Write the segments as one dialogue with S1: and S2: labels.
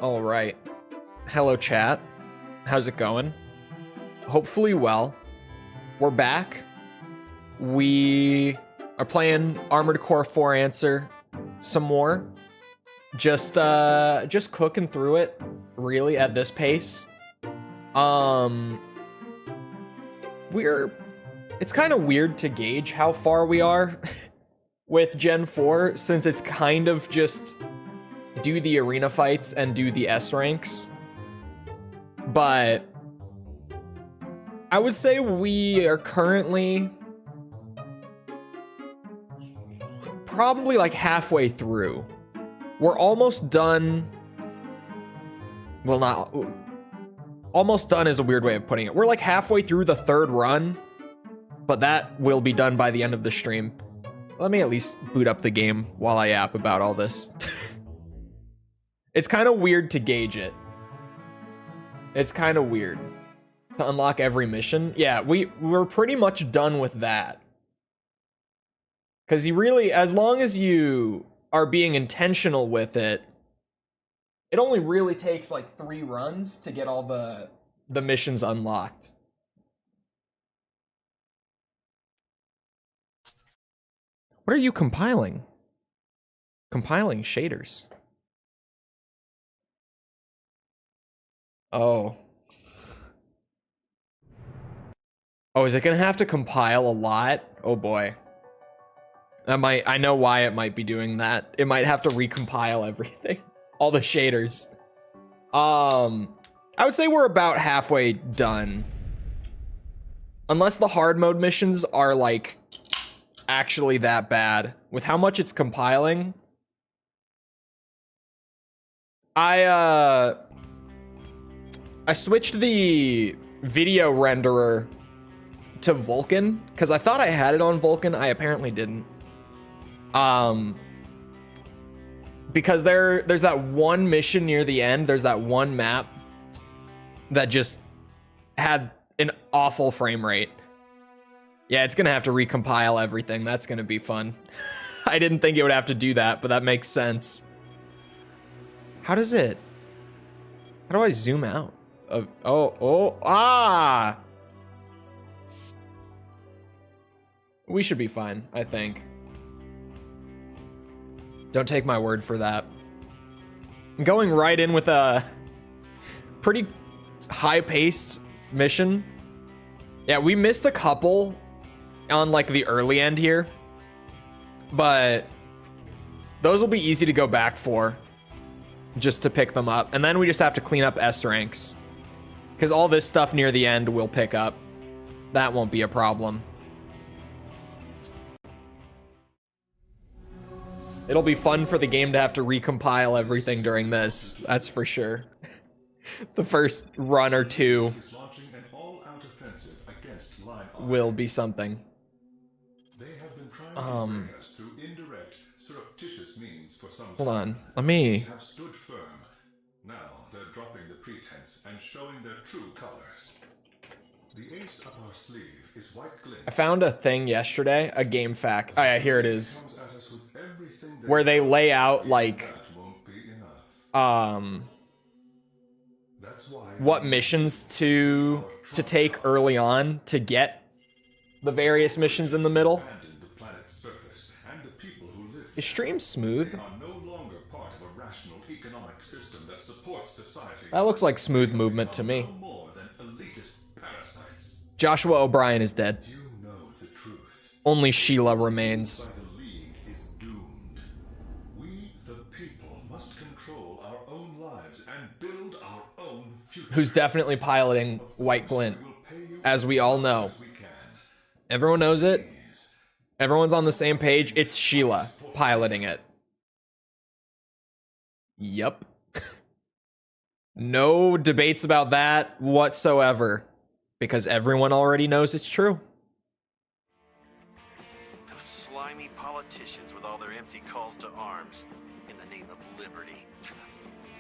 S1: All right. Hello, chat. How's it going? Hopefully well. We're back. We are playing Armored Core 4 Answer some more. Just cooking through it, really, at this pace. It's kind of weird to gauge how far we are with Gen 4, since it's kind of just do the arena fights and do the S ranks. But I would say we are currently probably like halfway through. We're almost done. Well, not almost done is a weird way of putting it. We're like halfway through the third run, but that will be done by the end of the stream. Let me at least boot up the game while I yap about all this. It's kind of weird to gauge it. It's kind of weird to unlock every mission. Yeah, we're pretty much done with that. Because you really, as long as you are being intentional with it, it only really takes like 3 runs to get all the missions unlocked. What are you compiling? Compiling shaders. Oh. Oh, is it gonna have to compile a lot? Oh boy. I know why it might be doing that. It might have to recompile everything. All the shaders. I would say we're about halfway done. Unless the hard mode missions are like actually that bad. With how much it's compiling. I switched the video renderer to Vulkan because I thought I had it on Vulkan. I apparently didn't. Because there's that one mission near the end. There's that one map that just had an awful frame rate. Yeah, it's gonna have to recompile everything. That's gonna be fun. I didn't think it would have to do that, but that makes sense. How do I zoom out? Ah! We should be fine, I think. Don't take my word for that. I'm going right in with a pretty high-paced mission. Yeah, we missed a couple on like the early end here, but those will be easy to go back for, just to pick them up. And then we just have to clean up S ranks, because all this stuff near the end will pick up. That won't be a problem. It'll be fun for the game to have to recompile everything during this. That's for sure. The first run or two will be something. Hold on. Let me.
S2: Now they're dropping the pretense and showing their true colors. The ace up our sleeve is white glint.
S1: I found a thing yesterday, a game fact. Oh yeah, here it is. Where they lay out like what missions to take early on to get the various missions in the middle. Is stream smooth? That looks like smooth movement to me. Joshua O'Brien is dead. Only Sheila remains. Who's definitely piloting White Glint, as we all know. Everyone knows it. Everyone's on the same page. It's Sheila piloting it. Yup. No debates about that whatsoever, because everyone already knows it's true.
S3: Those slimy politicians with all their empty calls to arms in the name of liberty.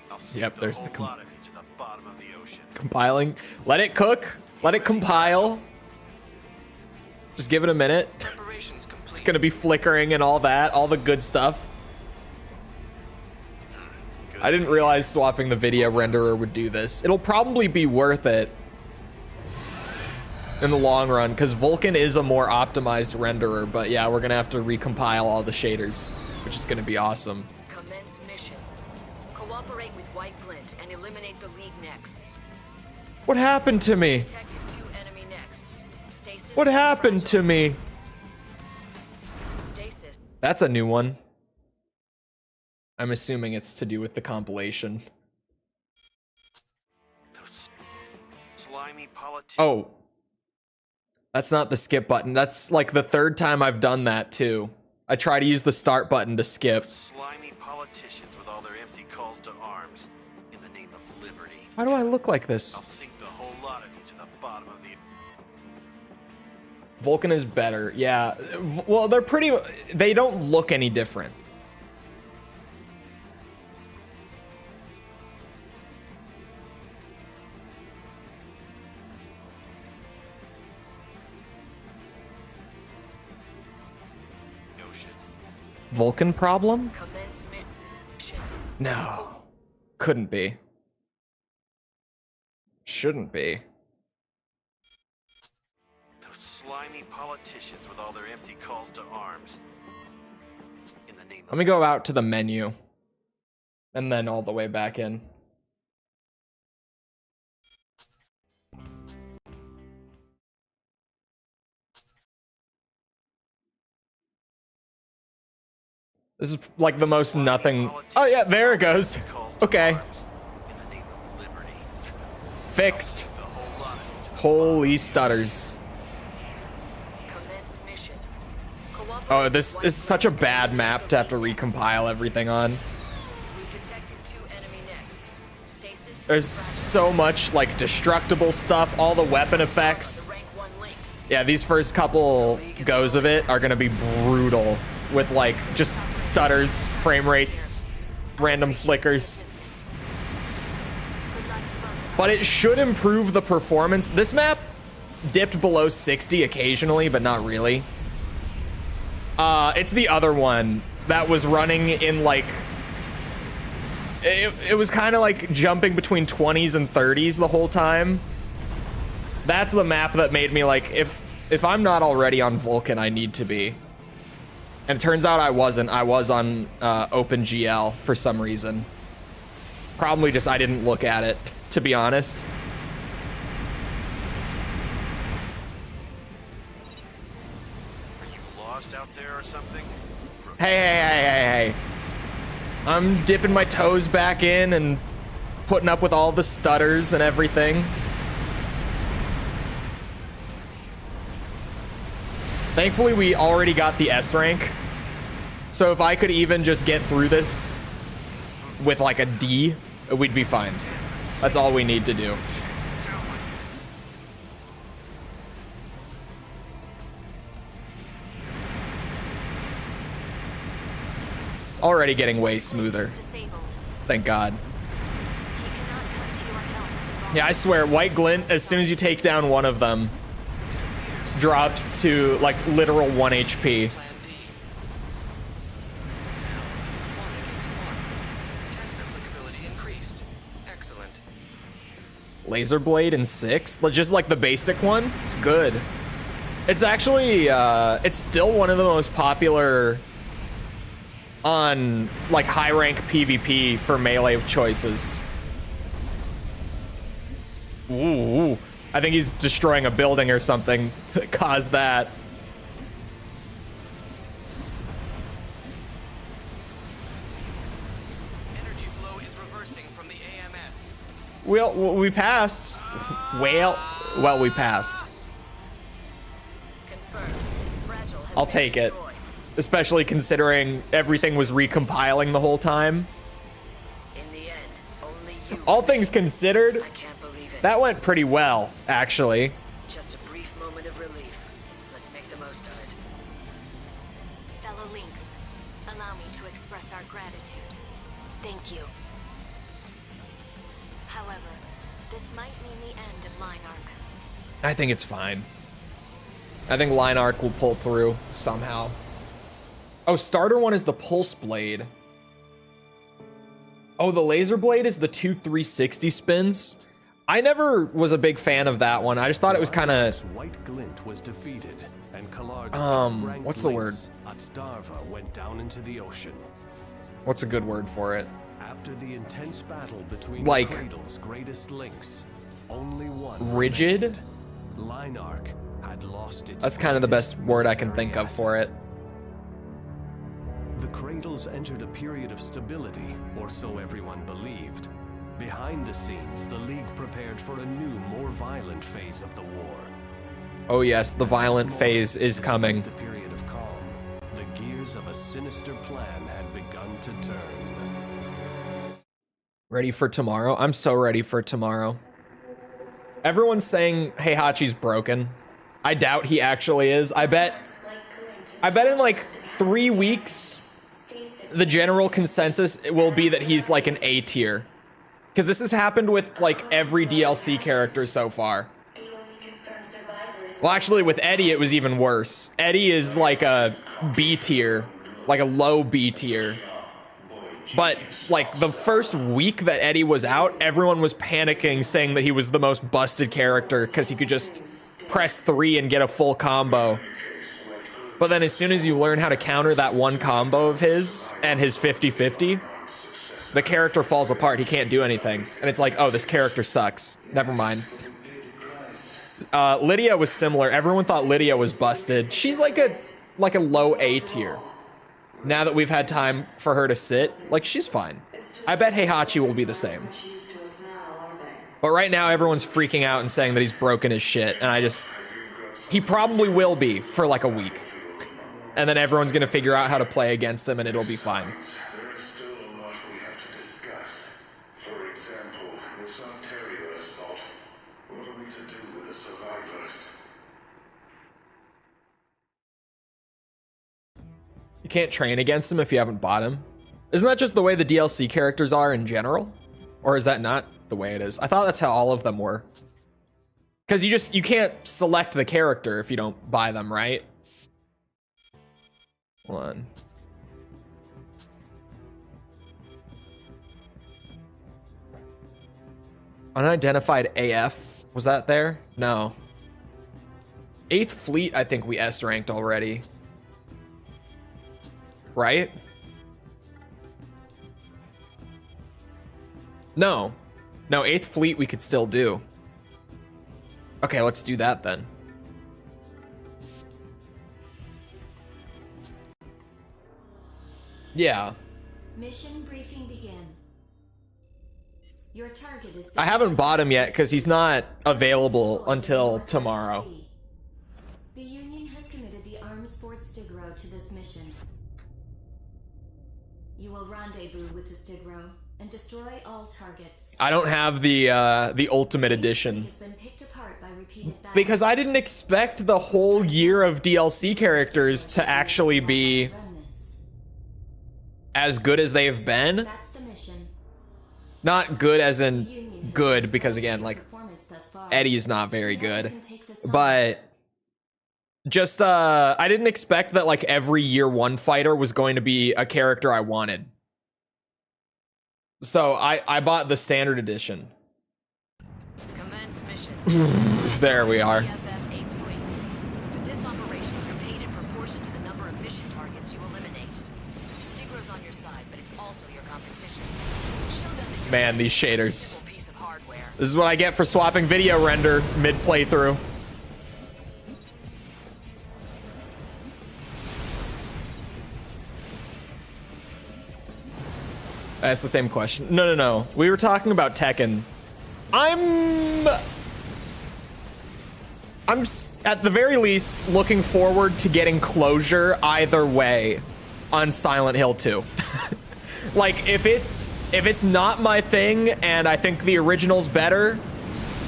S3: I'll
S1: Yep, there's the
S3: lot of you to the bottom of the ocean.
S1: Compiling. Let it cook. Let it compile. Just give it a minute. It's gonna be flickering and all that, all the good stuff.
S3: Good
S1: I didn't realize swapping the video renderer would do this. It'll probably be worth it in the long run, because Vulkan is a more optimized renderer, but yeah, we're gonna have to recompile all the shaders, which is gonna be awesome.
S4: Commence mission. Cooperate with White Glint and eliminate the League Nexts.
S1: What happened to me?
S4: Detected 2 enemy Nexts. Stasis.
S1: What happened
S4: fragile.
S1: to me?
S4: Stasis.
S1: That's a new one. I'm assuming it's to do with the compilation.
S3: Those slimy politicians.
S1: Oh. That's not the skip button. That's like the 3rd time I've done that too. I try to use the start button to skip.
S3: Slimy politicians with all their empty calls to arms in the name of liberty.
S1: Why do I look like
S3: I'll
S1: this?
S3: sink the whole lot of you to the bottom of the...
S1: Vulkan is better. Yeah. Well, they're pretty... They don't look any different. Vulkan problem?
S4: Commence mission.
S1: No. Couldn't be. Shouldn't be.
S3: Those slimy politicians with all their empty calls to arms in the name
S1: Let me go out to the menu. And then all the way back in. This is like the most nothing. Oh yeah, there it goes. Okay. Fixed. Holy stutters.
S4: Commence mission.
S1: Oh, this is such a bad map to have to recompile everything on.
S4: We've detected 2 enemy Nexts. Stasis.
S1: There's so much like destructible stuff, all the weapon effects.
S4: Rank 1 links.
S1: Yeah, these first couple goes of it are gonna be brutal with like just stutters, frame rates, random flickers.
S4: Good luck to both of us.
S1: But it should improve the performance. This map dipped below 60 occasionally, but not really. It's the other one that was running in like... It was kind of like jumping between 20s and 30s the whole time. That's the map that made me like, if I'm not already on Vulkan, I need to be. And it turns out I wasn't. I was on OpenGL for some reason. Probably just I didn't look at it, to be honest.
S3: Are you lost out there or something?
S1: Hey. I'm dipping my toes back in and putting up with all the stutters and everything. Thankfully, we already got the S rank. So if I could even just get through this with like a D, we'd be fine. That's all we need to do. It's already getting way smoother.
S4: Disabled.
S1: Thank God.
S4: He cannot come to your help.
S1: Yeah, I swear, White Glint, as soon as you take down one of them, drops to like literal 1 HP.
S5: Plan D. Now it is 1 against 1. Test applicability increased. Excellent.
S1: Laser Blade in 6? Just like the basic one? It's good. It's actually, it's still one of the most popular on like high rank PvP for melee choices. Ooh. I think he's destroying a building or something that caused that.
S5: Energy flow is reversing from the AMS.
S1: We passed. Well, we passed.
S4: Confirmed. Fragile has
S1: I'll
S4: been
S1: take it.
S4: destroyed.
S1: Especially considering everything was recompiling the whole time.
S4: In the end, only you.
S1: All things considered,
S4: I can't believe it.
S1: that went pretty well, actually.
S4: Just a brief moment of relief. Let's make the most of it.
S6: Fellow Lynx, allow me to express our gratitude. Thank you. However, this might mean the end of Line Arc.
S1: I think it's fine. I think Line Arc will pull through somehow. Oh, starter one is the Pulse Blade. Oh, the laser blade is the 2 360 spins. I never was a big fan of that one. I just thought it was kind of
S7: White Glint was defeated, and Collard's
S1: what's the word?
S7: Atstarva went down into the ocean.
S1: What's a good word for it?
S7: After the intense battle between
S1: Like
S7: the Cradle's greatest links, only one
S1: rigid?
S7: remained. Linarch had lost its
S1: That's kind of the best
S7: greatest
S1: word I can
S7: military
S1: think of for
S7: asset.
S1: it.
S7: The Cradles entered a period of stability, or so everyone believed. Behind the scenes, the League prepared for a new, more violent phase of the war.
S1: Oh yes, the violent phase is
S7: Despite
S1: coming.
S7: the period of calm, the gears of a sinister plan had begun to turn.
S1: Ready for tomorrow? I'm so ready for tomorrow. Everyone's saying Heihachi's broken. I doubt he actually is. I bet in like 3 weeks, the general consensus will be that he's like an A tier. Because this has happened with like every DLC character so far. Well, actually with Eddie, it was even worse. Eddie is like a B tier, like a low B tier. But like the first week that Eddie was out, everyone was panicking saying that he was the most busted character because he could just press 3 and get a full combo. But then as soon as you learn how to counter that one combo of his and his 50-50, the character falls apart. He can't do anything. And it's like, oh, this character sucks. Never mind. Lydia was similar. Everyone thought Lydia was busted. She's like a low A tier. Now that we've had time for her to sit, like, she's fine. I bet Heihachi will be the same. But right now, everyone's freaking out and saying that he's broken his shit, and he probably will be for like a week. And then everyone's gonna figure out how to play against him and it'll be fine.
S2: There is still a lot we have to discuss. For example, this Arteria assault. What are we to do with the survivors?
S1: You can't train against him if you haven't bought him. Isn't that just the way the DLC characters are in general? Or is that not the way it is? I thought that's how all of them were. Because you can't select the character if you don't buy them, right? Hold on. Unidentified AF. Was that there? No. 8th Fleet, I think we S ranked already. Right? No. No, 8th Fleet we could still do. Okay, let's do that then. Yeah.
S6: Mission briefing begin. Your target is
S1: I haven't bought him yet because he's not available until tomorrow.
S6: The Union has committed the arms fort Stigro to this mission. You will rendezvous with the Stigro and destroy all targets.
S1: I don't have the Ultimate Edition
S6: Has been picked apart by repeated battles.
S1: because I didn't expect the whole year of DLC characters to actually be
S6: Remnants.
S1: as good as they've been.
S6: That's the mission.
S1: Not good as in
S6: Union has
S1: good, because again, like,
S6: performance thus far.
S1: Eddie's not very
S6: Together we
S1: good.
S6: can take this on.
S1: But just I didn't expect that like every year one fighter was going to be a character I wanted. So I bought the standard edition.
S4: Commence mission.
S1: There we are.
S4: EFF 8th Fleet. For this operation, you're paid in proportion to the number of mission targets you eliminate. Stigro's on your side, but it's also your competition. Show them that you're
S1: Man, these
S4: a
S1: shaders.
S4: simple piece of hardware.
S1: This is what I get for swapping video render mid playthrough. That's the same question. No. We were talking about Tekken. I'm at the very least looking forward to getting closure either way on Silent Hill 2. Like if it's not my thing and I think the original's better,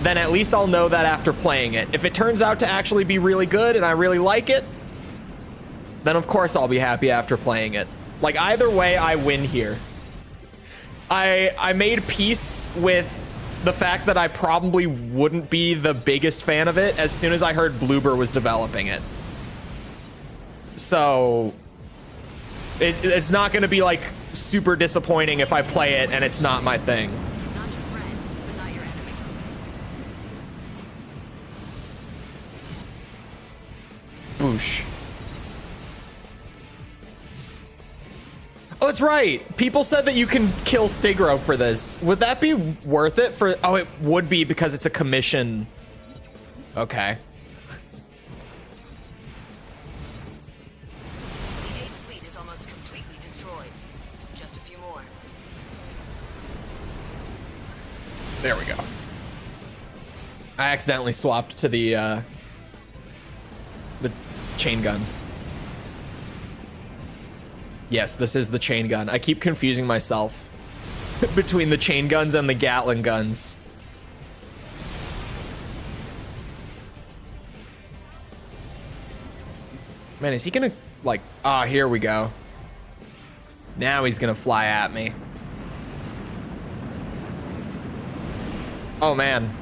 S1: then at least I'll know that after playing it. If it turns out to actually be really good and I really like it, then of course I'll be happy after playing it. Like either way, I win here. I made peace with the fact that I probably wouldn't be the biggest fan of it as soon as I heard Bloober was developing it. So it's not going to be like super disappointing if I play it and it's not my thing.
S4: He's not your friend, but not your enemy.
S1: Boosh. Oh, that's right. People said that you can kill Stigro for this. Would that be worth it for... Oh, it would be because it's a commission. Okay.
S4: The 8th fleet is almost completely destroyed. Just a few more.
S1: There we go. I accidentally swapped to the chain gun. Yes, this is the chain gun. I keep confusing myself between the chain guns and the Gatling guns. Man, is he gonna, like... Ah, here we go. Now he's gonna fly at me. Oh, man.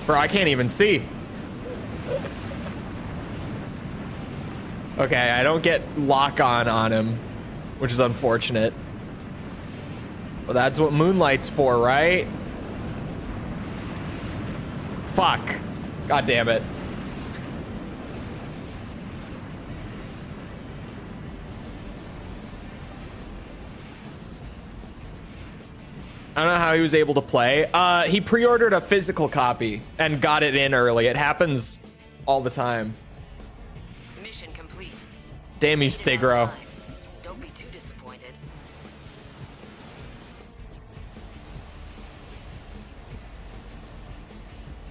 S1: Bro, I can't even see. Okay, I don't get lock-on him, which is unfortunate. Well, that's what Moonlight's for, right? Fuck. God damn it. I don't know how he was able to play. He pre-ordered a physical copy and got it in early. It happens all the time.
S4: Mission complete.
S1: Damn you,
S4: Made it out
S1: Stigro.
S4: alive. Don't be too disappointed.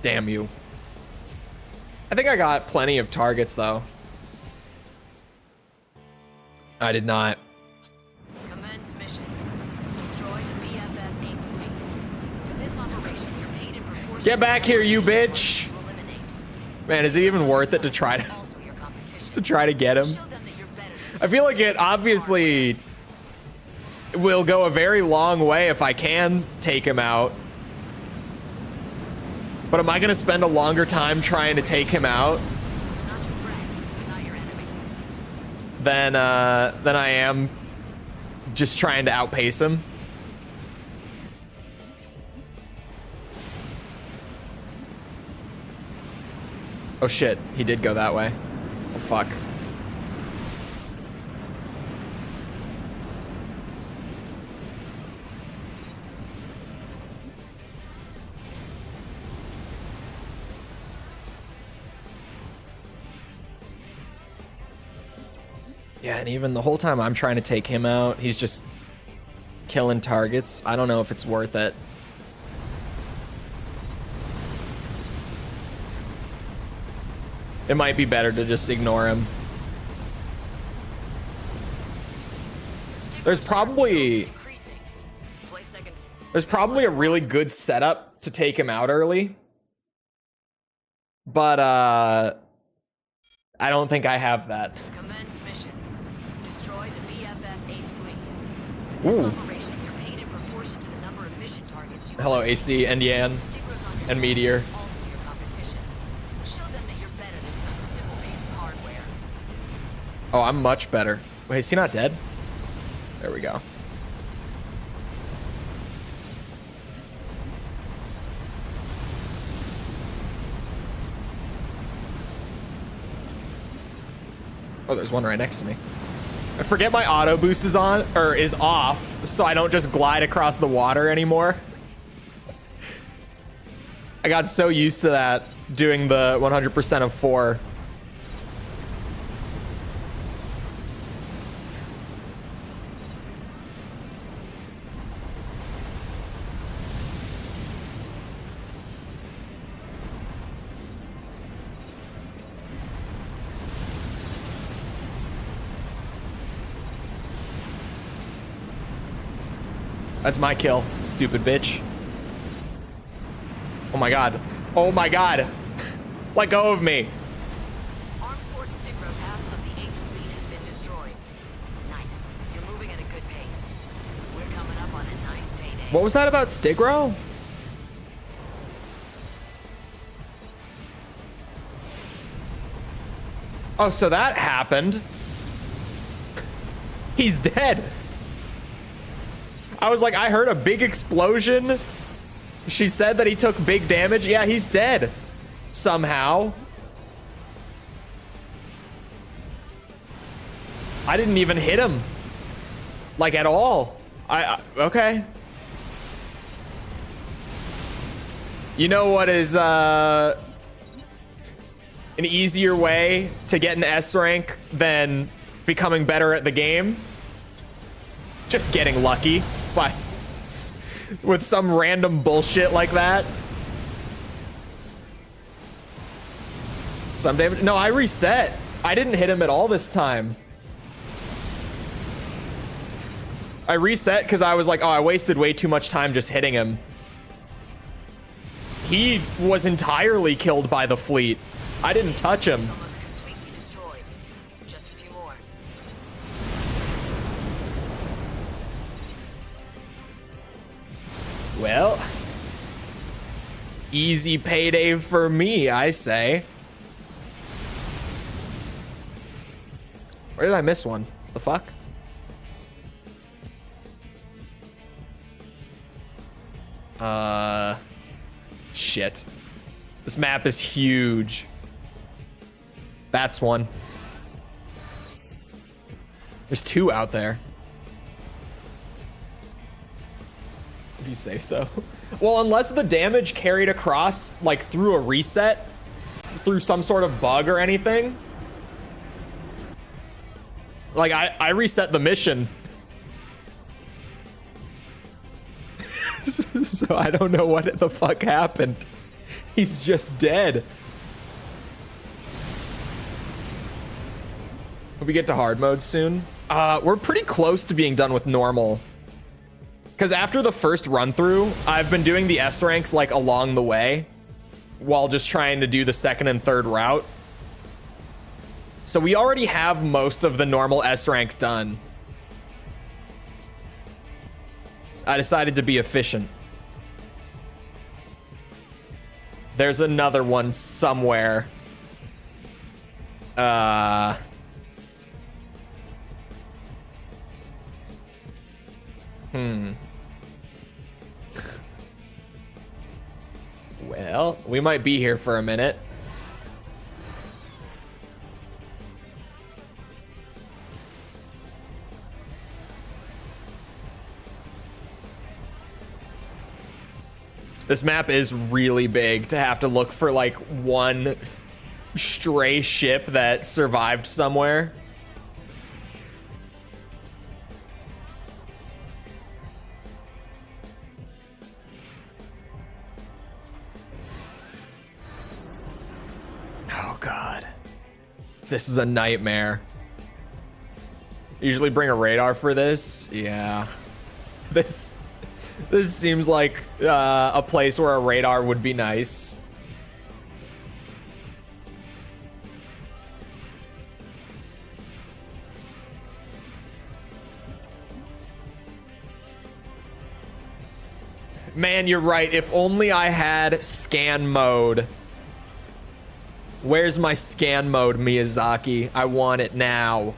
S1: Damn you. I think I got plenty of targets, though. I did not.
S4: Commence mission. Destroy the BFF 8th fleet. For this operation, you're paid in proportion.
S1: Get
S4: to
S1: back
S4: the
S1: here, you
S4: mission
S1: bitch.
S4: targets you eliminate.
S1: Man, is it even worth it to try to
S4: Also your competition.
S1: to try to get him?
S4: Show them that you're better than
S1: I feel
S4: some
S1: like it
S4: simple
S1: obviously will go a very long way if I can take him out. But am I gonna spend a longer time trying to take him out
S4: hardware. He's not your friend, but not your enemy.
S1: than I am just trying to outpace him? Oh shit, he did go that way. Oh fuck. Yeah, and even the whole time I'm trying to take him out, he's just killing targets. I don't know if it's worth it. It might be better to just ignore him. There's probably a really good setup to take him out early. But I don't think I have that.
S4: Commence mission. Destroy the BFF 8th fleet. For this
S1: Ooh.
S4: operation, you're paid in proportion to the number of mission targets you
S1: Hello, AC and Yan.
S4: Stickers on your
S1: and
S4: side
S1: Meteor.
S4: is also your competition. Show them that you're better than some simple piece of hardware.
S1: Oh, I'm much better. Wait, is he not dead? There we go. Oh, there's one right next to me. I forget my auto boost is on, or is off, so I don't just glide across the water anymore. I got so used to that, doing the 100% of 4. That's my kill, stupid bitch. Oh my god. Oh my god. Let go of me.
S4: Armsford Stigro half of the 8th fleet has been destroyed. Nice. You're moving at a good pace. We're coming up on a nice payday.
S1: What was that about Stigro? Oh, so that happened. He's dead. I was like, I heard a big explosion. She said that he took big damage. Yeah, he's dead. Somehow. I didn't even hit him. Like, at all. Okay. You know what is an easier way to get an S rank than becoming better at the game? Just getting lucky by with some random bullshit like that. Some damage. No, I reset. I didn't hit him at all this time. I reset because I was like, oh, I wasted way too much time just hitting him. He was entirely killed by the fleet. I didn't touch him.
S4: Almost completely destroyed. Just a few more.
S1: Well, easy payday for me, I say. Where did I miss one? The fuck? Shit. This map is huge. That's one. There's two out there. If you say so. Well, unless the damage carried across, like, through a reset, through some sort of bug or anything. Like, I reset the mission. So I don't know what the fuck happened. He's just dead. Hope we get to hard mode soon. We're pretty close to being done with normal. Because after the first run through, I've been doing the S ranks like along the way while just trying to do the second and third route. So we already have most of the normal S ranks done. I decided to be efficient. There's another one somewhere. Well, we might be here for a minute. This map is really big to have to look for like one stray ship that survived somewhere. Oh God. This is a nightmare. Usually bring a radar for this. Yeah. This seems like a place where a radar would be nice. Man, you're right. If only I had scan mode. Where's my scan mode, Miyazaki? I want it now.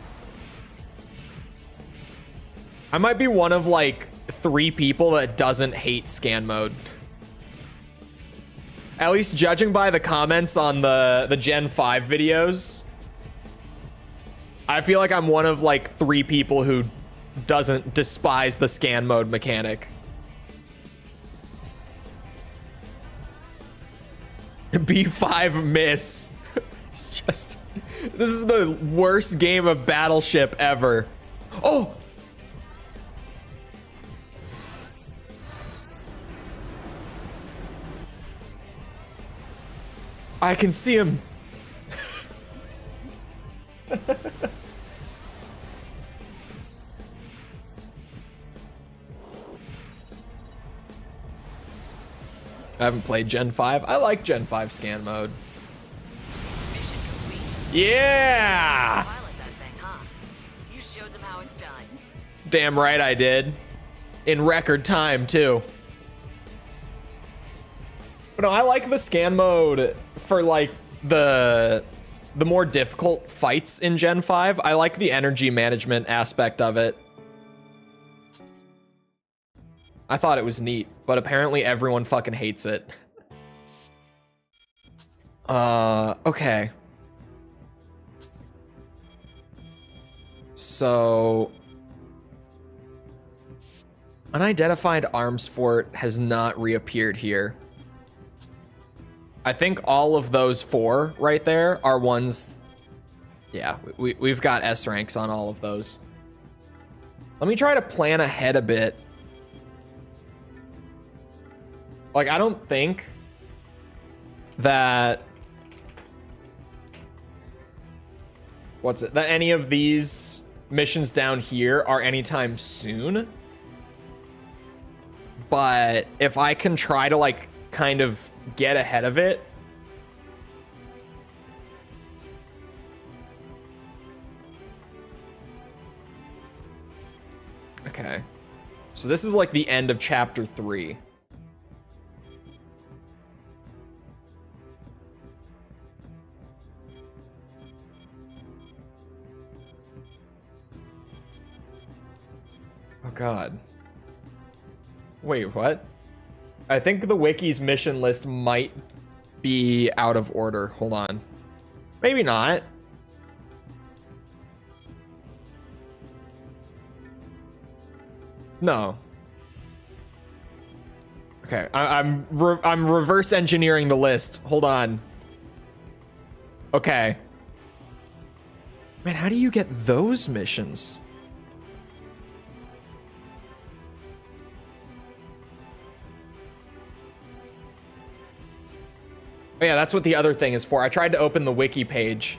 S1: I might be one of like 3 people that doesn't hate scan mode. At least judging by the comments on the Gen 5 videos, I feel like I'm one of like 3 people who doesn't despise the scan mode mechanic. B5 miss. It's just, this is the worst game of Battleship ever. Oh! I can see him. I haven't played Gen 5. I like Gen 5 scan mode.
S4: Mission complete.
S1: Yeah!
S4: Pilot that thing, huh? You showed them how it's done.
S1: Damn right I did. In record time, too. But no, I like the scan mode for like the the more difficult fights in Gen 5. I like the energy management aspect of it. I thought it was neat, but apparently everyone fucking hates it. Okay. So, unidentified arms fort has not reappeared here. I think all of those 4 right there are ones. Yeah, we've got S ranks on all of those. Let me try to plan ahead a bit. Like, I don't think that that any of these missions down here are anytime soon. But if I can try to like kind of get ahead of it. Okay. So this is like the end of chapter 3. Oh god. Wait, what? I think the wiki's mission list might be out of order. Hold on. Maybe not. No. Okay, I'm reverse engineering the list. Hold on. Okay. Man, how do you get those missions? Oh yeah, that's what the other thing is for. I tried to open the wiki page.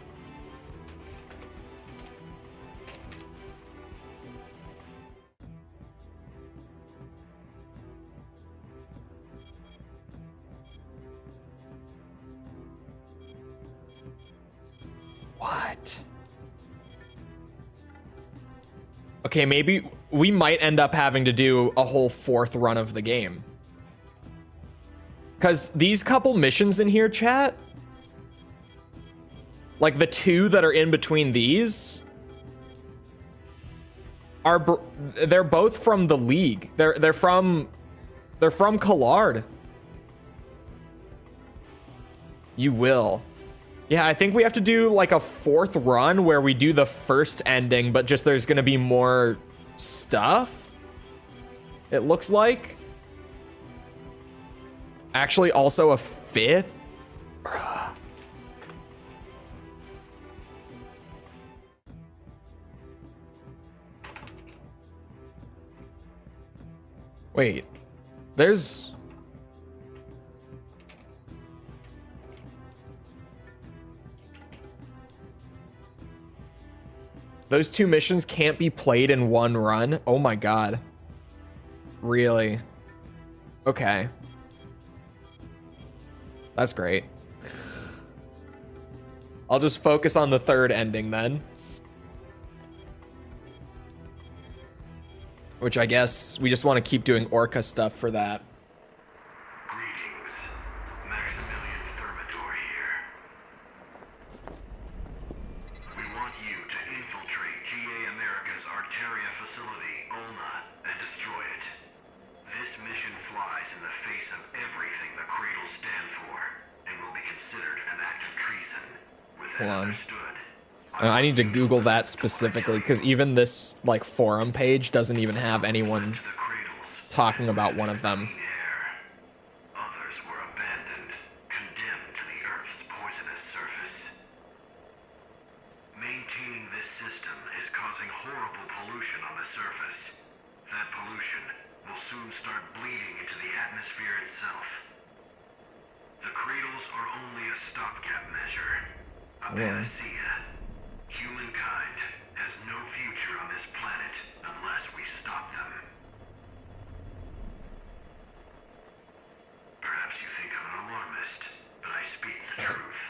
S1: What? Okay, maybe we might end up having to do a whole 4th run of the game. Because these couple missions in here, chat, like the 2 that are in between these, they're both from the League. They're from Collard. You will. Yeah, I think we have to do like a 4th run where we do the first ending, but just there's gonna be more stuff, it looks like. Actually, also a 5th? Bruh. Wait. There's... Those 2 missions can't be played in one run? Oh my god. Really? Okay. That's great. I'll just focus on the 3rd ending then. Which I guess we just want to keep doing Orca stuff for that.
S3: Greetings. Maximilian Thermidor here. We want you to infiltrate GA America's Arteria facility, Ulna, and destroy it. This mission flies in the face of everything the Cradles stand for, and will be considered an act of treason. With that understood.
S1: I need to Google that specifically, because even this like forum page doesn't even have anyone talking about one of them.
S3: Others were abandoned, condemned to the Earth's poisonous surface. Maintaining this system is causing horrible pollution on the surface. That pollution will soon start bleeding into the atmosphere itself. The Cradles are only a stopgap measure, a panacea. Humankind has no future on this planet unless we stop them. Perhaps you think I'm an alarmist, but I speak the truth.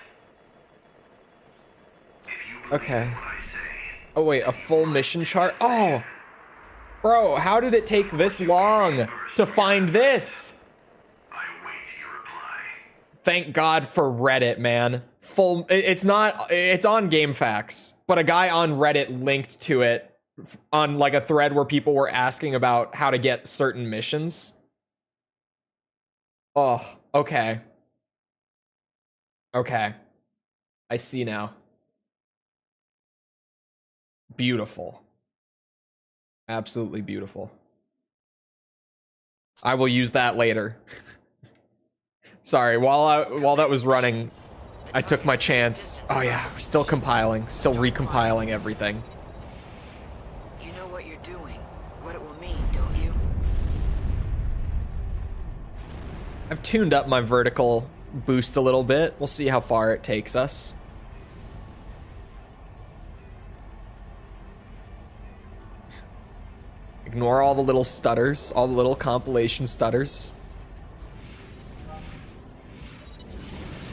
S3: If you believe what I say...
S1: Oh wait, a full mission chart? Oh! Bro, how did it take this long to find this?
S3: I await your reply.
S1: Thank God for Reddit, man. It's not, it's on GameFAQs, but a guy on Reddit linked to it on like a thread where people were asking about how to get certain missions. Oh, okay. Okay. I see now. Beautiful. Absolutely beautiful. I will use that later. Sorry, while that was running, I took my chance. Oh yeah, we're still compiling, still recompiling everything.
S4: You know what you're doing, what it will mean, don't you?
S1: I've tuned up my vertical boost a little bit. We'll see how far it takes us. Ignore all the little stutters, all the little compilation stutters.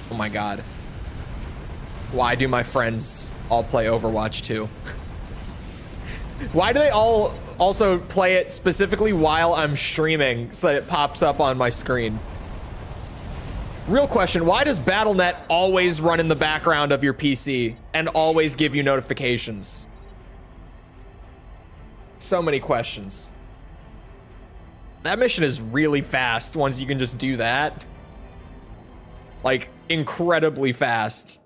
S1: Oh my god. Why do my friends all play Overwatch 2? Why do they all also play it specifically while I'm streaming so that it pops up on my screen? Real question, why does Battle.net always run in the background of your PC and always give you notifications? So many questions. That mission is really fast once you can just do that. Like, incredibly fast.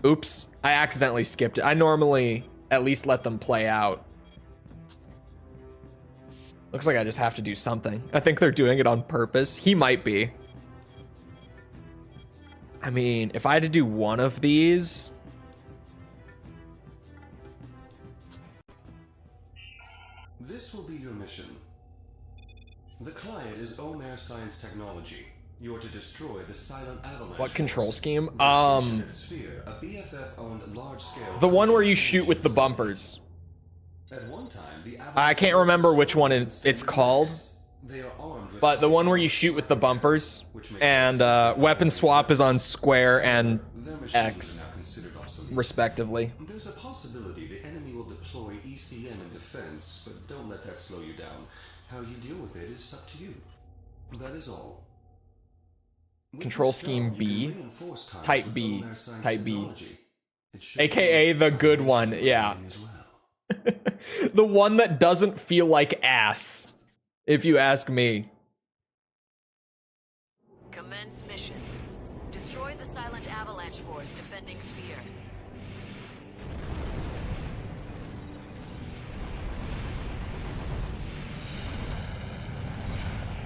S1: Oops, I accidentally skipped it. I normally at least let them play out. Looks like I just have to do something. I think they're doing it on purpose. He might be. I mean, if I had to do one of these...
S7: This will be your mission. The client is Omer Science Technology. You are to destroy the silent Avalanche.
S1: What control scheme?
S7: Sphere, a BFF-owned large-scale...
S1: The one where you shoot with the bumpers.
S7: At one time, the
S1: I can't remember which one it's called,
S7: They are armed with
S1: but the one where you shoot with the bumpers, and weapon swap is on square and
S7: their machines
S1: X,
S7: are now considered obsolete.
S1: respectively.
S7: There's a possibility the enemy will deploy ECM in defense, but don't let that slow you down. How you deal with it is up to you. That is all. With
S1: Control
S7: this
S1: scheme
S7: job, you
S1: B,
S7: can reinforce ties
S1: type
S7: with
S1: B,
S7: Omer Science
S1: type B.
S7: Technology. It should
S1: AKA
S7: be
S1: the good one, yeah.
S7: as well.
S1: The one that doesn't feel like ass, if you ask me.
S4: Commence mission. Destroy the silent Avalanche force defending Sphere.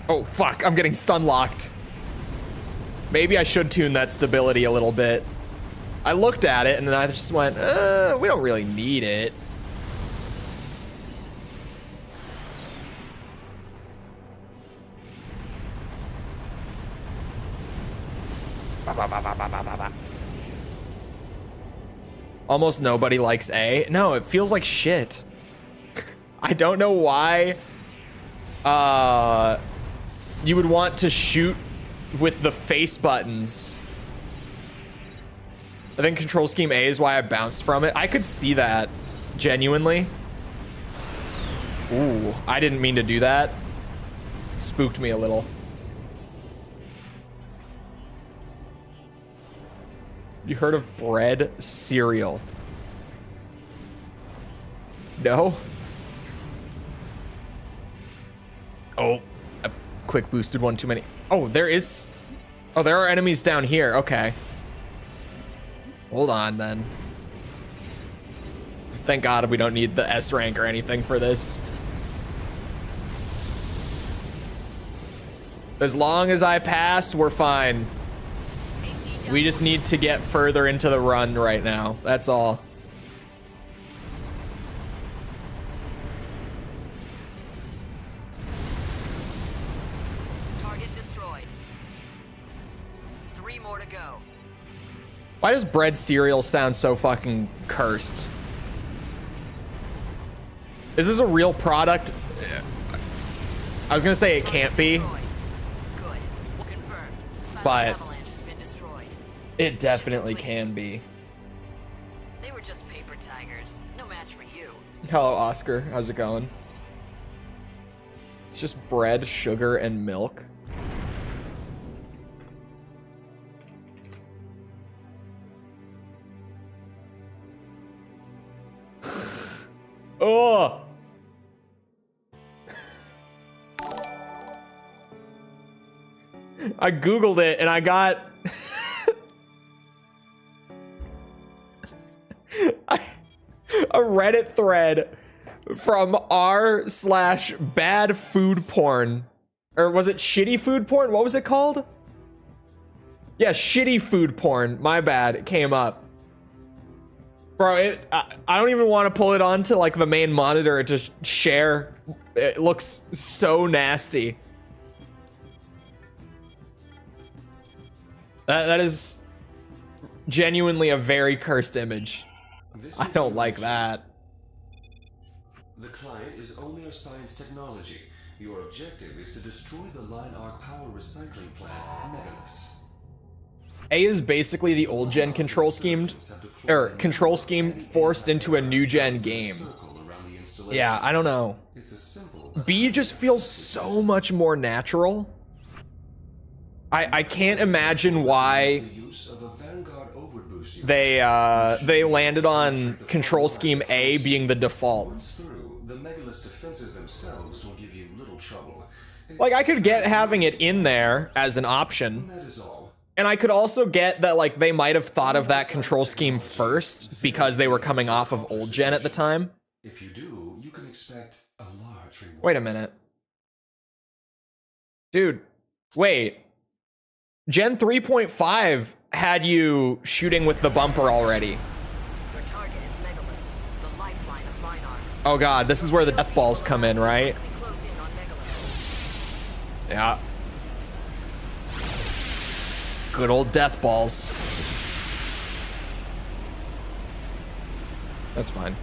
S1: Oh fuck, I'm getting stun locked. Maybe I should tune that stability a little bit. I looked at it and then I just went, we don't really need it. Almost nobody likes A. No, it feels like shit. I don't know why you would want to shoot with the face buttons. I think control scheme A is why I bounced from it. I could see that, genuinely. Ooh, I didn't mean to do that. It spooked me a little. You heard of bread cereal? No? Oh, a quick boosted one too many. Oh, there is... Oh, there are enemies down here. Okay. Hold on, then. Thank God we don't need the S rank or anything for this. As long as I pass, we're fine. We just need to get further into the run right now. That's all.
S4: Target destroyed. 3 more to go.
S1: Why does bread cereal sound so fucking cursed? Is this a real product? I was gonna say it can't be,
S4: Good. Confirmed. Silent
S1: but
S4: Avalanche has been destroyed.
S1: it definitely can be.
S4: They were just paper tigers. No match for you.
S1: Hello, Oscar. How's it going? It's just bread, sugar, and milk. Oh. I googled it and I got a Reddit thread from r/bad food porn, or was it shitty food porn? What was it called? Yeah, shitty food porn. My bad. It came up. Bro, I don't even want to pull it onto like the main monitor to share. It looks so nasty. That is genuinely a very cursed image. I don't like that.
S7: The client is only a science technology. Your objective is to destroy the line arc power recycling plant, Megalus.
S1: A is basically the old gen control scheme forced into a new gen game. Yeah, I don't know. B just feels so much more natural. I can't imagine why they landed on control scheme A being the default.
S7: The Megalus defenses themselves will give you little trouble.
S1: Like, I could get having it in there as an option.
S7: That is all.
S1: And I could also get that, like, they might have thought of that control scheme first because they were coming off of old gen at the time.
S7: If you do, you can expect a large reward.
S1: Wait a minute. Dude, wait. Gen 3.5 had you shooting with the bumper already.
S4: Your target is Megalus, the lifeline of line arc.
S1: Oh god, this is where the death balls come in, right?
S4: Close in on Megalus.
S1: Yeah. Good old death balls. That's fine.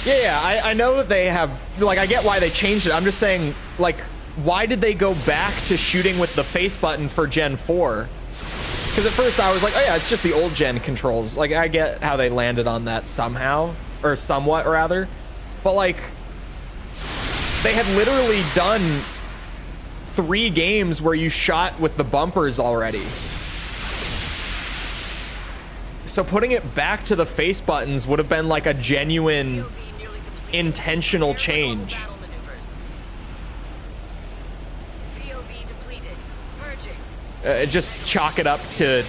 S1: Yeah, I know that they have, like, I get why they changed it. I'm just saying, like, why did they go back to shooting with the face button for Gen 4? Because at first I was like, oh yeah, it's just the old gen controls. Like, I get how they landed on that somehow, or somewhat rather. But like, they had literally done 3 games where you shot with the bumpers already. So putting it back to the face buttons would have been like a genuine, intentional change. Just chalk it up to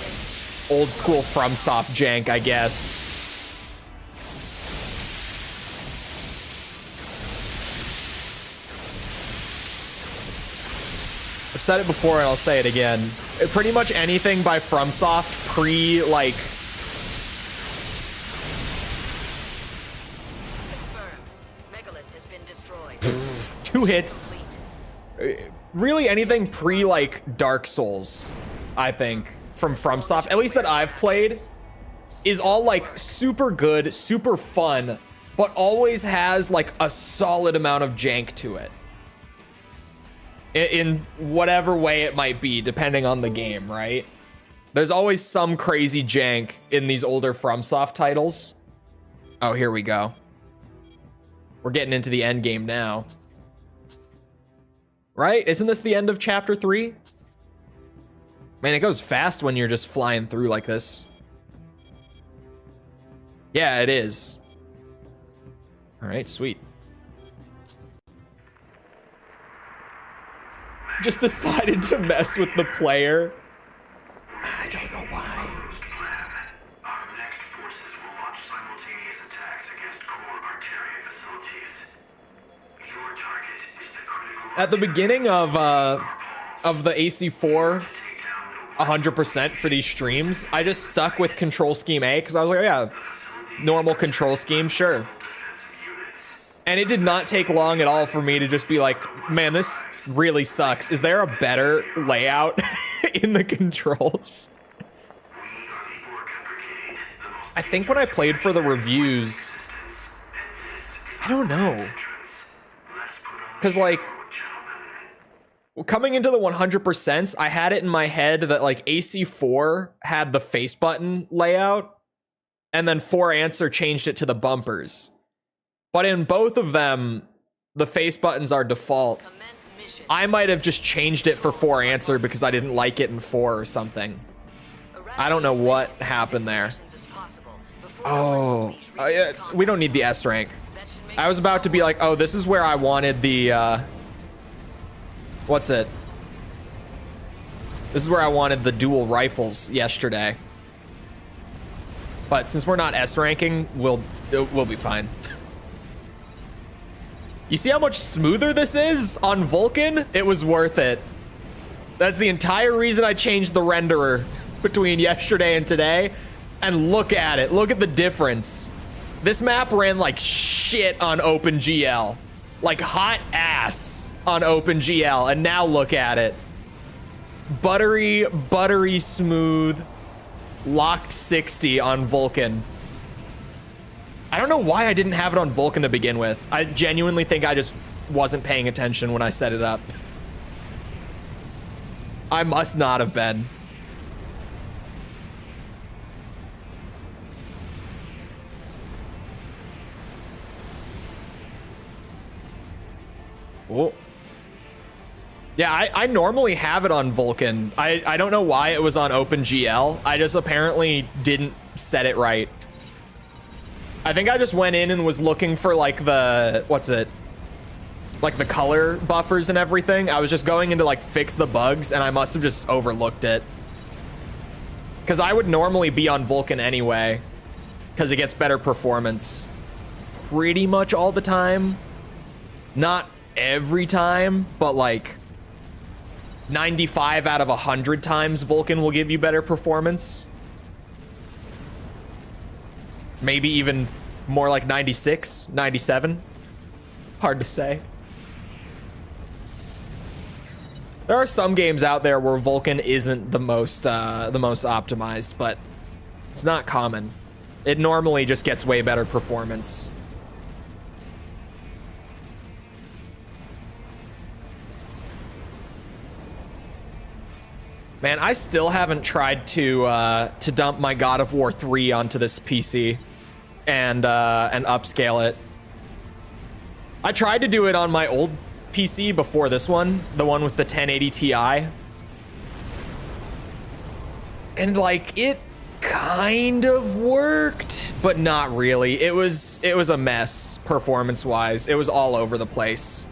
S1: old school FromSoft jank, I guess. I've said it before and I'll say it again. Pretty much anything by FromSoft pre, like...
S4: Megalus has been destroyed.
S1: 2 hits. Really anything pre, like, Dark Souls, I think, from FromSoft, at least that I've played, is all, like, super good, super fun, but always has, like, a solid amount of jank to it. In whatever way it might be, depending on the game, right? There's always some crazy jank in these older FromSoft titles. Oh, here we go. We're getting into the end game now. Right? Isn't this the end of chapter 3? Man, it goes fast when you're just flying through like this. Yeah, it is. All right, sweet. Just decided to mess with the player. I don't know why.
S3: Our next forces will launch simultaneous attacks against core Arteria facilities. Your target is the critical...
S1: At the beginning of the AC4 100% for these streams, I just stuck with control scheme A because I was like, oh yeah, normal control scheme, sure. And it did not take long at all for me to just be like, man, this really sucks. Is there a better layout in the controls? I think when I played for the reviews, I don't know. Because like, coming into the 100%, I had it in my head that like AC4 had the face button layout, and then 4Answer changed it to the bumpers. But in both of them, the face buttons are default. I might have just changed it for 4Answer because I didn't like it in 4 or something. I don't know what happened there. Oh, yeah, we don't need the S rank. I was about to be like, oh, this is where I wanted the, what's it? This is where I wanted the dual rifles yesterday. But since we're not S ranking, we'll be fine. You see how much smoother this is on Vulcan? It was worth it. That's the entire reason I changed the renderer between yesterday and today. And look at it. Look at the difference. This map ran like shit on OpenGL. Like hot ass on OpenGL. And now look at it. Buttery, buttery smooth. Locked 60 on Vulcan. I don't know why I didn't have it on Vulcan to begin with. I genuinely think I just wasn't paying attention when I set it up. I must not have been. Oh. Yeah, I normally have it on Vulcan. I don't know why it was on OpenGL. I just apparently didn't set it right. I think I just went in and was looking for like the, what's it? Like the color buffers and everything. I was just going in to like fix the bugs and I must have just overlooked it. Because I would normally be on Vulcan anyway. Because it gets better performance pretty much all the time. Not every time, but like 95 out of 100 times Vulcan will give you better performance. Maybe even more like 96, 97. Hard to say. There are some games out there where Vulcan isn't the most optimized, but it's not common. It normally just gets way better performance. Man, I still haven't tried to dump my God of War 3 onto this PC and upscale it. I tried to do it on my old PC before this one, the one with the 1080 Ti. And like it kind of worked, but not really. It was a mess performance-wise. It was all over the place.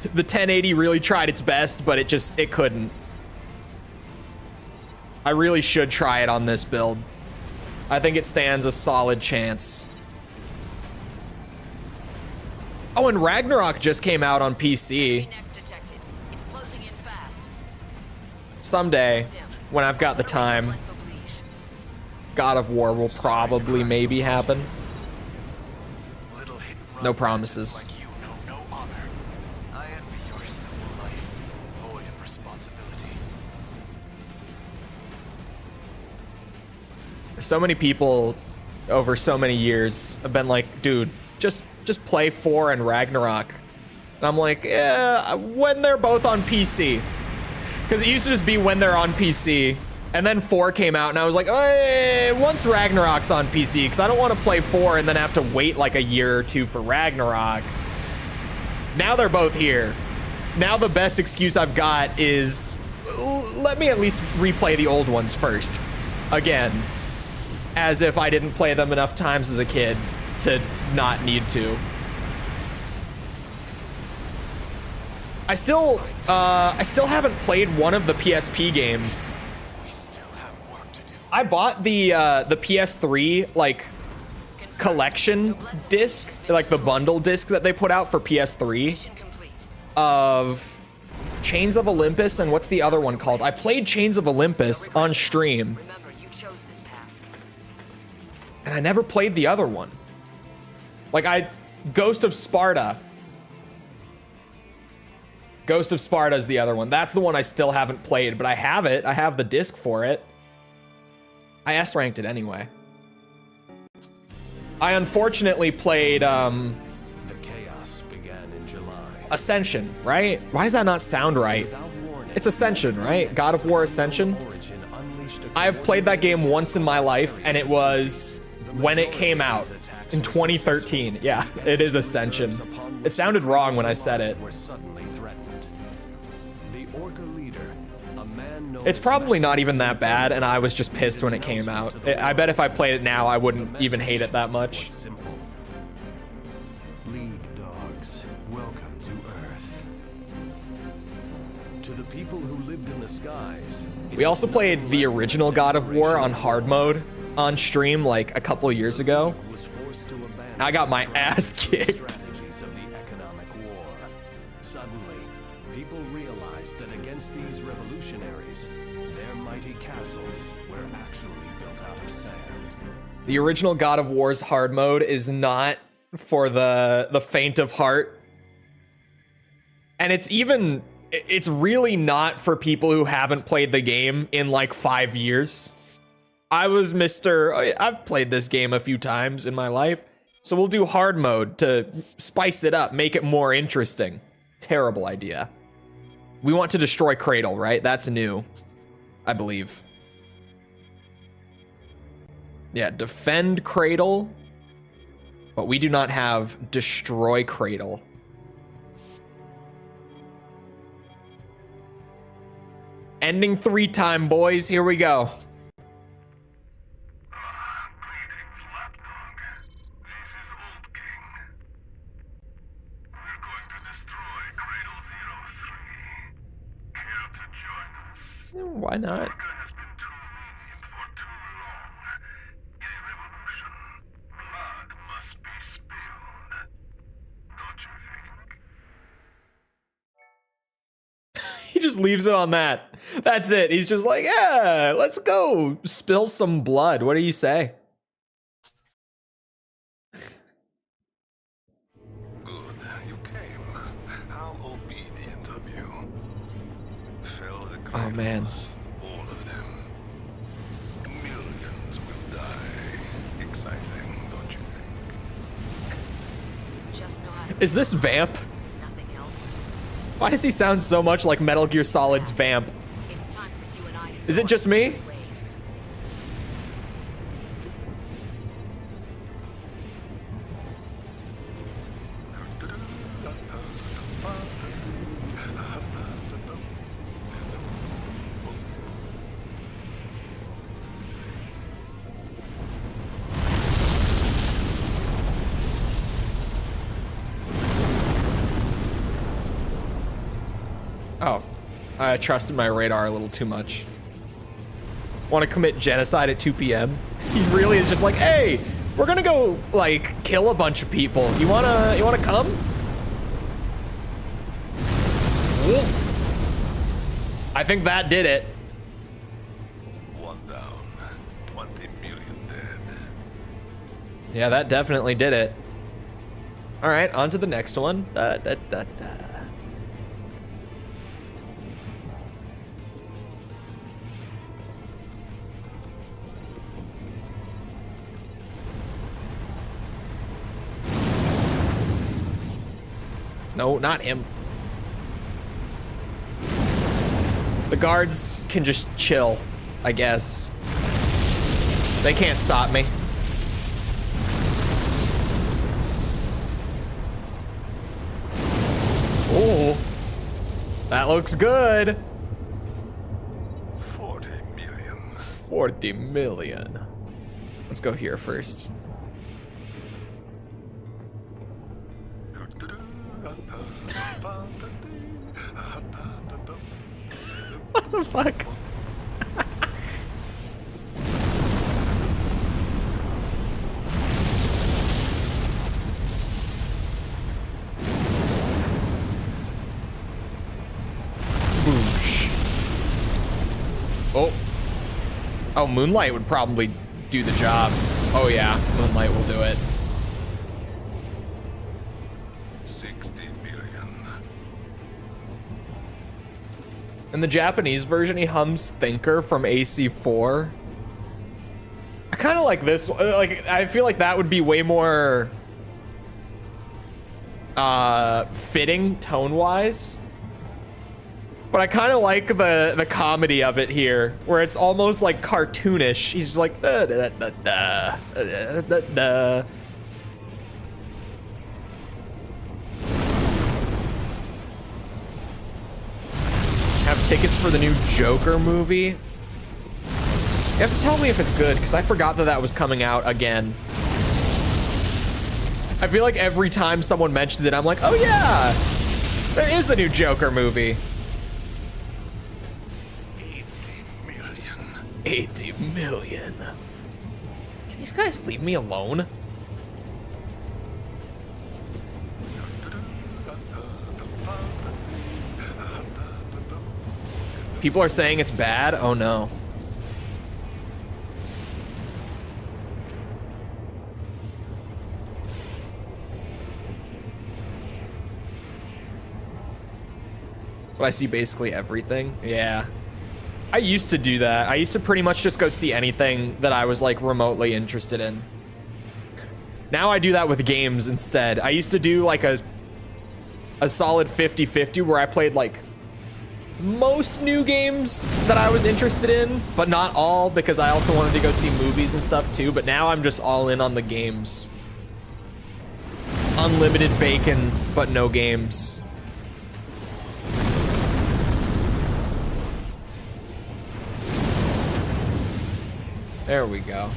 S1: The 1080 really tried its best, but it couldn't. I really should try it on this build. I think it stands a solid chance. Oh, and Ragnarok just came out on PC. Someday, when I've got the time, God of War will probably maybe happen. No promises. So many people over so many years have been like, dude, just play 4 and Ragnarok. And I'm like, yeah, when they're both on PC. Because it used to just be when they're on PC. And then 4 came out and I was like, hey, once Ragnarok's on PC, because I don't want to play 4 and then have to wait like a year or two for Ragnarok. Now they're both here. Now the best excuse I've got is, let me at least replay the old ones first. Again. As if I didn't play them enough times as a kid to not need to. I still haven't played one of the PSP games. I bought the PS3 like collection disc, like the bundle disc that they put out for PS3 of Chains of Olympus and what's the other one called? I played Chains of Olympus on stream. And I never played the other one. Like Ghost of Sparta. Ghost of Sparta is the other one. That's the one I still haven't played, but I have it. I have the disc for it. I S-ranked it anyway. I unfortunately played,
S8: The chaos began in July.
S1: Ascension, right? Why does that not sound right? It's Ascension, right? God of War Ascension. I have played that game once in my life, and it was when it came out in 2013. Yeah, it is Ascension. It sounded wrong when I said it.
S8: Were suddenly threatened. The Orca leader, a man known
S1: It's
S8: as
S1: probably not
S8: maximum
S1: even that bad, and I was just pissed when it came out. I bet if I played it now, I wouldn't even hate it that much.
S8: was simple. League dogs, welcome to Earth. To the people who lived in the skies.
S1: We also played the original God of War on hard mode on stream like a couple years ago.
S8: Was forced to abandon
S1: I got my ass
S8: the
S1: kicked.
S8: strategies of the economic war. Suddenly, people realized that against these revolutionaries, their mighty castles were actually built out of sand.
S1: The original God of War's hard mode is not for the faint of heart. And it's really not for people who haven't played the game in like 5 years. I've played this game a few times in my life, so we'll do hard mode to spice it up, make it more interesting. Terrible idea. We want to destroy Cradle, right? That's new, I believe. Yeah, defend Cradle, but we do not have destroy Cradle. Ending 3 time, boys. Here we go.
S2: Greetings, lapdog. This is Old King. We're going to destroy Cradle 03. Care to join us?
S1: Why not?
S2: Orca has been too lenient for too long. In a revolution, blood must be spilled. Don't you think?
S1: He just leaves it on that. That's it. He's just like, yeah, let's go spill some blood. What do you say?
S2: Good, you came. How obedient of you. Fill the
S1: Oh, man.
S2: cradles, all of them. Millions will die. Exciting, don't you think?
S4: Just know how to
S1: Is this Vamp?
S4: nothing else.
S1: Why does he sound so much like Metal Gear Solid's Vamp?
S4: It's time for you and I to
S1: Is it
S4: go
S1: just
S4: our
S1: me?
S4: separate ways.
S1: Oh, I trusted my radar a little too much. Want to commit genocide at 2 p.m.? He really is just like, hey, we're gonna go like kill a bunch of people. You wanna come? Ooh. I think that did it.
S2: One down, 20 million dead.
S1: Yeah, that definitely did it. All right, on to the next one. No, not him. The guards can just chill, I guess. They can't stop me. Oh, that looks good.
S2: 40 million.
S1: 40 million. Let's go here first. What the fuck? Boosh. Oh. Oh, Moonlight would probably do the job. Oh yeah, Moonlight will do it.
S2: 60 million.
S1: In the Japanese version, he hums Thinker from AC4. I kind of like this. Like, I feel like that would be way more fitting tone-wise. But I kind of like the comedy of it here, where it's almost like cartoonish. He's just like, da, da, da, da, da, da, da. Have tickets for the new Joker movie. You have to tell me if it's good, because I forgot that that was coming out again. I feel like every time someone mentions it, I'm like, oh yeah, there is a new Joker movie.
S2: 80 million.
S1: 80 million. Can these guys leave me alone? People are saying it's bad? Oh no. But I see basically everything. Yeah. I used to do that. I used to pretty much just go see anything that I was like remotely interested in. Now I do that with games instead. I used to do like a solid 50-50 where I played like most new games that I was interested in, but not all, because I also wanted to go see movies and stuff too. But now I'm just all in on the games. Unlimited bacon, but no games. There we go.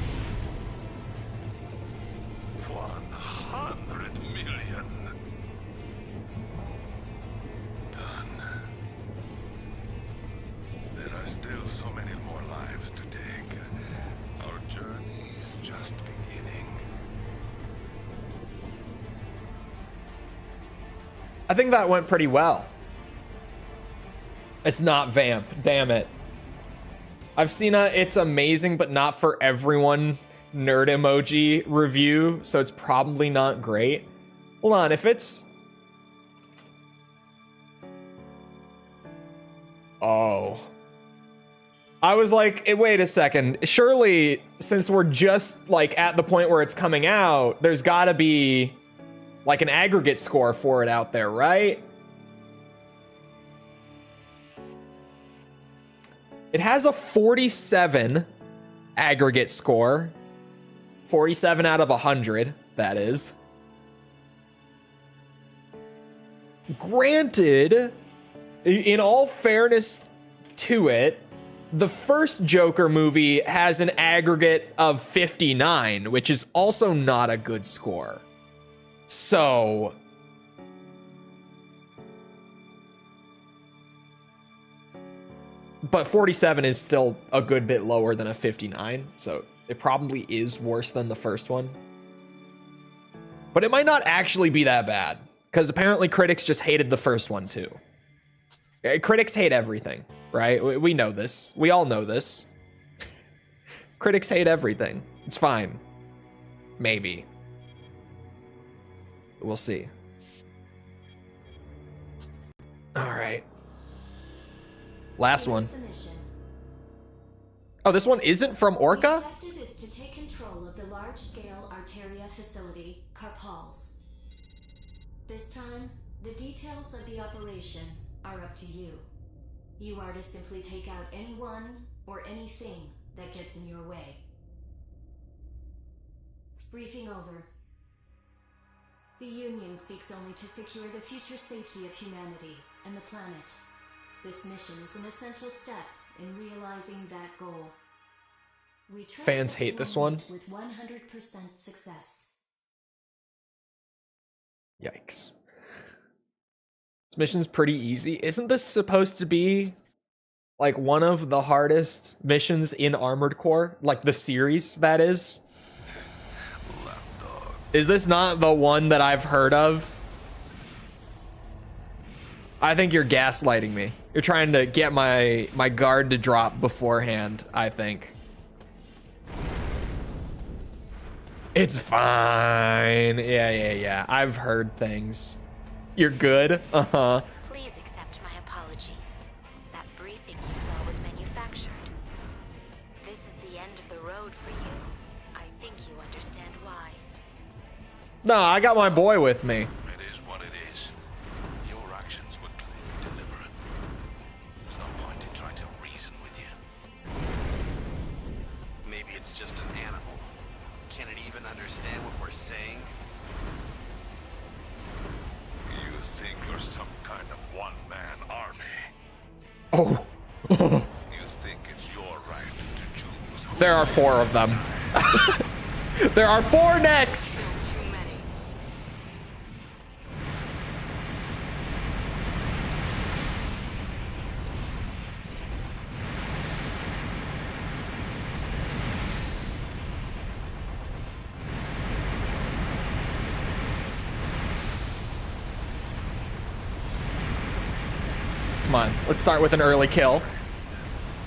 S2: 100 million. Done. There are still so many more lives to take. Our journey is just beginning.
S1: I think that went pretty well. It's not Vamp, damn it. I've seen a "it's amazing but not for everyone" nerd emoji review, so it's probably not great. Hold on, if it's... Oh. I was like, wait a second. Surely, since we're just like at the point where it's coming out, there's gotta be like an aggregate score for it out there, right? It has a 47 aggregate score. 47 out of 100, that is. Granted, in all fairness to it, the first Joker movie has an aggregate of 59, which is also not a good score. So... But 47 is still a good bit lower than a 59, so it probably is worse than the first one. But it might not actually be that bad, because apparently critics just hated the first one too. Critics hate everything, right? We know this. We all know this. Critics hate everything. It's fine. Maybe. We'll see. All right. Last one. Oh, this one isn't from Orca?
S6: The objective is to take control of the large-scale Arteria facility, Carpals. This time, the details of the operation are up to you. You are to simply take out anyone or anything that gets in your way. Briefing over. The Union seeks only to secure the future safety of humanity and the planet. This mission is an essential step in realizing that goal. We trust
S1: Fans
S6: that
S1: hate
S6: you
S1: this
S6: will
S1: one.
S6: meet with 100% success.
S1: Yikes. This mission's pretty easy. Isn't this supposed to be like one of the hardest missions in Armored Core? Like the series, that is? Is this not the one that I've heard of? I think you're gaslighting me. You're trying to get my guard to drop beforehand, I think. It's fine. Yeah. I've heard things. You're good? Uh-huh.
S6: Please accept my apologies. That briefing you saw was manufactured. This is the end of the road for you. I think you understand why.
S1: No, I got my boy with me.
S2: It is what it is. Your actions were clearly deliberate. There's no point in trying to reason with you.
S9: Maybe it's just an animal. Can it even understand what we're saying?
S2: You think you're some kind of one-man army?
S1: Oh.
S2: You think it's your right to choose who
S1: There are 4 of them. There are 4 necks.
S4: Still too many.
S1: Come on, let's start with an early kill.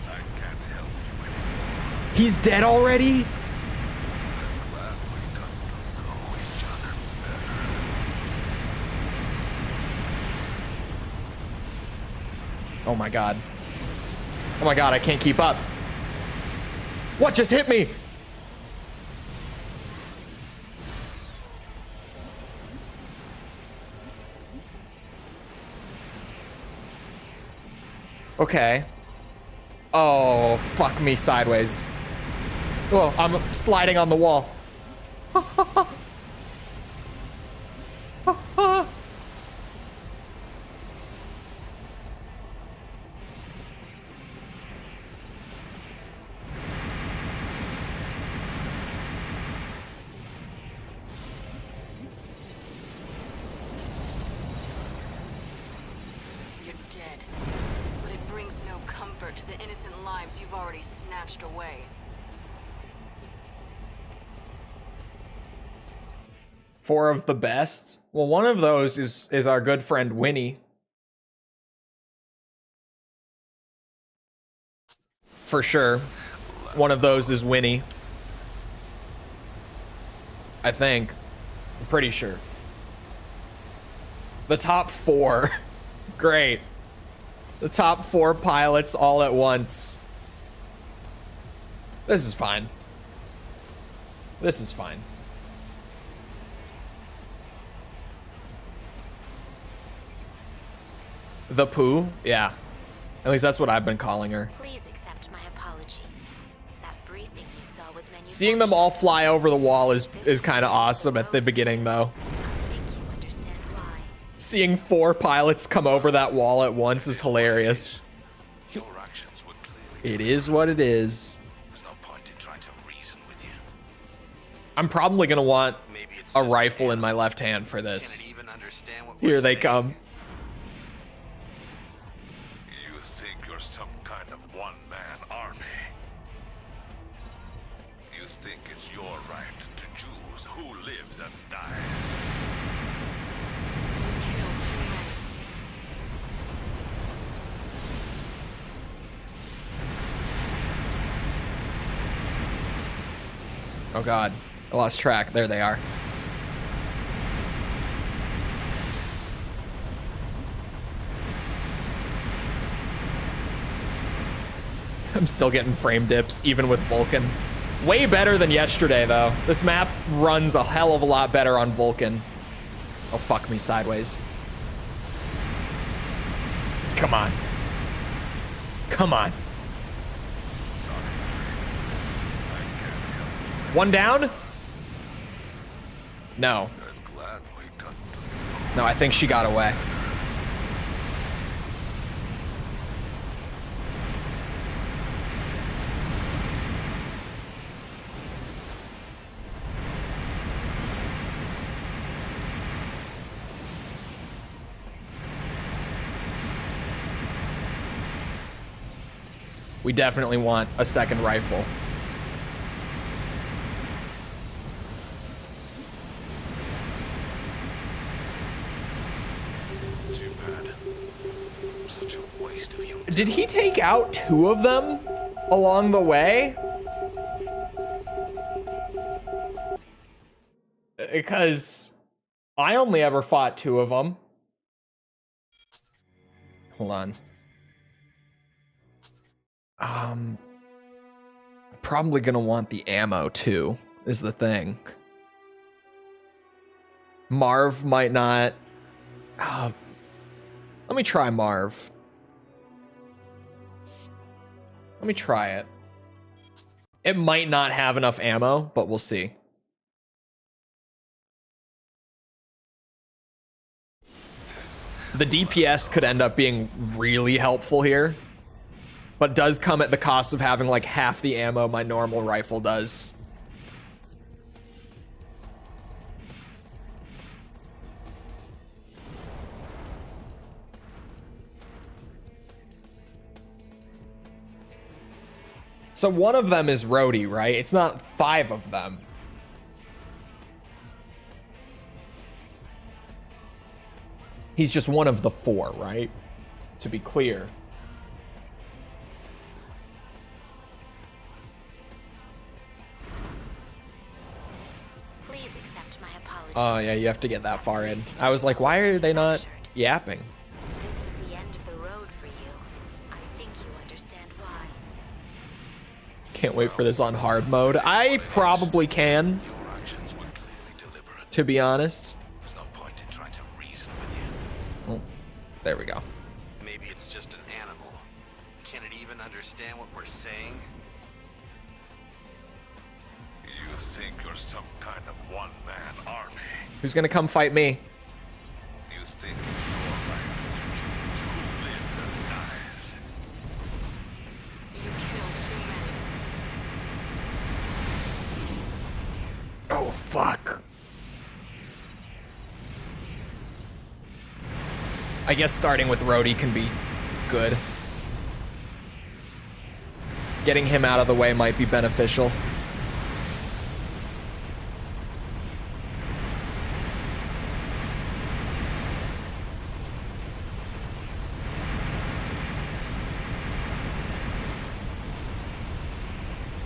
S2: I can't help you anymore.
S1: He's dead already?
S2: Glad we got to know each other better.
S1: Oh my god. Oh my god, I can't keep up. What just hit me? Okay. Oh, fuck me sideways. Oh, I'm sliding on the wall.
S4: You're dead. But it brings no comfort to the innocent lives you've already snatched away.
S1: Four of the best? Well, one of those is our good friend Winnie. For sure. One of those is Winnie. I think. I'm pretty sure. The top 4. Great. The top 4 pilots all at once. This is fine. This is fine. The poo? Yeah. At least that's what I've been calling her.
S6: Please accept my apologies. That briefing you saw was manufactured.
S1: Seeing them all fly over the wall is kind of awesome at the beginning, though.
S6: I think you understand why.
S1: Seeing 4 pilots come over that wall at once is hilarious.
S2: Your actions were clearly.
S1: It is what it is.
S2: There's no point in trying to reason with you.
S1: I'm probably gonna want
S9: Maybe it's
S1: a
S9: just
S1: rifle in
S9: an
S1: my
S9: animal.
S1: left hand for
S9: Can
S1: this.
S9: it even understand what
S1: Here
S9: we're
S1: they
S9: saying?
S1: come.
S2: You think you're some kind of one-man army. You think it's your right to choose who lives and dies.
S4: Kill too many.
S1: Oh god. I lost track. There they are. I'm still getting frame dips, even with Vulcan. Way better than yesterday, though. This map runs a hell of a lot better on Vulcan. Oh, fuck me sideways. Come on. Come on.
S2: Sorry, friend. I can't help
S1: One down? No.
S2: you. I'm glad we got to know.
S1: No, I think she got away. We definitely want a second rifle.
S2: Too bad. Such a waste of you.
S1: Did he take out 2 of them along the way? Because I only ever fought 2 of them. Hold on. Probably gonna want the ammo too, is the thing. Marv might not. Let me try Marv. Let me try it. It might not have enough ammo, but we'll see. The DPS could end up being really helpful here. but does come at the cost of having like half the ammo my normal rifle does. So one of them is Rhodey, right? It's not 5 of them. He's just one of the 4, right? To be clear.
S4: Please accept my apologies.
S1: Oh yeah, you have to get that far in. I was like, why are they not yapping?
S4: This is the end of the road for you. I think you understand why.
S1: Can't wait for this on hard mode. I probably can,
S9: Your actions were clearly deliberate.
S1: to be honest.
S9: There's no point in trying to reason with you.
S1: Oh, there we go.
S9: Maybe it's just an animal. Can it even understand what we're saying?
S2: You think you're some kind of one-man army?
S1: Who's gonna come fight me?
S2: You think it's your right to choose who lives and dies?
S4: You killed too many.
S1: Oh, fuck. I guess starting with Rhodey can be good. Getting him out of the way might be beneficial.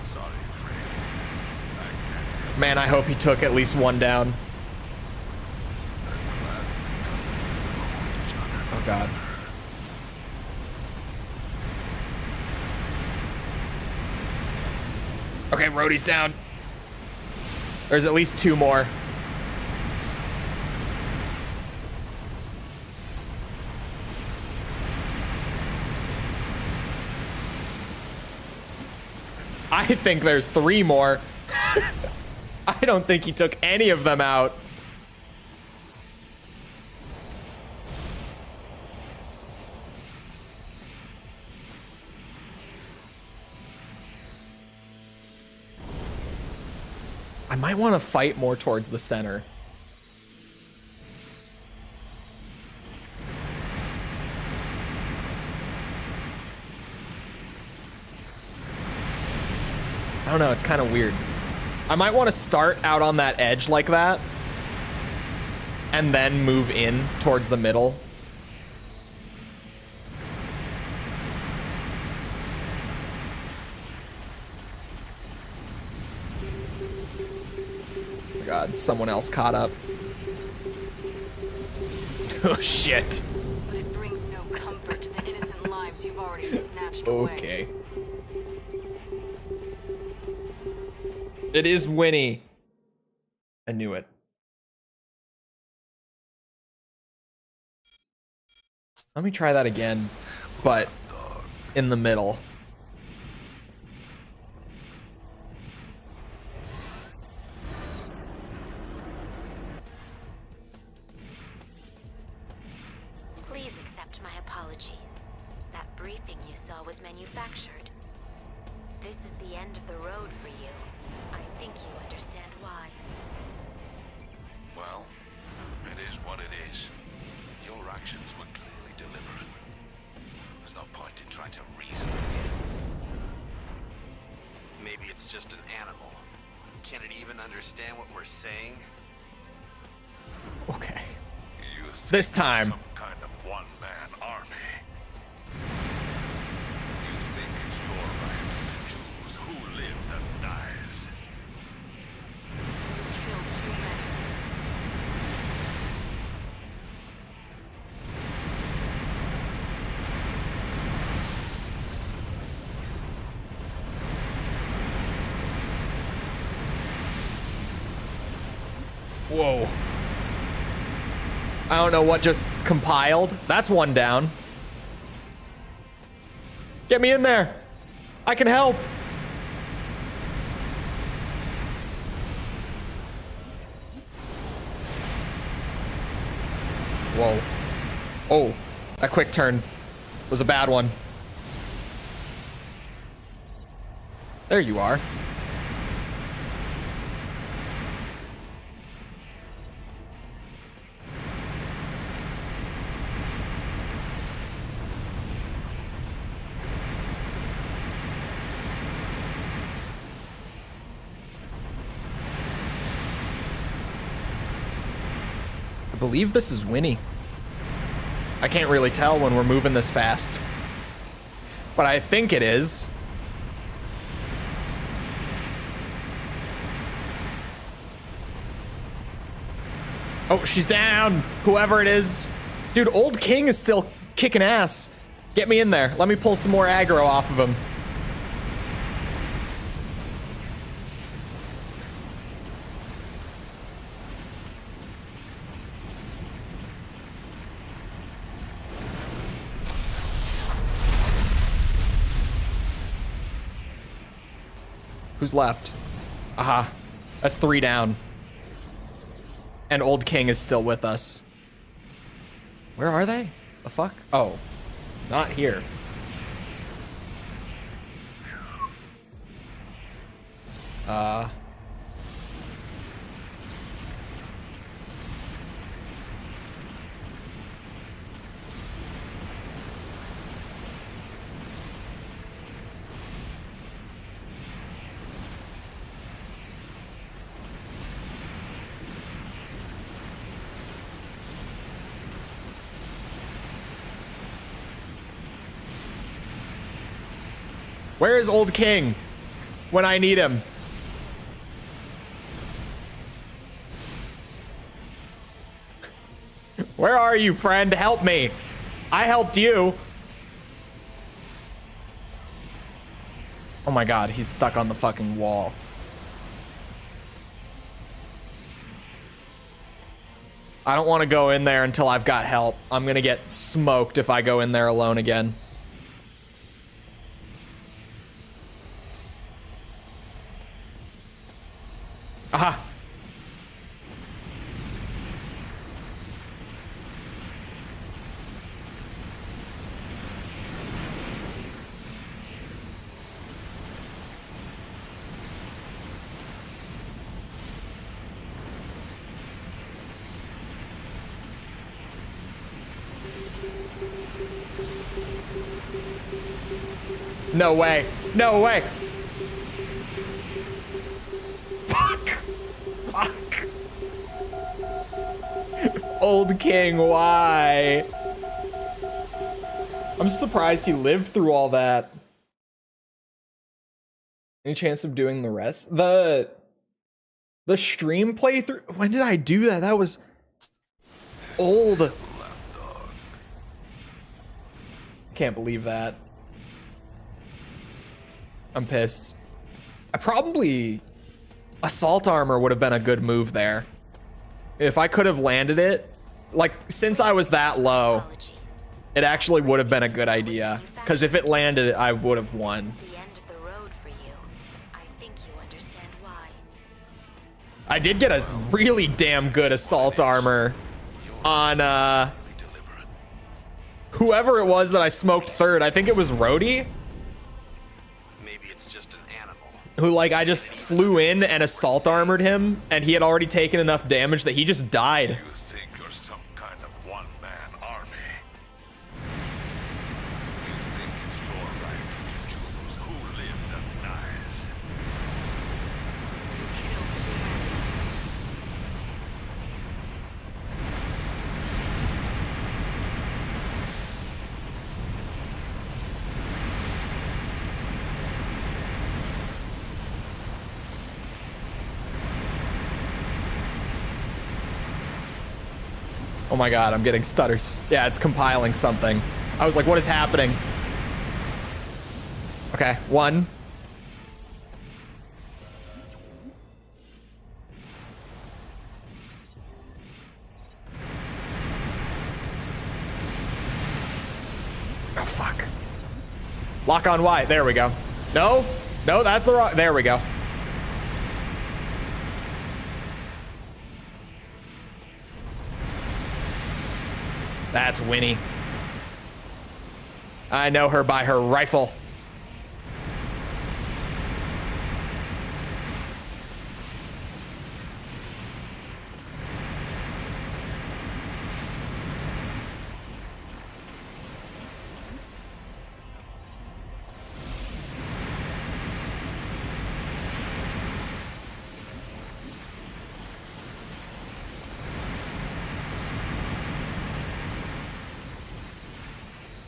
S2: Sorry, Fred. I can't.
S1: Man, I hope he took at least one down. Oh god. Okay, Rhodey's down. There's at least 2 more. I think there's 3 more. I don't think he took any of them out. I might want to fight more towards the center. I don't know, it's kind of weird. I might want to start out on that edge like that and then move in towards the middle. Oh my god, someone else caught up. Oh shit.
S4: But it brings no comfort to the innocent lives you've already snatched away.
S1: Okay. It is Winnie. I knew it. Let me try that again, but in the middle.
S4: Please accept my apologies. That briefing you saw was manufactured. This is the end of the road for you. I think you understand why.
S2: Well, it is what it is. Your actions were clearly deliberate. There's no point in trying to reason with you.
S9: Maybe it's just an animal. Can it even understand what we're saying?
S1: Okay.
S2: You think
S1: This time.
S2: you're some kind of one-man army. You think it's your right to choose who lives and dies.
S4: You killed too many.
S1: Whoa. I don't know what just compiled. That's one down. Get me in there. I can help. Whoa. Oh, that quick turn was a bad one. There you are. I believe this is Winnie. I can't really tell when we're moving this fast, but I think it is. Oh, she's down. Whoever it is. Dude, Old King is still kicking ass. Get me in there. Let me pull some more aggro off of him. Who's left? Aha. That's 3 down. And Old King is still with us. Where are they? The fuck? Oh. Not here. Where is Old King when I need him? Where are you, friend? Help me. I helped you. Oh my god, he's stuck on the fucking wall. I don't want to go in there until I've got help. I'm gonna get smoked if I go in there alone again. Aha. No way. No way. Fuck. Fuck. Old King, why? I'm surprised he lived through all that. Any chance of doing the rest? The stream playthrough? When did I do that? That was old. Can't believe that. I'm pissed. I probably... Assault armor would have been a good move there. If I could have landed it, like, since I was that low, it actually would have been a good idea. Because if it landed, I would have won. I did get a really damn good assault armor on whoever it was that I smoked third. I think it was Rhodey.
S9: Maybe it's just an animal.
S1: Who, like, I just flew in and assault armored him, and he had already taken enough damage that he just died.
S2: You think you're some kind of one-man army? You think it's your right to choose who lives and dies?
S9: You killed too many.
S1: Oh my god, I'm getting stutters. Yeah, it's compiling something. I was like, what is happening? Okay, 1. Oh, fuck. Lock on Y. There we go. No, no, that's the wrong. There we go. That's Winnie. I know her by her rifle.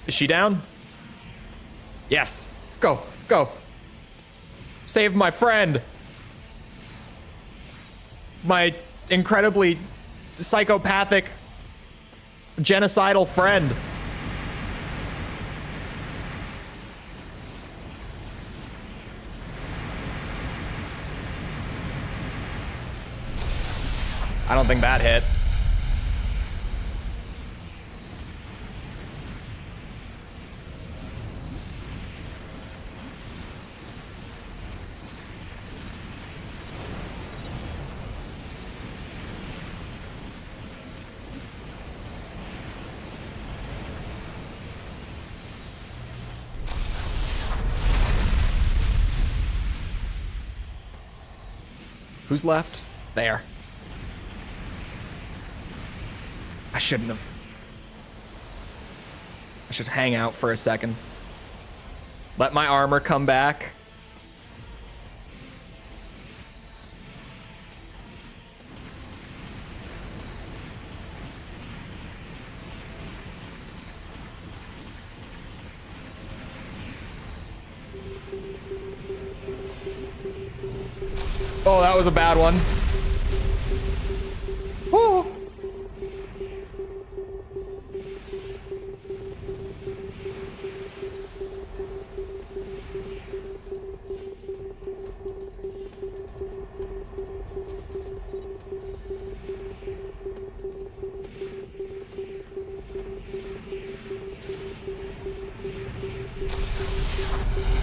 S1: Is she down? Yes. Go. Go. Save my friend. My incredibly psychopathic, genocidal friend. I don't think that hit. Who's left? There. I shouldn't have. I should hang out for a second. Let my armor come back. Oh, that was a bad one. Woo.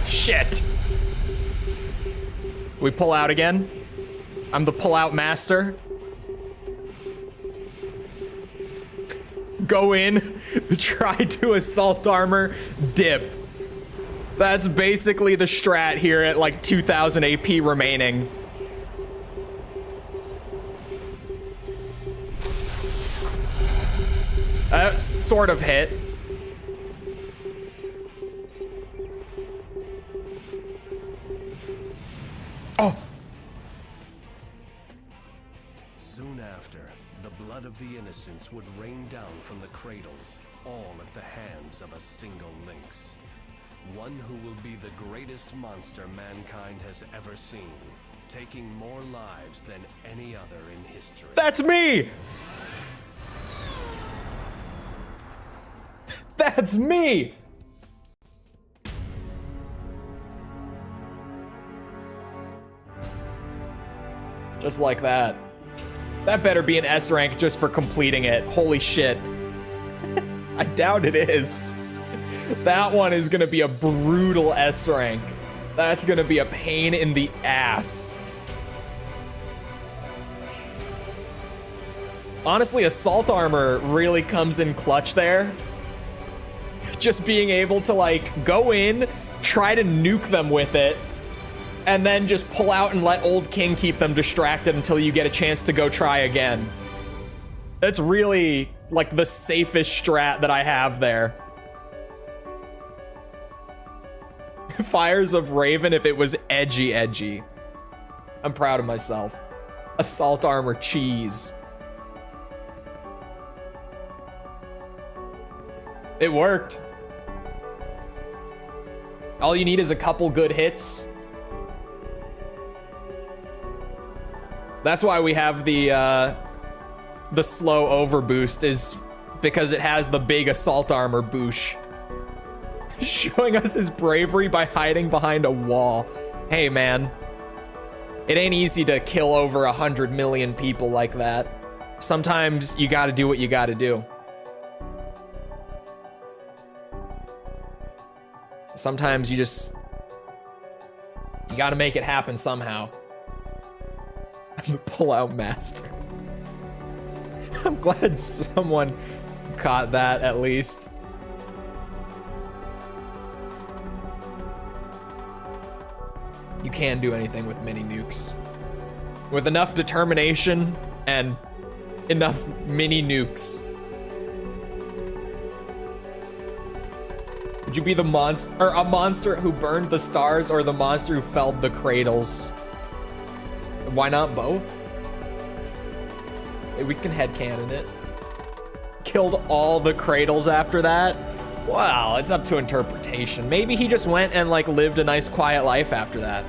S1: Shit. We pull out again. I'm the pull-out master. Go in, try to assault armor, dip. That's basically the strat here at like 2000 AP remaining. Sort of hit. Oh!
S8: Soon after, the blood of the innocents would rain down from the cradles, all at the hands of a single lynx. One who will be the greatest monster mankind has ever seen, taking more lives than any other in history.
S1: That's me! That's me! Just like that. That better be an S rank just for completing it. Holy shit. I doubt it is. That one is gonna be a brutal S rank. That's gonna be a pain in the ass. Honestly, assault armor really comes in clutch there. Just being able to like go in, try to nuke them with it, and then just pull out and let Old King keep them distracted until you get a chance to go try again. That's really like the safest strat that I have there. Fires of Raven if it was edgy. I'm proud of myself. Assault armor cheese. It worked. All you need is a couple good hits. That's why we have the slow overboost, is because it has the big assault armor boosh. Showing us his bravery by hiding behind a wall. Hey man, it ain't easy to kill over 100 million people like that. Sometimes you gotta do what you gotta do. Sometimes you gotta make it happen somehow. I'm the pull-out master. I'm glad someone caught that at least. You can do anything with mini nukes. With enough determination and enough mini nukes. Would you be the monster, or a monster who burned the stars, or the monster who felled the cradles? Why not both? Hey, we can headcanon it. Killed all the cradles after that. Well, it's up to interpretation. Maybe he just went and like lived a nice quiet life after that.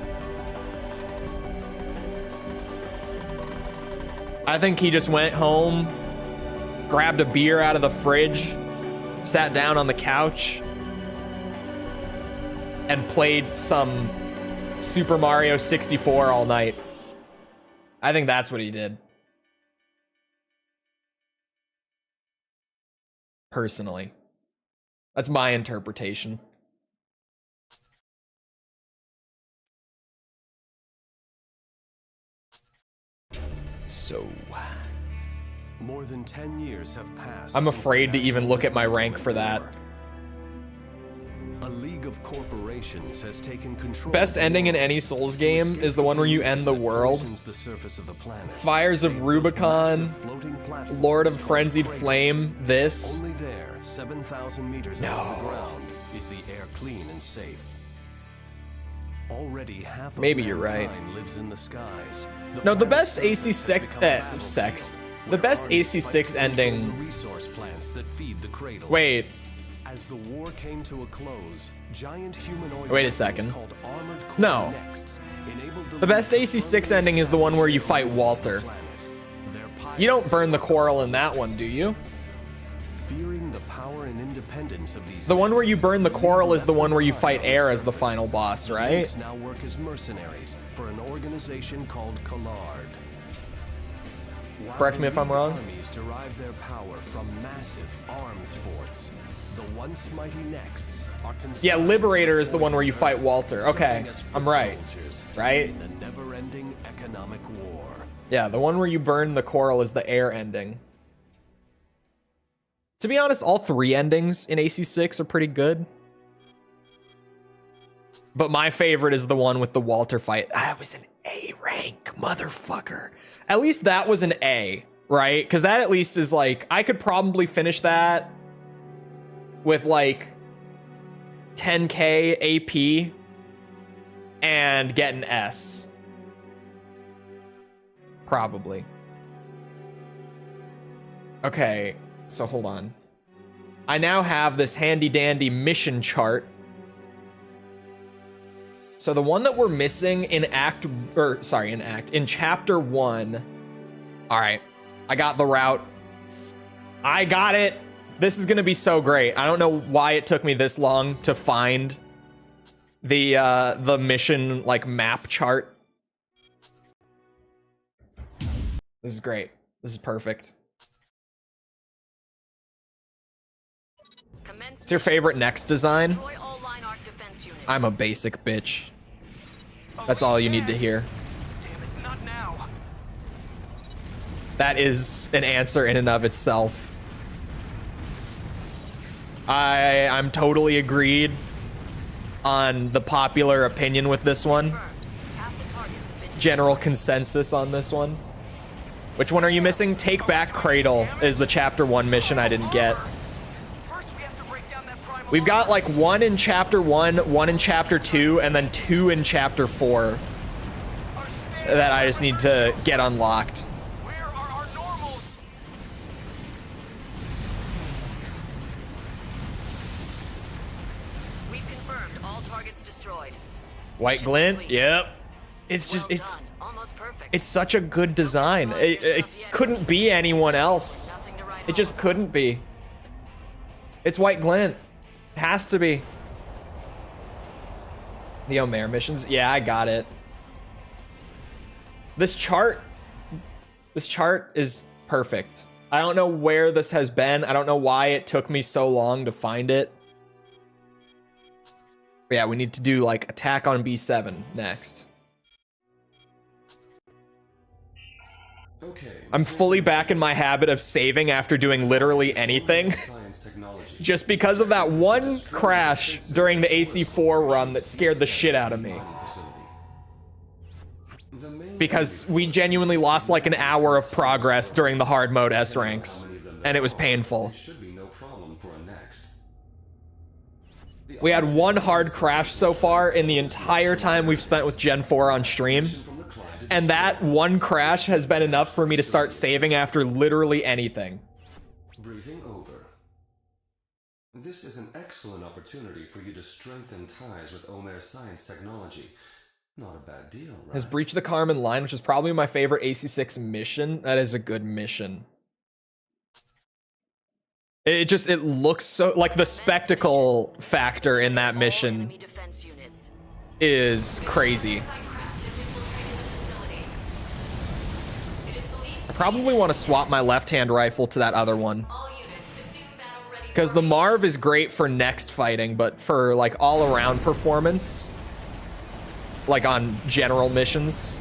S1: I think he just went home, grabbed a beer out of the fridge, sat down on the couch, and played some Super Mario 64 all night. I think that's what he did. Personally. That's my interpretation. So...
S8: More than 10 years have passed.
S1: I'm afraid to even look at my rank for that.
S8: A league of corporations has taken control.
S1: Best ending in any Souls game is the one where you end the world.
S8: The surface of the planet.
S1: Fires of Rubicon, Lord of Frenzied Flame, this.
S8: Only there, 7,000 meters above the ground, is the air clean and safe. Already half of
S1: Maybe you're right.
S8: lives in the skies.
S1: No, the best AC6 the best AC6 ending.
S8: Resource plants that feed the cradles.
S1: Wait.
S8: As the war came to a close, giant humanoid
S1: Wait a second.
S8: called armored
S1: No.
S8: nexts enabled
S1: The best AC6 ending is the one where you fight Walter. You don't burn the coral in that one, do you?
S8: Fearing the power and independence of these
S1: The one where you burn the coral is the one where you fight Air as the
S8: surface.
S1: final boss, right?
S8: Now work as mercenaries for an organization called Collard.
S1: Correct me if I'm wrong.
S8: Armies derive their power from massive arms forts. The once mighty nexts are
S1: Yeah, Liberator is the one where you fight Walter. Okay, I'm right. Right?
S8: In the never-ending economic war.
S1: Yeah, the one where you burn the coral is the Air ending. To be honest, all three endings in AC6 are pretty good. But my favorite is the one with the Walter fight. I was an A rank, motherfucker. At least that was an A, right? Because that at least is like, I could probably finish that with like 10k AP and get an S. Probably. Okay, so hold on. I now have this handy dandy mission chart. So the one that we're missing in in chapter 1. All right, I got the route. I got it. This is gonna be so great. I don't know why it took me this long to find the mission like map chart. This is great. This is perfect. What's your favorite next design? I'm a basic bitch. That's all you need to hear.
S5: Damn it, not now.
S1: That is an answer in and of itself. I'm totally agreed on the popular opinion with this one. General consensus on this one. Which one are you missing? Take Back Cradle is the chapter 1 mission I didn't get. We've got like 1 in chapter 1, 1 in chapter 2, and then 2 in chapter 4 that I just need to get unlocked.
S5: Where are our normals?
S4: We've confirmed all targets destroyed.
S1: White Glint, yep. It's just, it's
S4: almost perfect.
S1: It's such a good design. It couldn't be anyone else. It just couldn't be. It's White Glint. Has to be. The Omer missions. Yeah, I got it. This chart is perfect. I don't know where this has been. I don't know why it took me so long to find it. But yeah, we need to do like attack on B7 next.
S7: Okay.
S1: I'm fully back in my habit of saving after doing literally anything. Just because of that one crash during the AC4 run that scared the shit out of me. Because we genuinely lost like an hour of progress during the hard mode S ranks. And it was painful. We had one hard crash so far in the entire time we've spent with Gen 4 on stream. And that one crash has been enough for me to start saving after literally anything.
S7: Breathing over. This is an excellent opportunity for you to strengthen ties with Omer science technology. Not a bad deal, right?
S1: Has breached the Carmen line, which is probably my favorite AC6 mission. That is a good mission. It looks so, like, the spectacle factor in that mission is crazy. I probably want to swap my left-hand rifle to that other one. Because the Marv is great for next fighting, but for, like, all-around performance, like on general missions,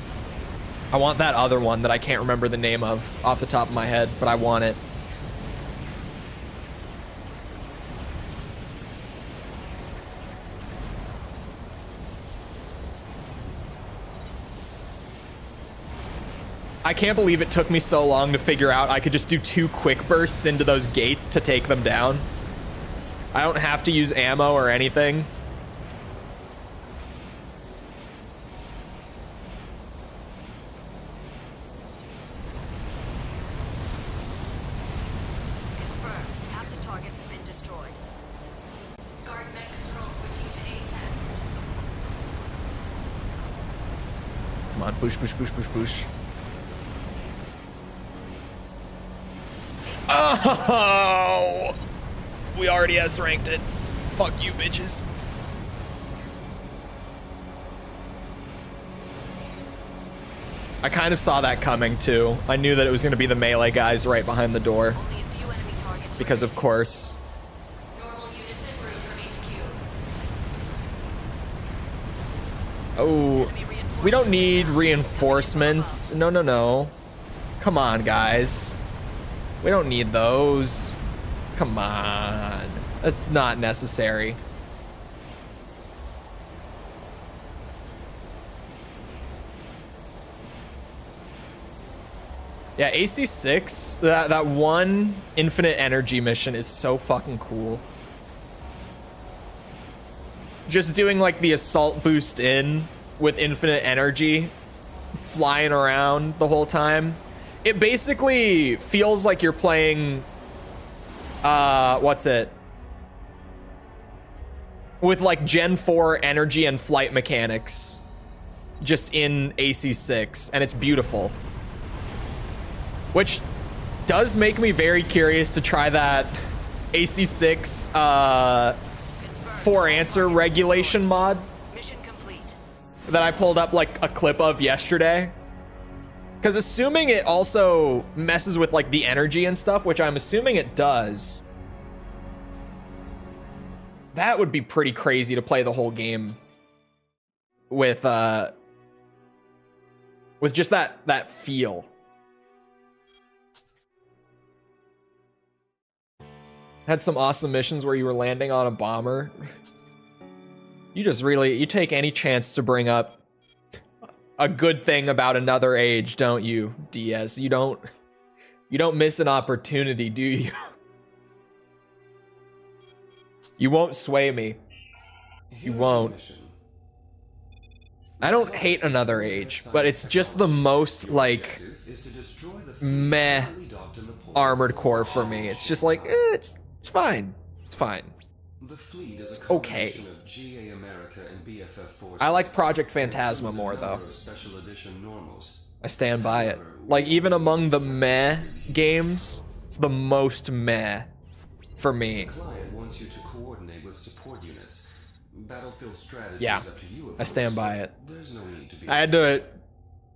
S1: I want that other one that I can't remember the name of off the top of my head, but I want it. I can't believe it took me so long to figure out I could just do 2 quick bursts into those gates to take them down. I don't have to use ammo or anything.
S4: Confirm. Half the targets have been destroyed. Guard mech control switching to A10.
S1: Come on, push, push, push, push, push. Oh! We already S-ranked it. Fuck you, bitches. I kind of saw that coming, too. I knew that it was going to be the melee guys right behind the door.
S4: Only a few enemy targets
S1: Because, of course.
S4: Normal units en route from HQ.
S1: Oh, we don't need reinforcements. No, no, no. Come on, guys. We don't need those. Come on. That's not necessary. Yeah, AC6, that one infinite energy mission is so fucking cool. Just doing like the assault boost in with infinite energy, flying around the whole time. It basically feels like you're playing, what's it? With like Gen 4 energy and flight mechanics, just in AC6, and it's beautiful. Which does make me very curious to try that AC6 for answer regulation mod
S4: Mission complete.
S1: that I pulled up like a clip of yesterday. Because assuming it also messes with like the energy and stuff, which I'm assuming it does, that would be pretty crazy to play the whole game with just that feel. Had some awesome missions where you were landing on a bomber. You take any chance to bring up a good thing about another age, don't you, DS? You don't miss an opportunity, do you? You won't sway me. You won't. I don't hate another age, but it's just the most like meh armored core for me. It's just like it's fine. It's fine. It's okay. I like Project Phantasma more though. I stand by it. Like even among the meh games, it's the most meh for me. Yeah, I stand by it. I had to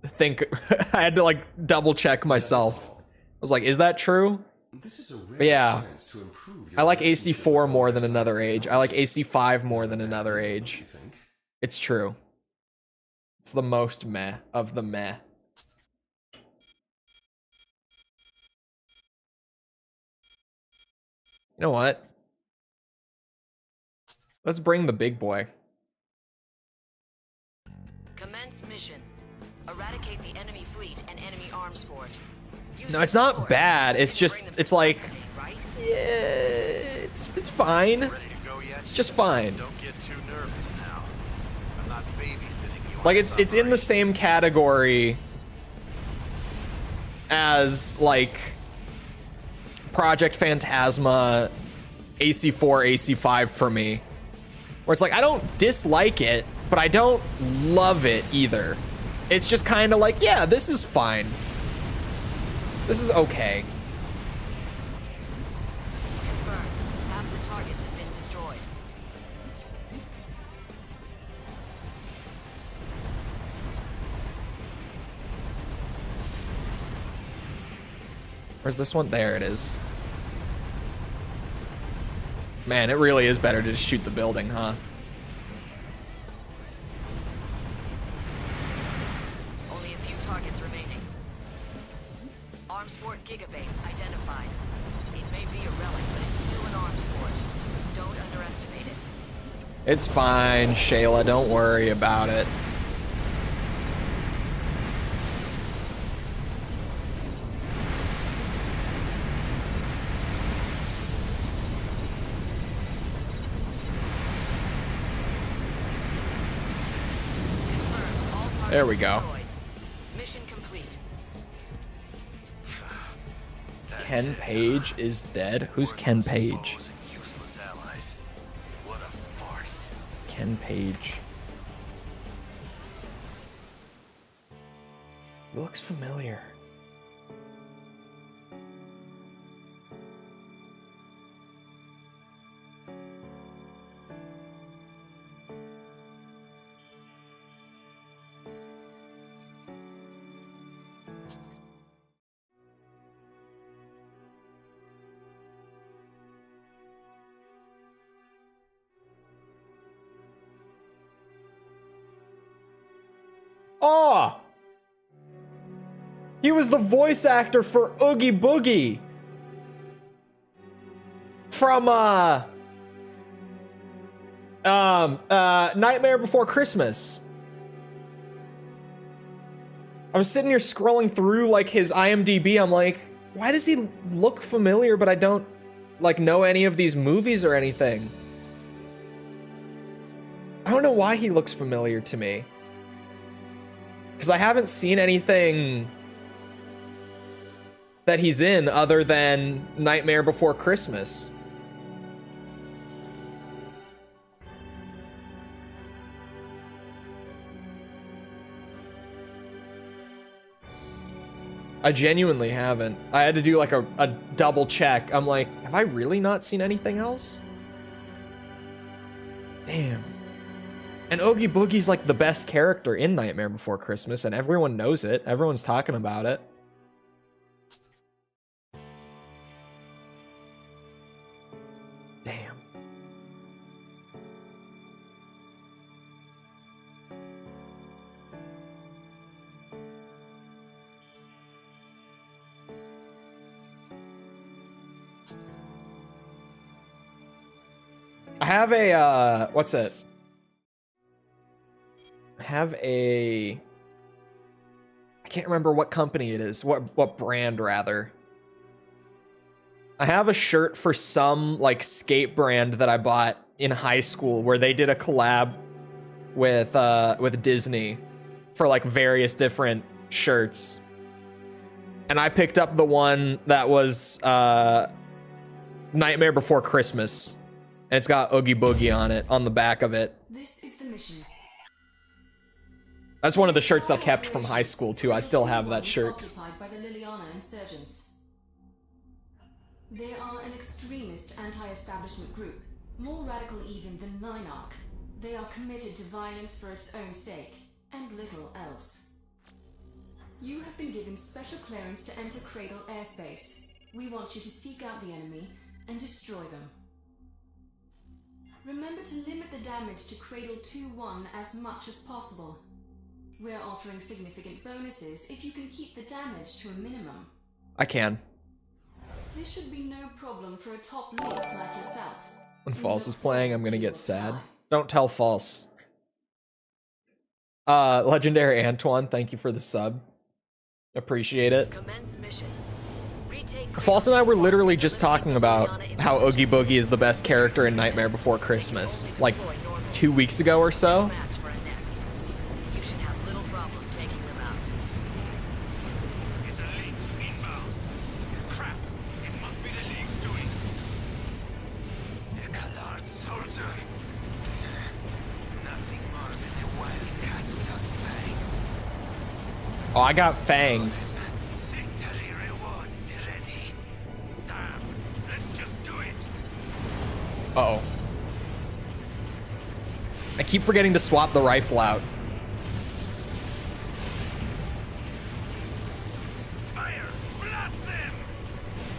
S1: think, I had to like double check myself. I was like, is that true? But yeah, I like AC4 more than Another Age. I like AC5 more than Another Age. It's true. It's the most meh of the meh. You know what? Let's bring the big boy.
S4: Commence mission. Eradicate the enemy fleet and enemy arms fort.
S1: No, it's not bad. It's just, it's like, yeah, it's fine. It's just fine.
S9: Don't get too nervous now. I'm not babysitting you.
S1: Like it's in the same category as like Project Phantasma AC4, AC5 for me. Where it's like, I don't dislike it, but I don't love it either. It's just kind of like, yeah, this is fine. This is okay.
S4: Confirmed. Half the targets have been destroyed.
S1: Where's this one? There it is. Man, it really is better to just shoot the building, huh?
S4: Only a few targets remaining. Arms fort gigabase identified. It may be a relic, but it's still an arms fort. Don't underestimate it.
S1: It's fine, Shayla. Don't worry about it.
S4: Confirmed. All targets
S1: There we go.
S4: destroyed. Mission complete.
S1: Ken Page is dead? Who's Ken Page?
S9: Foes and useless allies. What a farce.
S1: Ken Page. It looks familiar. Oh! He was the voice actor for Oogie Boogie. From, Nightmare Before Christmas. I was sitting here scrolling through, like, his IMDb. I'm like, why does he look familiar, but I don't, like, know any of these movies or anything? I don't know why he looks familiar to me. Because I haven't seen anything that he's in other than Nightmare Before Christmas. I genuinely haven't. I had to do like a double check. I'm like, have I really not seen anything else? Damn. And Oogie Boogie's like the best character in Nightmare Before Christmas, and everyone knows it. Everyone's talking about it. Damn. I have a, what's it? I have a, I can't remember what company it is, what brand rather. I have a shirt for some like skate brand that I bought in high school where they did a collab with Disney for like various different shirts. And I picked up the one that was Nightmare Before Christmas. And it's got Oogie Boogie on it, on the back of it.
S6: This is the mission.
S1: That's one of the shirts I kept from high school too. I still have that shirt.
S6: Occupied by the Liliana insurgents. They are an extremist anti-establishment group, more radical even than Ninarch. They are committed to violence for its own sake, and little else. You have been given special clearance to enter Cradle airspace. We want you to seek out the enemy and destroy them. Remember to limit the damage to Cradle 2-1 as much as possible. We're offering significant bonuses if you can keep the damage to a minimum.
S1: I can.
S6: This should be no problem for a top lead like yourself.
S1: When False is playing, I'm gonna get sad. Don't tell False. Legendary Antoine, thank you for the sub. Appreciate it.
S4: Commence mission. Retake
S1: False and I were literally just talking about how Oogie Boogie is the best character in Nightmare Before Christmas, like 2 weeks ago or so.
S4: Max for a next. You should have little problem taking them out.
S3: It's a Lynx inbound. Crap! It must be the Lynx doing.
S9: sir. Nothing more than a wild cat without fangs.
S1: Oh, I got fangs.
S9: Victory rewards the ready. Damn, let's just do it.
S1: Uh-oh. I keep forgetting to swap the rifle out.
S9: Fire! Blast them!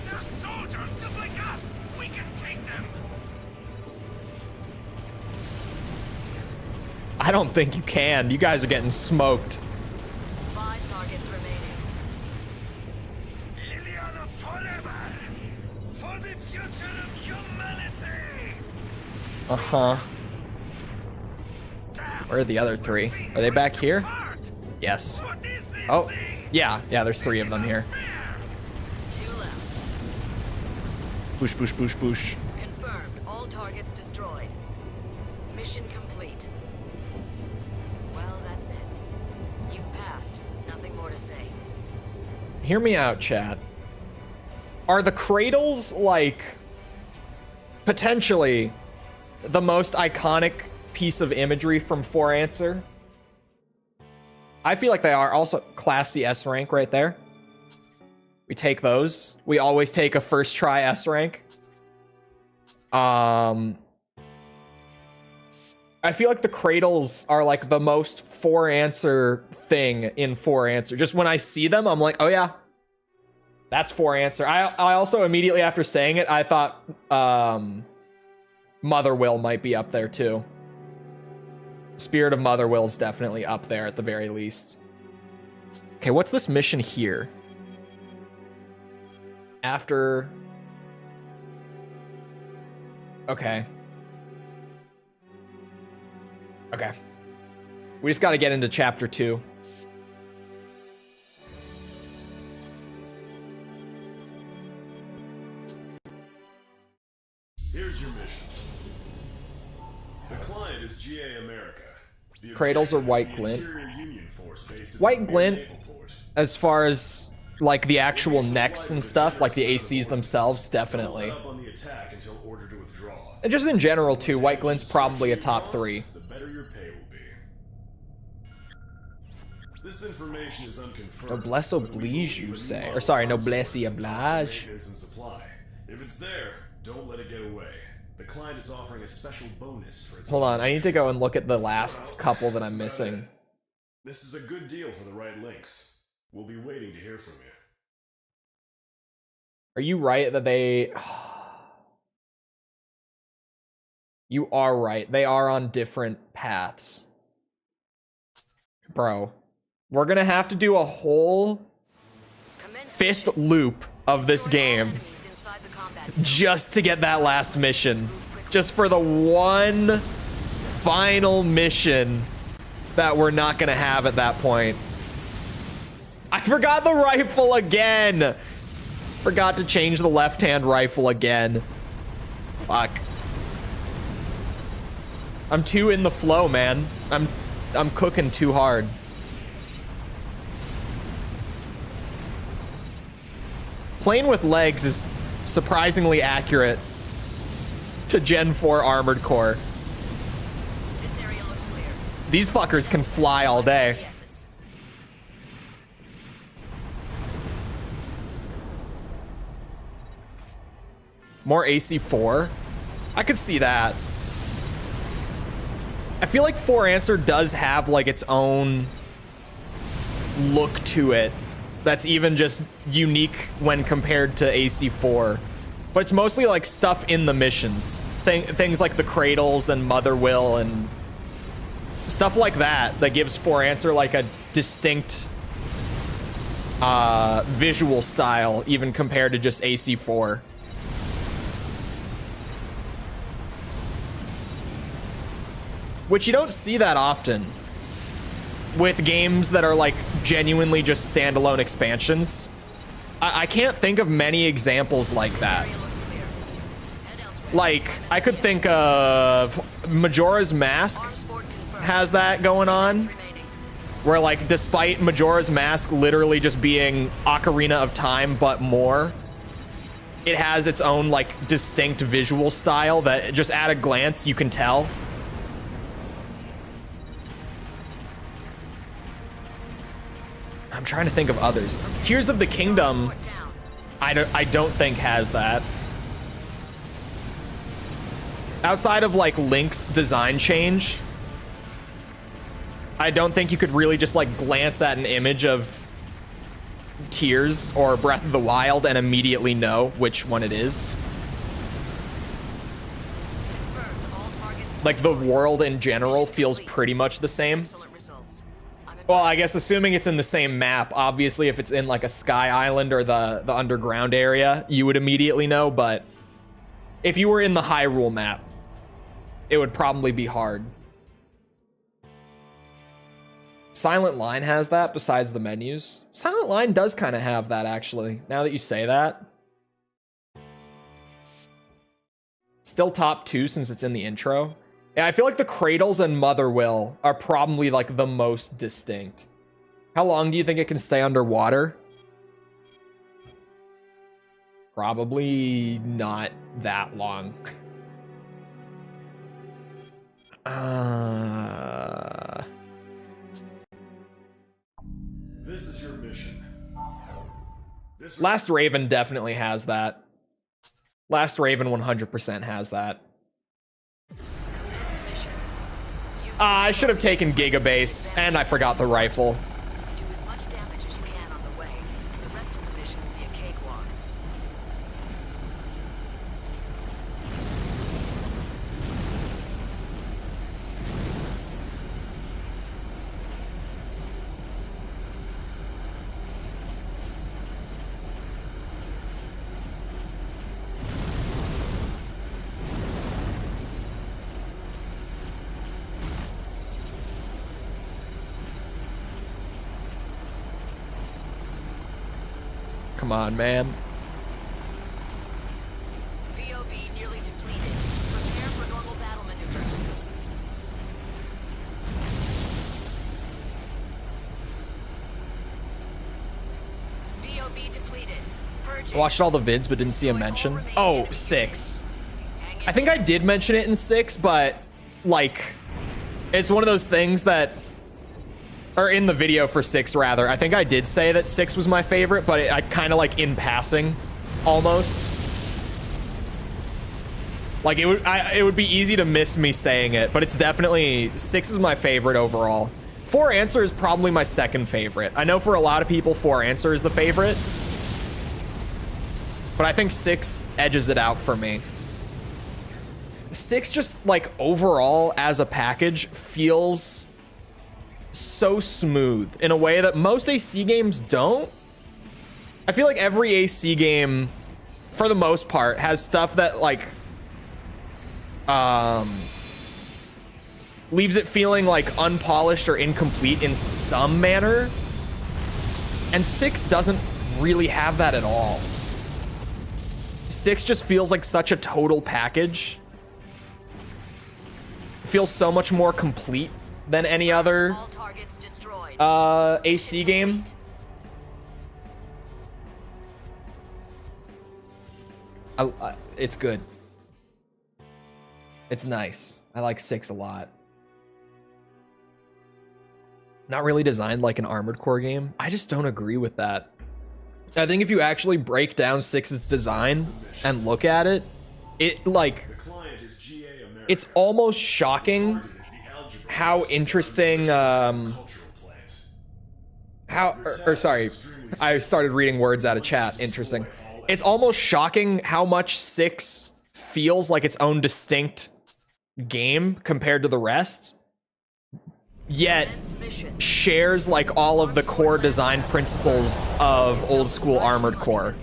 S9: They're soldiers just like us. We can take them.
S1: I don't think you can. You guys are getting smoked.
S4: 5 targets remaining.
S9: Liliana forever! For the future of humanity!
S1: Uh-huh. Where are the other 3? Are they back here? Yes. Oh, yeah. Yeah, there's 3 of them here.
S4: 2 left.
S1: Boosh, boosh, boosh, boosh.
S4: Confirmed. All targets destroyed. Mission complete. Well, that's it. You've passed. Nothing more to say.
S1: Hear me out, chat. Are the cradles, like, potentially the most iconic piece of imagery from 4 Answer? I feel like they are. Also, classy S rank right there. We take those. We always take a first try S rank. I feel like the cradles are like the most 4 Answer thing in 4 Answer. Just when I see them, I'm like, oh yeah, that's 4 Answer. I also immediately after saying it, I thought Mother Will might be up there too. Spirit of Mother Will's definitely up there at the very least. Okay, what's this mission here? After... Okay. Okay. We just got to get into chapter 2.
S2: Here's your mission. The client is GA America. The
S1: Cradles are
S2: objective
S1: white
S2: is the
S1: glint.
S2: Interior Union Force based at
S1: White
S2: the
S1: glint,
S2: naval port.
S1: as far as like the actual necks and stuff, like the ACs themselves, definitely.
S2: Don't let up on the attack until ordered to withdraw.
S1: And just in general too, white glint's probably a top 3.
S2: The better your pay will be. This information is unconfirmed.
S1: Noblesse oblige, you say. Or sorry, noblesse oblige.
S2: Maintenance and supply. If it's there, don't let it get away. The client is offering a special bonus for its...
S1: Hold on, I need to go and look at the last couple that I'm missing.
S2: This is a good deal for the right links. We'll be waiting to hear from you.
S1: Are you right that they... You are right. They are on different paths. Bro, we're gonna have to do a whole 5th loop of this game just to get that last mission. Just for the one final mission that we're not gonna have at that point. I forgot the rifle again. Forgot to change the left-hand rifle again. Fuck. I'm too in the flow, man. I'm cooking too hard. Playing with legs is surprisingly accurate to Gen 4 Armored Core.
S4: This area looks clear.
S1: These fuckers can fly all day. More AC4? I could see that. I feel like 4 Answer does have like its own look to it that's even just unique when compared to AC4. But it's mostly like stuff in the missions. Things like the Cradles and Mother Will and stuff like that that gives 4 Answer like a distinct visual style even compared to just AC4. Which you don't see that often with games that are like genuinely just standalone expansions. I can't think of many examples like that. Like, I could think of Majora's Mask has that going on. Where like, despite Majora's Mask literally just being Ocarina of Time, but more, it has its own like distinct visual style that just at a glance you can tell. I'm trying to think of others. Tears of the Kingdom, I don't think has that. Outside of like Link's design change, I don't think you could really just like glance at an image of Tears or Breath of the Wild and immediately know which one it is. Like the world in general feels pretty much the same. Well, I guess assuming it's in the same map, obviously if it's in like a Sky Island or the underground area, you would immediately know, but if you were in the Hyrule map, it would probably be hard. Silent Line has that besides the menus. Silent Line does kind of have that actually, now that you say that. Still top 2 since it's in the intro. Yeah, I feel like the Cradles and Motherwill are probably like the most distinct. How long do you think it can stay underwater? Probably not that long.
S2: This is your mission.
S1: Last Raven definitely has that. Last Raven 100% has that. I should have taken Gigabase, and I forgot the rifle.
S4: Do as much damage as you can on the way, and the rest of the mission will be a cakewalk.
S1: Come on, man.
S4: VOB nearly depleted. Prepare for normal battle maneuvers. VOB depleted.
S1: I watched all the vids but didn't see a mention. Oh, 6. I think I did mention it in 6, but like it's one of those things that, or in the video for 6 rather, I think I did say that 6 was my favorite, but I kind of like in passing almost. Like it would be easy to miss me saying it, but it's definitely 6 is my favorite overall. 4 Answer is probably my second favorite. I know for a lot of people 4 Answer is the favorite, but I think 6 edges it out for me. 6 just like overall as a package feels so smooth in a way that most AC games don't. I feel like every AC game for the most part has stuff that like leaves it feeling like unpolished or incomplete in some manner, and 6 doesn't really have that at all. 6 just feels like such a total package. It feels so much more complete than any other AC game. It's good. It's nice. I like 6 a lot. Not really designed like an Armored Core game. I just don't agree with that. I think if you actually break down 6's design and look at it, it like, it's almost shocking how interesting, sorry, I started reading words out of chat. Interesting. It's almost shocking how much 6 feels like its own distinct game compared to the rest, yet shares like all of the core design principles of old school Armored Core.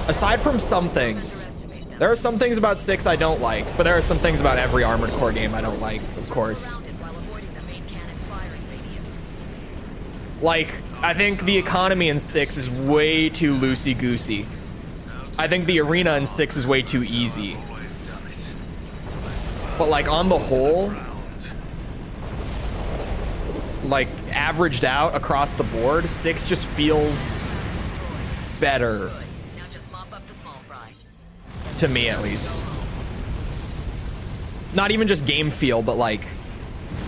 S1: Aside from some things, there are some things about 6 I don't like, but there are some things about every Armored Core game I don't like, of course. Like, I think the economy in 6 is way too loosey-goosey. I think the arena in 6 is way too easy. But like on the whole, like averaged out across the board, 6 just feels better.
S4: Now just mop up the small
S1: to me at least. Not even just game feel, but like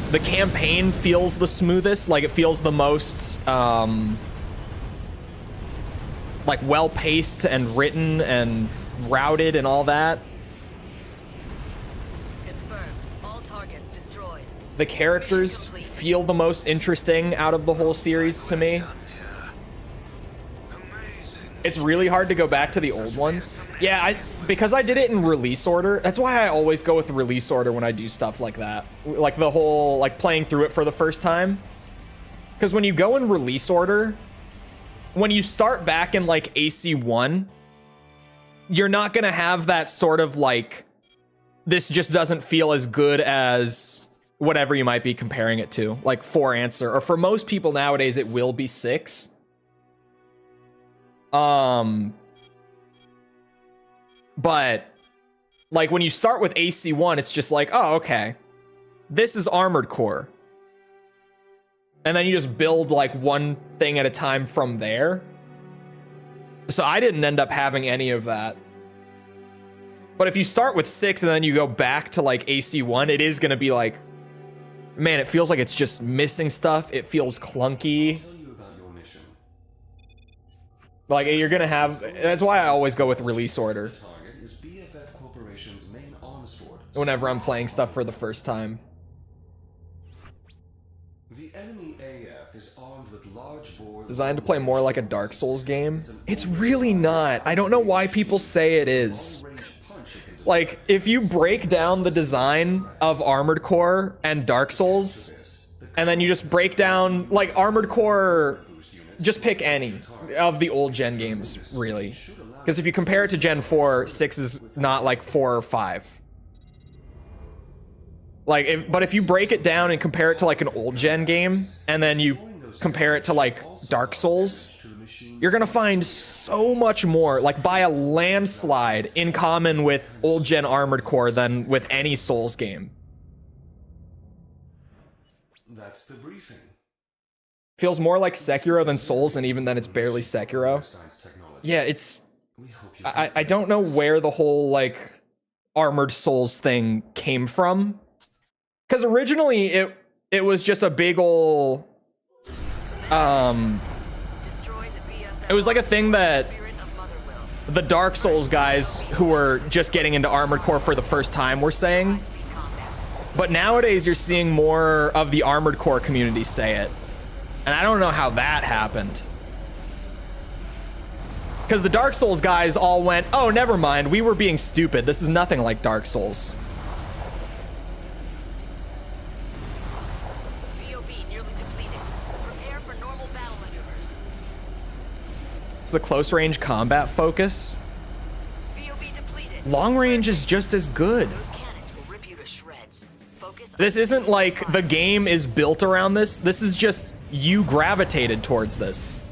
S1: the campaign feels the smoothest. Like it feels the most like well paced and written and routed and all that.
S4: Confirmed. All targets destroyed.
S1: The characters feel the most interesting out of the whole series to me. It's really hard to go back to the old ones. Yeah, because I did it in release order. That's why I always go with release order when I do stuff like that. Like the whole, like playing through it for the first time. Because when you go in release order, when you start back in like AC1, you're not going to have that sort of like, this just doesn't feel as good as whatever you might be comparing it to. Like 4 answer, or for most people nowadays, it will be 6. But like when you start with AC1, it's just like, oh, okay, this is Armored Core. And then you just build like one thing at a time from there. So I didn't end up having any of that. But if you start with 6 and then you go back to like AC1, it is going to be like, man, it feels like it's just missing stuff. It feels clunky. Like you're gonna have, that's why I always go with release order whenever I'm playing stuff for the first time.
S7: The enemy AF is armed with large bore
S1: Designed to play more like a Dark Souls game. It's really not. I don't know why people say it is. Like if you break down the design of Armored Core and Dark Souls, and then you just break down like Armored Core, just pick any of the old gen games, really. Because if you compare it to Gen 4, 6 is not like 4 or 5. Like, but if you break it down and compare it to like an old gen game, and then you compare it to like Dark Souls, you're gonna find so much more, like by a landslide, in common with old gen Armored Core than with any Souls game.
S7: That's the briefing.
S1: Feels more like Sekiro than Souls, and even then it's barely Sekiro. Yeah, it's... I don't know where the whole, like, Armored Souls thing came from. Because originally it was just a big ol'... it was like a thing that the Dark Souls guys who were just getting into Armored Core for the first time were saying. But nowadays you're seeing more of the Armored Core community say it. And I don't know how that happened. Because the Dark Souls guys all went, oh, never mind, we were being stupid. This is nothing like Dark Souls.
S4: VOB nearly depleted. Prepare for normal battle maneuvers.
S1: It's the close range combat focus.
S4: VOB depleted.
S1: Long range is just as good.
S4: Those cannons will rip you to shreds. Focus.
S1: This isn't like the game is built around this. This is just you gravitated towards this.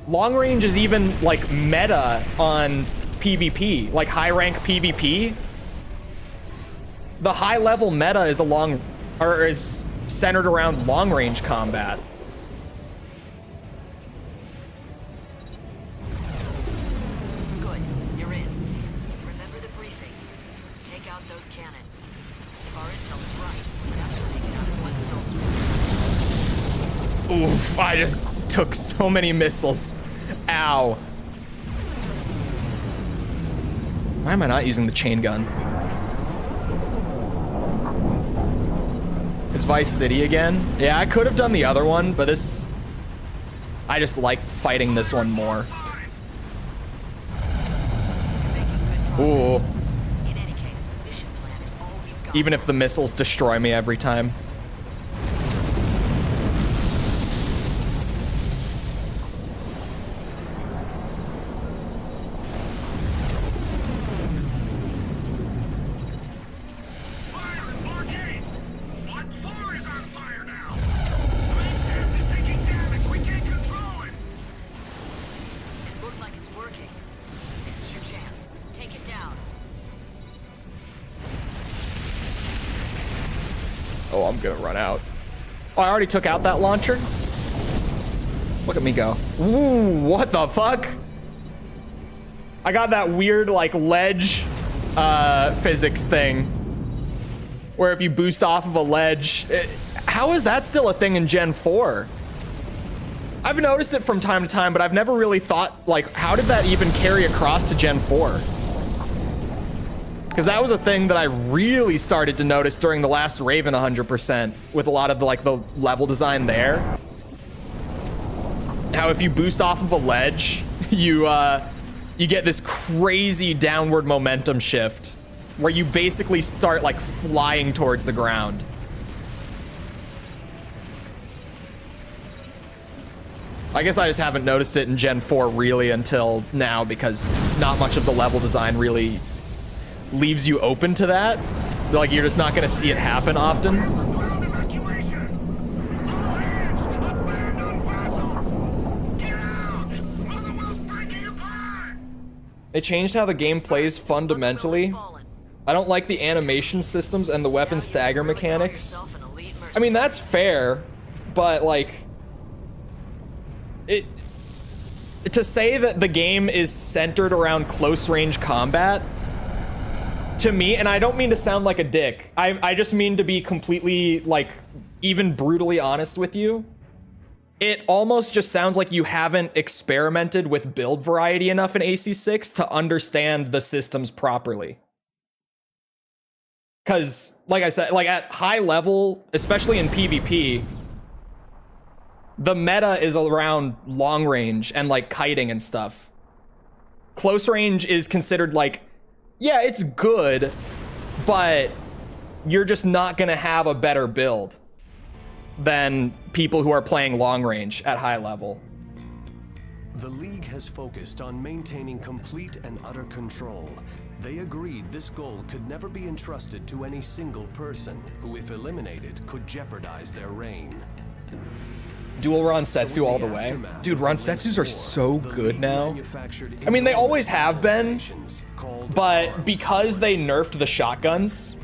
S1: Long range is even like meta on PvP, like high rank PvP. The high level meta is is centered around long range combat.
S4: Good, you're in. Remember the briefing. Take out those cannons. If our intel is right, that should take it out in one fell swoop.
S1: Oof, I just took so many missiles. Ow. Why am I not using the chain gun? It's Vice City again? Yeah, I could have done the other one, but this... I just like fighting this one more. Ooh.
S4: In any case, the mission plan is all we've got.
S1: Even if the missiles destroy me every time. Oh, I'm gonna run out. Oh, I already took out that launcher? Look at me go. Ooh, what the fuck? I got that weird, like, ledge physics thing, where if you boost off of a ledge, how is that still a thing in Gen 4? I've noticed it from time to time, but I've never really thought, like, how did that even carry across to Gen 4? Because that was a thing that I really started to notice during the last Raven 100% with a lot of the, like, the level design there. How if you boost off of a ledge, you get this crazy downward momentum shift where you basically start, like, flying towards the ground. I guess I just haven't noticed it in Gen 4 really until now, because not much of the level design really leaves you open to that. Like, you're just not going to see it happen often. They changed how the game plays fundamentally. I don't like the animation systems and the weapon stagger mechanics. I mean, that's fair, but like, to say that the game is centered around close range combat, to me, and I don't mean to sound like a dick, I just mean to be completely, like, even brutally honest with you, it almost just sounds like you haven't experimented with build variety enough in AC6 to understand the systems properly. Because, like I said, like at high level, especially in PvP, the meta is around long range and like kiting and stuff. Close range is considered like, yeah, it's good, but you're just not gonna have a better build than people who are playing long range at high level.
S8: The League has focused on maintaining complete and utter control. They agreed this goal could never be entrusted to any single person, who, if eliminated, could jeopardize their reign.
S1: Dual Ransetsu all the way. Dude, Ransetsus are so good now. I mean, they always have been, but because they nerfed the shotguns,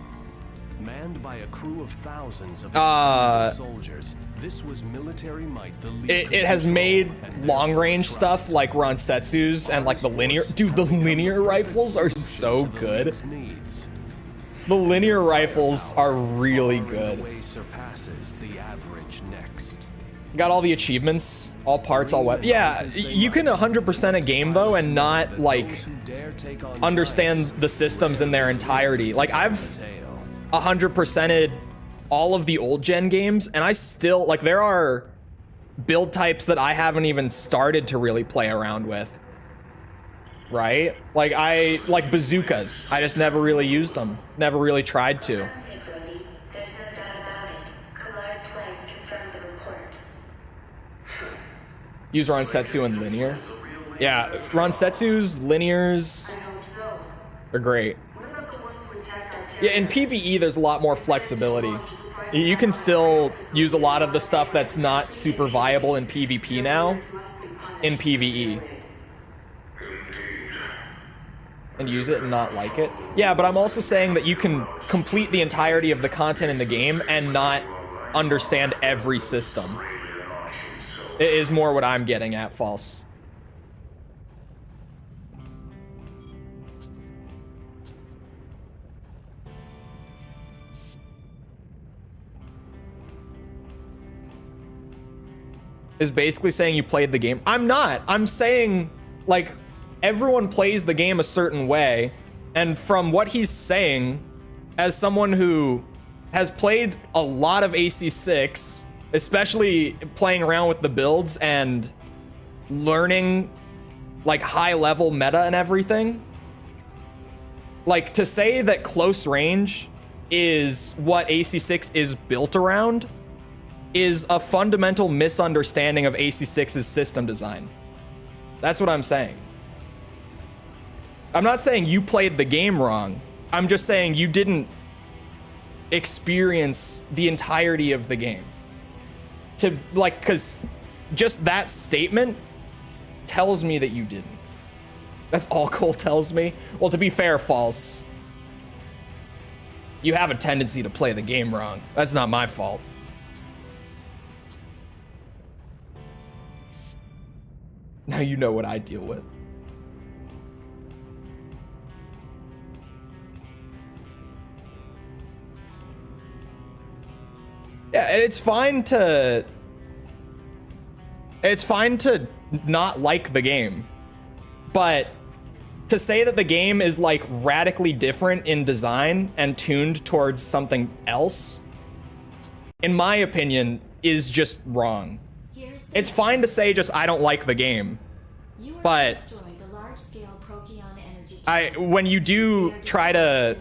S8: manned by a crew of thousands of experienced soldiers, this was military might the League
S1: it has made long range stuff like Ransetsus and like the linear. Dude, the linear rifles are so good. The linear rifles are really good.
S8: Surpasses the average next.
S1: Got all the achievements, all parts, all weapons. Yeah, you can 100% a game though and not like understand the systems in their entirety. Like I've 100%ed all of the old gen games, and I still, like, there are build types that I haven't even started to really play around with. Right? Like like bazookas. I just never really used them. Never really tried to.
S6: There's no doubt about it. Collard twice confirmed the report.
S1: Use Ransetsu and linear. Yeah, Ransetsu's, linears,
S6: I hope so.
S1: are great.
S6: What about the ones who attacked Arteria?
S1: Yeah, in PvE, there's a lot more flexibility. You can still use a lot of the stuff that's not super viable in PvP now in PvE. And use it and not like it. Yeah, but I'm also saying that you can complete the entirety of the content in the game and not understand every system. It is more what I'm getting at, False. Is basically saying you played the game. I'm not. I'm saying, like, everyone plays the game a certain way, and from what he's saying, as someone who has played a lot of AC6, especially playing around with the builds and learning like high level meta and everything, like to say that close range is what AC6 is built around is a fundamental misunderstanding of AC6's system design. That's what I'm saying. I'm not saying you played the game wrong. I'm just saying you didn't experience the entirety of the game. To like, because just that statement tells me that you didn't. That's all Cole tells me. Well, to be fair, False. You have a tendency to play the game wrong. That's not my fault. Now you know what I deal with. Yeah, and it's fine to not like the game, but to say that the game is like radically different in design and tuned towards something else, in my opinion, is just wrong. It's fine to say just I don't like the game, but when you do try to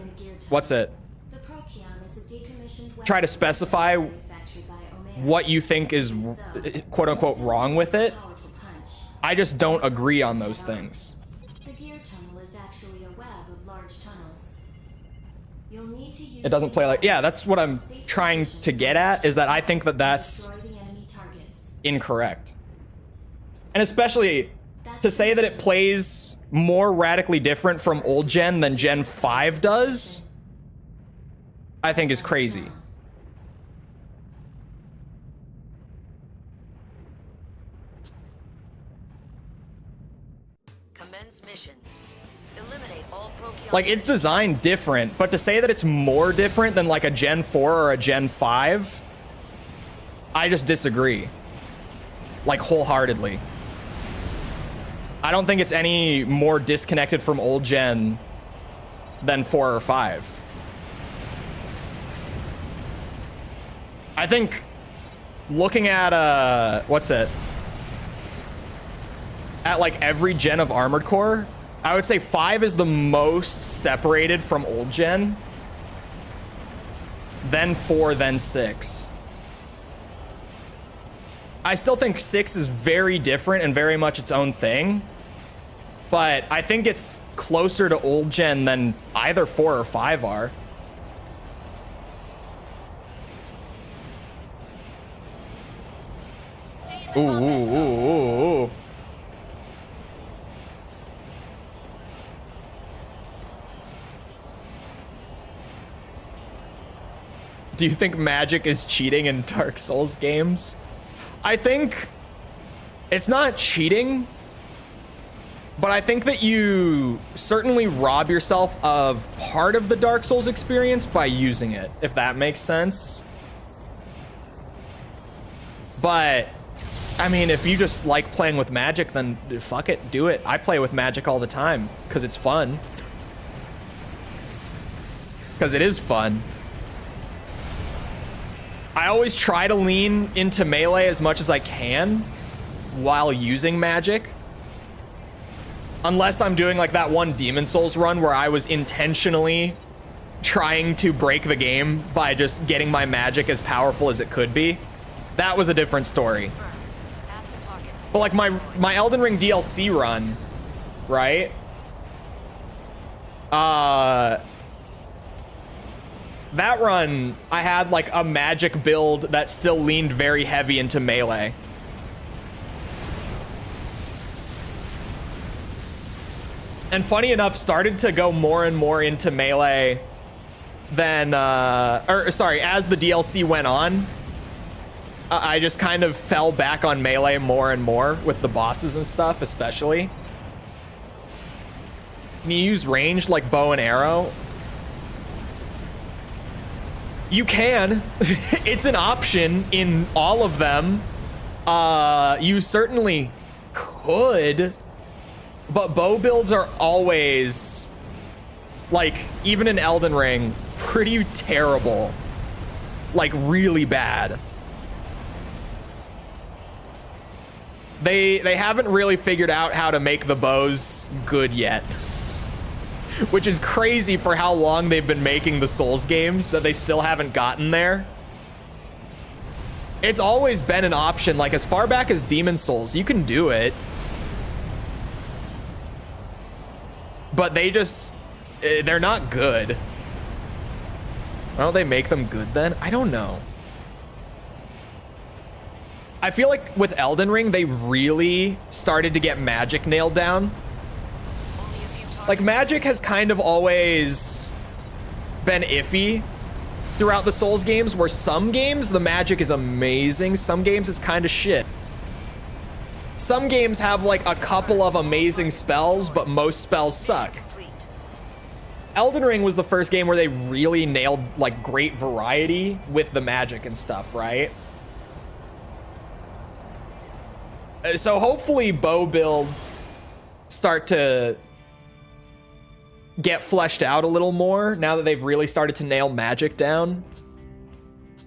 S1: try to specify what you think is quote unquote wrong with it, I just don't agree on those things.
S6: The gear tunnel is actually a web of large tunnels. You'll need to use
S1: It doesn't play like, yeah, that's what I'm trying to get at, is that I think that that's incorrect. And especially to say that it plays more radically different from old gen than Gen 5 does, I think is crazy.
S4: Commence mission. Eliminate all Procyon.
S1: Like, it's designed different, but to say that it's more different than like a Gen 4 or a Gen 5, I just disagree. Like, wholeheartedly. I don't think it's any more disconnected from old gen than 4 or 5. I think looking at what's it? At like every gen of Armored Core, I would say 5 is the most separated from old gen, then 4, then 6. I still think 6 is very different and very much its own thing, but I think it's closer to old gen than either 4 or 5 are. Ooh, ooh, ooh, ooh, ooh. Do you think magic is cheating in Dark Souls games? I think it's not cheating, but I think that you certainly rob yourself of part of the Dark Souls experience by using it, if that makes sense. But, I mean, if you just like playing with magic, then fuck it, do it. I play with magic all the time, because it's fun. Because it is fun. I always try to lean into melee as much as I can while using magic. Unless I'm doing like that one Demon Souls run where I was intentionally trying to break the game by just getting my magic as powerful as it could be. That was a different story. But like my Elden Ring DLC run, right? That run, I had like a magic build that still leaned very heavy into melee. And funny enough, started to go more and more into melee than, as the DLC went on. I just kind of fell back on melee more and more with the bosses and stuff, especially. Can you use ranged like bow and arrow? You can. It's an option in all of them. You certainly could, but bow builds are always, like, even in Elden Ring, pretty terrible. Like, really bad. They haven't really figured out how to make the bows good yet. Which is crazy for how long they've been making the Souls games, that they still haven't gotten there. It's always been an option, like as far back as Demon Souls, you can do it. But they're not good. Why don't they make them good then? I don't know. I feel like with Elden Ring, they really started to get magic nailed down. Like, magic has kind of always been iffy throughout the Souls games, where some games, the magic is amazing. Some games, it's kind of shit. Some games have, like, a couple of amazing spells, but most spells suck. Elden Ring was the first game where they really nailed like great variety with the magic and stuff, right? So hopefully bow builds start to get fleshed out a little more now that they've really started to nail magic down.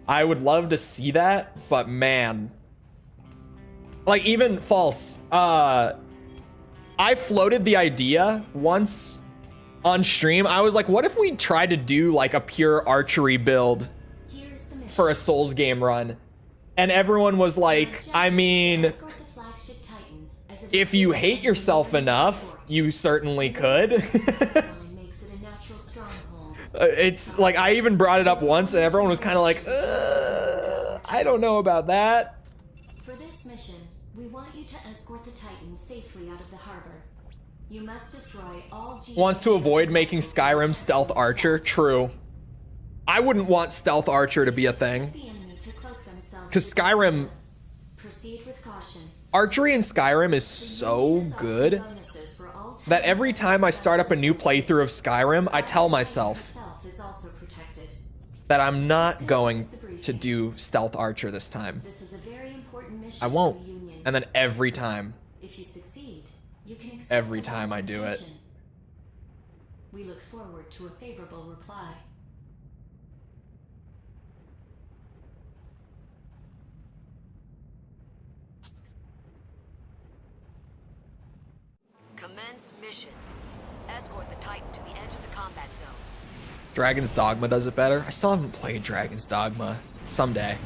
S1: I would love to see that, but man, like even false. I floated the idea once on stream. I was like, what if we tried to do like a pure archery build for a Souls game run? And everyone was like, I mean, if you hate yourself enough, you certainly could. It's like, I even brought it up once and everyone was kind of like, I don't know about that.
S6: For this mission, we want you to escort the Titan safely out of the harbor. You must destroy all GA.
S1: Wants to avoid making Skyrim stealth archer. True. I wouldn't want stealth archer to be a thing. Because Skyrim,
S6: Proceed with caution.
S1: archery in Skyrim is so good that every time I start up a new playthrough of Skyrim, I tell myself that I'm not going to do stealth archer this time.
S6: This is a very important mission
S1: I won't.
S6: for the Union.
S1: And then every time,
S6: If you succeed, you can accept
S1: every
S6: a
S1: time I do it.
S6: pension. We look forward to a favorable reply.
S4: Commence mission. Escort the Titan to the edge of the combat zone.
S1: Dragon's Dogma does it better. I still haven't played Dragon's Dogma. Someday.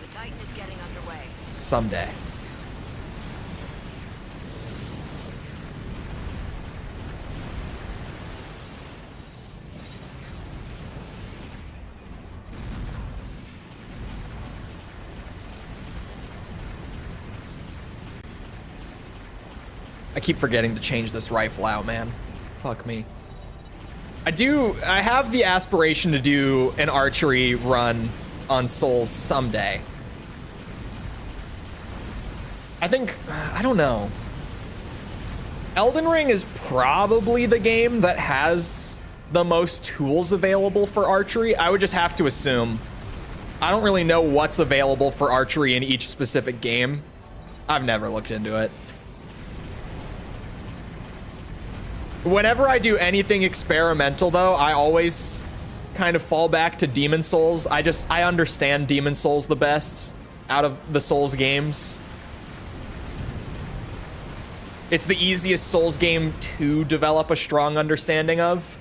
S4: The Titan is getting underway.
S1: Someday. I keep forgetting to change this rifle out, man. Fuck me. I have the aspiration to do an archery run on Souls someday. I think, I don't know. Elden Ring is probably the game that has the most tools available for archery. I would just have to assume. I don't really know what's available for archery in each specific game. I've never looked into it. Whenever I do anything experimental, though, I always kind of fall back to Demon Souls. I understand Demon Souls the best out of the Souls games. It's the easiest Souls game to develop a strong understanding of.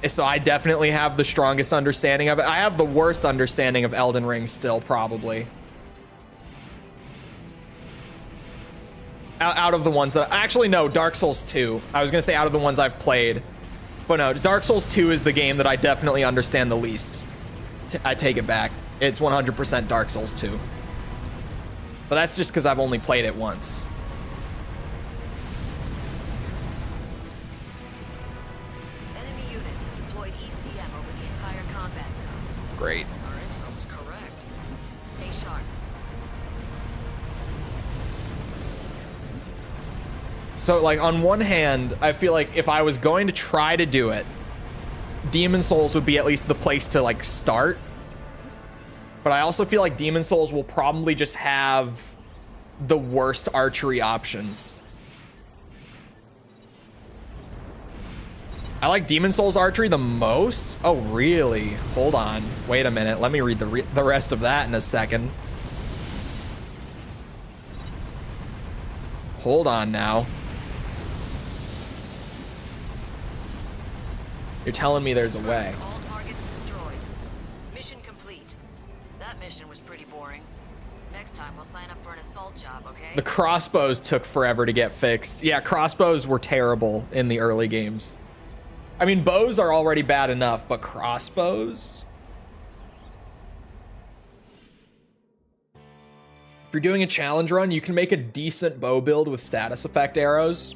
S1: So I definitely have the strongest understanding of it. I have the worst understanding of Elden Ring still, probably. Out of the ones that... Actually, no, Dark Souls 2. I was going to say out of the ones I've played. But no, Dark Souls 2 is the game that I definitely understand the least. I take it back. It's 100% Dark Souls 2. But that's just because I've only played it once.
S4: Enemy units have deployed ECM over the entire combat zone.
S1: Great.
S4: Our intel was correct. Stay sharp.
S1: So, like, on one hand, I feel like if I was going to try to do it, Demon Souls would be at least the place to, like, start. But I also feel like Demon Souls will probably just have the worst archery options. I like Demon Souls archery the most? Oh, really? Hold on. Wait a minute. Let me read the rest of that in a second. Hold on now. You're telling me there's a way.
S4: All targets destroyed. Mission complete. That mission was pretty boring. Next time we'll sign up for an assault job, okay?
S1: The crossbows took forever to get fixed. Yeah, crossbows were terrible in the early games. I mean, bows are already bad enough, but crossbows? If you're doing a challenge run, you can make a decent bow build with status effect arrows.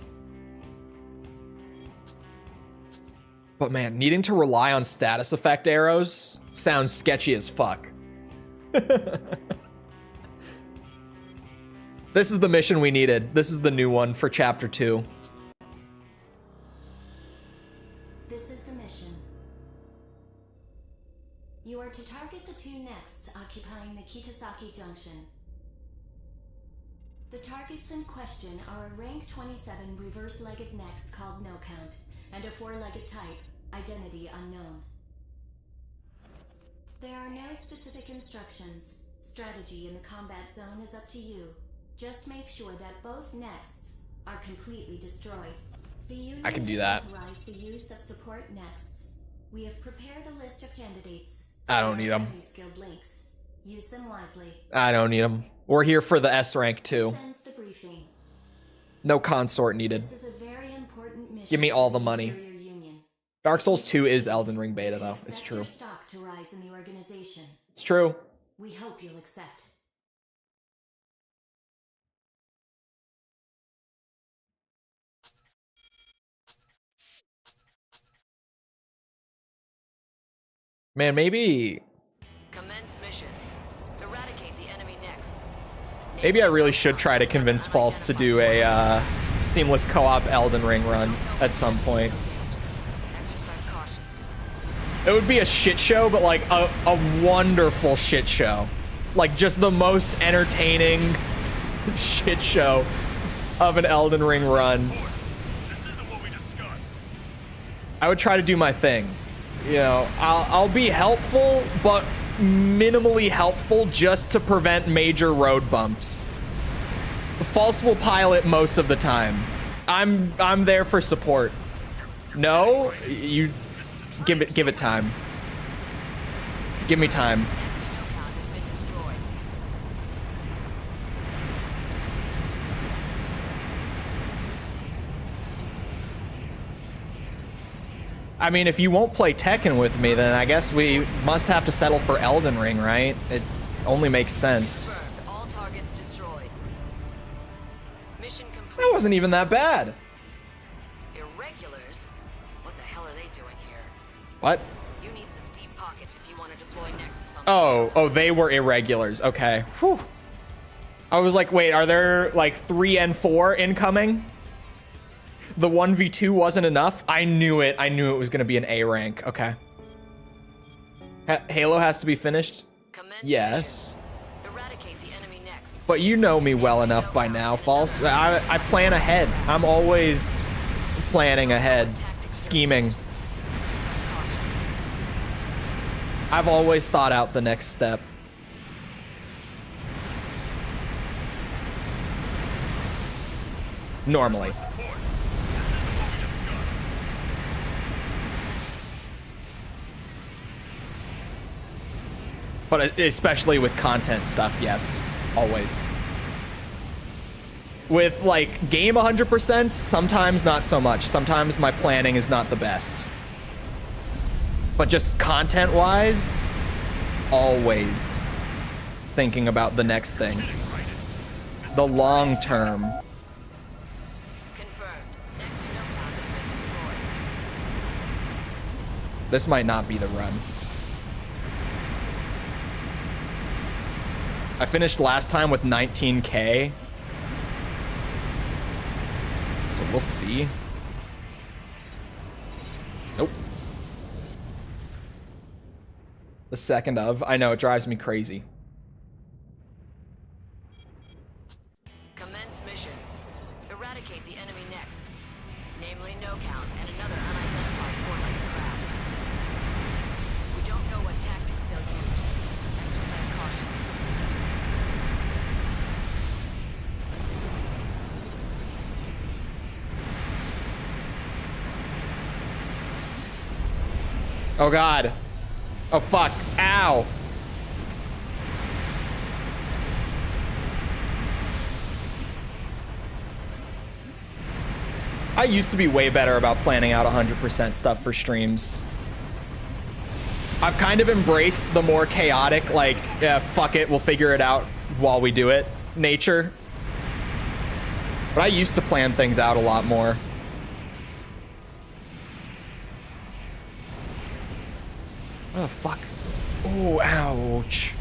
S1: But man, needing to rely on status effect arrows sounds sketchy as fuck. This is the mission we needed. This is the new one for chapter 2.
S6: This is the mission. You are to target the two nexts occupying the Kitasaki Junction. The targets in question are a rank 27 reverse-legged next called No Count, and a four-legged type, identity unknown. There are no specific instructions. Strategy in the combat zone is up to you. Just make sure that both nexts are completely destroyed. The Union
S1: I can do that.
S6: has authorized the use of support nexts. We have prepared a list of candidates.
S1: I don't need them.
S6: Highly skilled links. Use them wisely.
S1: I don't need them. We're here for the S rank too.
S6: This ends the briefing.
S1: No consort needed.
S6: This is a very important mission.
S1: Give me all the
S6: for
S1: money.
S6: Interior Union.
S1: Dark Souls 2 is Elden Ring beta though. It's
S6: Expect
S1: true.
S6: your stock to rise in the organization.
S1: It's true.
S6: We hope you'll accept.
S1: Man, maybe
S4: Commence mission. Eradicate the enemy nexts.
S1: maybe I really should try to convince False to do a seamless co-op Elden Ring run at some point.
S4: Exercise caution.
S1: It would be a shit show, but like a wonderful shit show. Like just the most entertaining shit show of an Elden Ring run.
S9: This isn't what we discussed.
S1: I would try to do my thing. You know, I'll be helpful, but minimally helpful just to prevent major road bumps. False will pilot most of the time. I'm there for support. No, you give it time. Give me time.
S4: Next no count has been destroyed.
S1: I mean, if you won't play Tekken with me, then I guess we must have to settle for Elden Ring, right? It only makes sense.
S4: Confirmed. All targets destroyed. Mission complete.
S1: That wasn't even that bad.
S4: Irregulars? What the hell are they doing here?
S1: What?
S4: You need some deep pockets if you want to deploy nexts on.
S1: Oh, they were irregulars. Okay. Whew. I was like, wait, are there like 3 and 4 incoming? The 1v2 wasn't enough? I knew it. I knew it was going to be an A rank. Okay. Halo has to be finished?
S4: Commence
S1: Yes.
S4: mission. Eradicate the enemy nexts.
S1: But you know me well enough by now, False. I plan ahead. I'm always planning ahead. Scheming.
S4: Exercise caution.
S1: I've always thought out the next step. Normally.
S9: Support. This isn't what we discussed.
S1: But especially with content stuff, yes. Always. With like game 100%, sometimes not so much. Sometimes my planning is not the best. But just content-wise, always thinking about the next thing. The long term.
S4: Confirmed. Next no count has been destroyed.
S1: This might not be the run. I finished last time with 19K. So we'll see. Nope. The second of. I know, it drives me crazy.
S4: Commence mission. Eradicate the enemy nexts. Namely no count and another unidentified four-legged craft. We don't know what tactics they'll use. Exercise caution.
S1: Oh god. Oh fuck. Ow. I used to be way better about planning out 100% stuff for streams. I've kind of embraced the more chaotic, like, yeah, fuck it, we'll figure it out while we do it nature. But I used to plan things out a lot more. What the fuck? Oh, ouch.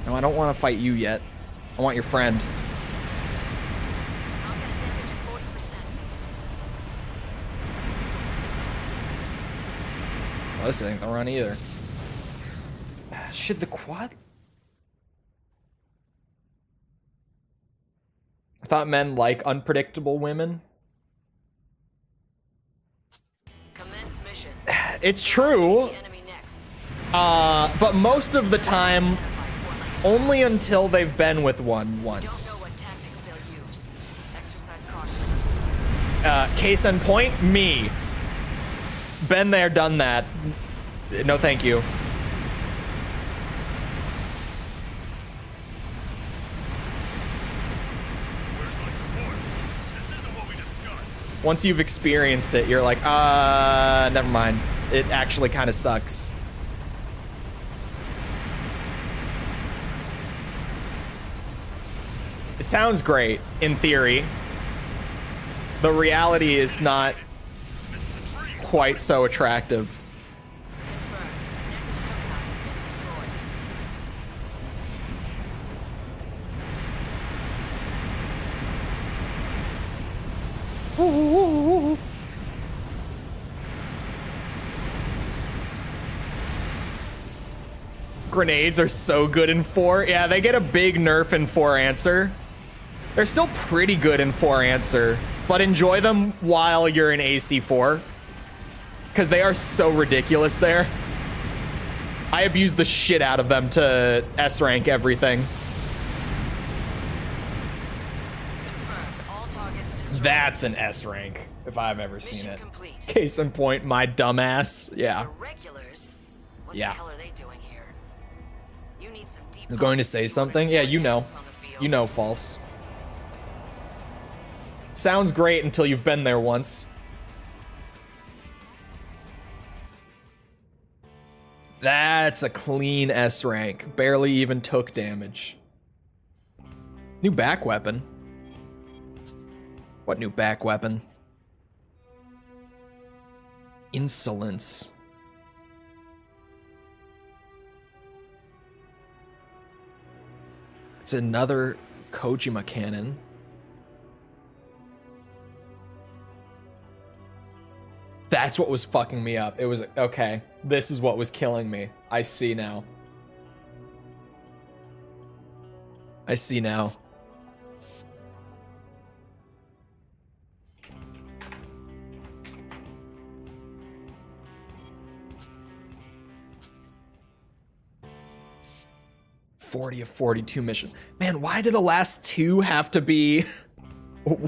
S1: No, I don't want to fight you yet. I want your friend.
S4: Combat damage at 40%.
S1: Well, this ain't the run either. Should the quad... I thought men like unpredictable women.
S4: Commence mission.
S1: It's true.
S4: The enemy next.
S1: But most of the time, only until they've been with one once.
S4: Don't know what tactics they'll use. Exercise caution.
S1: Case in point, me. Been there, done that. No, thank you.
S9: Where's my support? This isn't what we discussed.
S1: Once you've experienced it, you're like, never mind. It actually kind of sucks. It sounds great in theory. The reality is not
S9: This is a dream.
S1: quite so attractive.
S4: Confirmed. Next compound has been destroyed.
S1: Grenades are so good in 4. Yeah, they get a big nerf in 4 answer. They're still pretty good in 4 answer, but enjoy them while you're in AC4. Because they are so ridiculous there. I abuse the shit out of them to S rank everything.
S4: Confirmed. All targets destroyed.
S1: That's an S rank, if I've ever seen
S4: Mission
S1: it.
S4: complete.
S1: Case in point, my dumbass. Yeah.
S4: Irregulars? What
S1: Yeah.
S4: the hell are they doing here? You need some deep
S1: I was going to say something. Yeah, you know.
S4: on the field.
S1: You know, false. Sounds great until you've been there once. That's a clean S rank. Barely even took damage. New back weapon. What new back weapon? Insolence. It's another Kojima cannon. That's what was fucking me up. It was, okay, this is what was killing me. I see now. I see now. $40 of 42 mission. Man, why do the last 2 have to be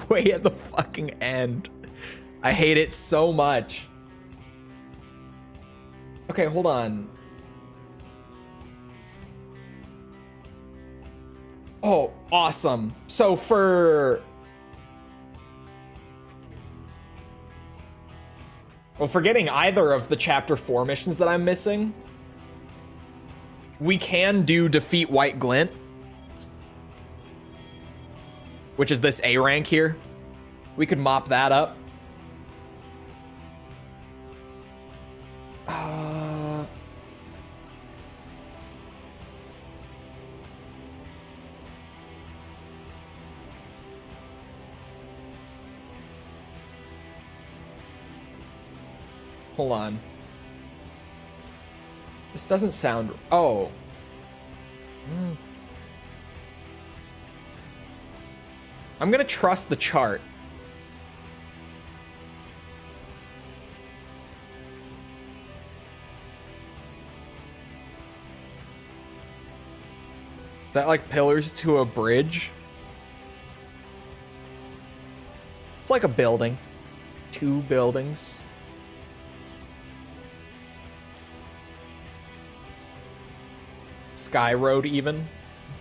S1: way at the fucking end? I hate it so much. Okay, hold on. Oh, awesome. So for... Well, for getting either of the chapter 4 missions that I'm missing, we can do defeat White Glint, which is this A rank here. We could mop that up. Hold on. This doesn't sound... Oh. I'm gonna trust the chart. Is that like pillars to a bridge? It's like a building. 2 buildings. Sky Road even.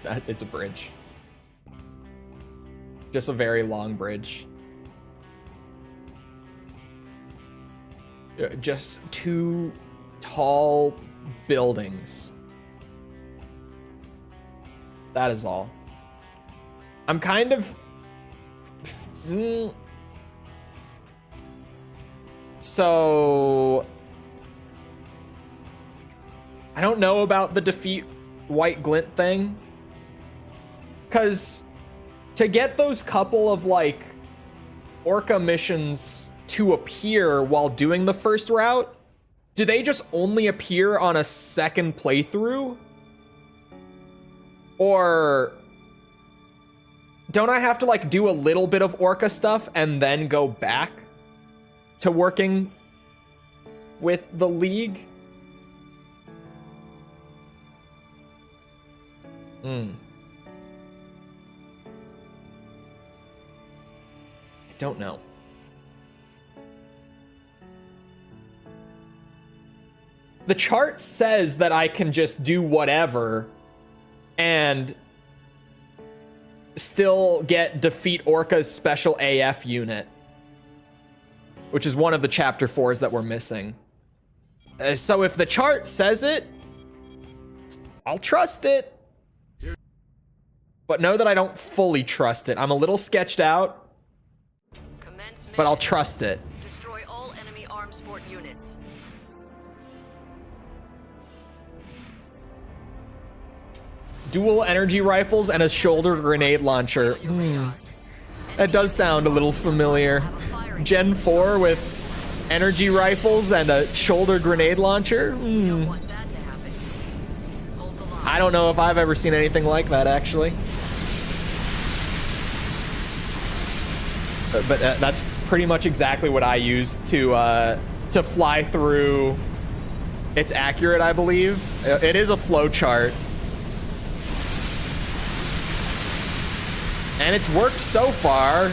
S1: It's a bridge. Just a very long bridge. Just 2 tall buildings. That is all. I'm kind of... So... I don't know about the defeat White Glint thing. Because to get those couple of, like, Orca missions to appear while doing the first route, Do they just only appear on a second playthrough? Or don't I have to like do a little bit of Orca stuff and then go back to working with the League? I don't know. The chart says that I can just do whatever and still get defeat Orca's special AF unit, which is one of the chapter 4s that we're missing. So if the chart says it, I'll trust it. But know that I don't fully trust it. I'm a little sketched out, but I'll trust it.
S4: Destroy all enemy arms fort units.
S1: Dual energy rifles and a shoulder grenade launcher. That does sound a little familiar. Gen 4 with energy rifles and a shoulder grenade launcher. I don't know if I've ever seen anything like that, actually. But that's pretty much exactly what I use to fly through. It's accurate, I believe. It is a flow chart. And it's worked so far,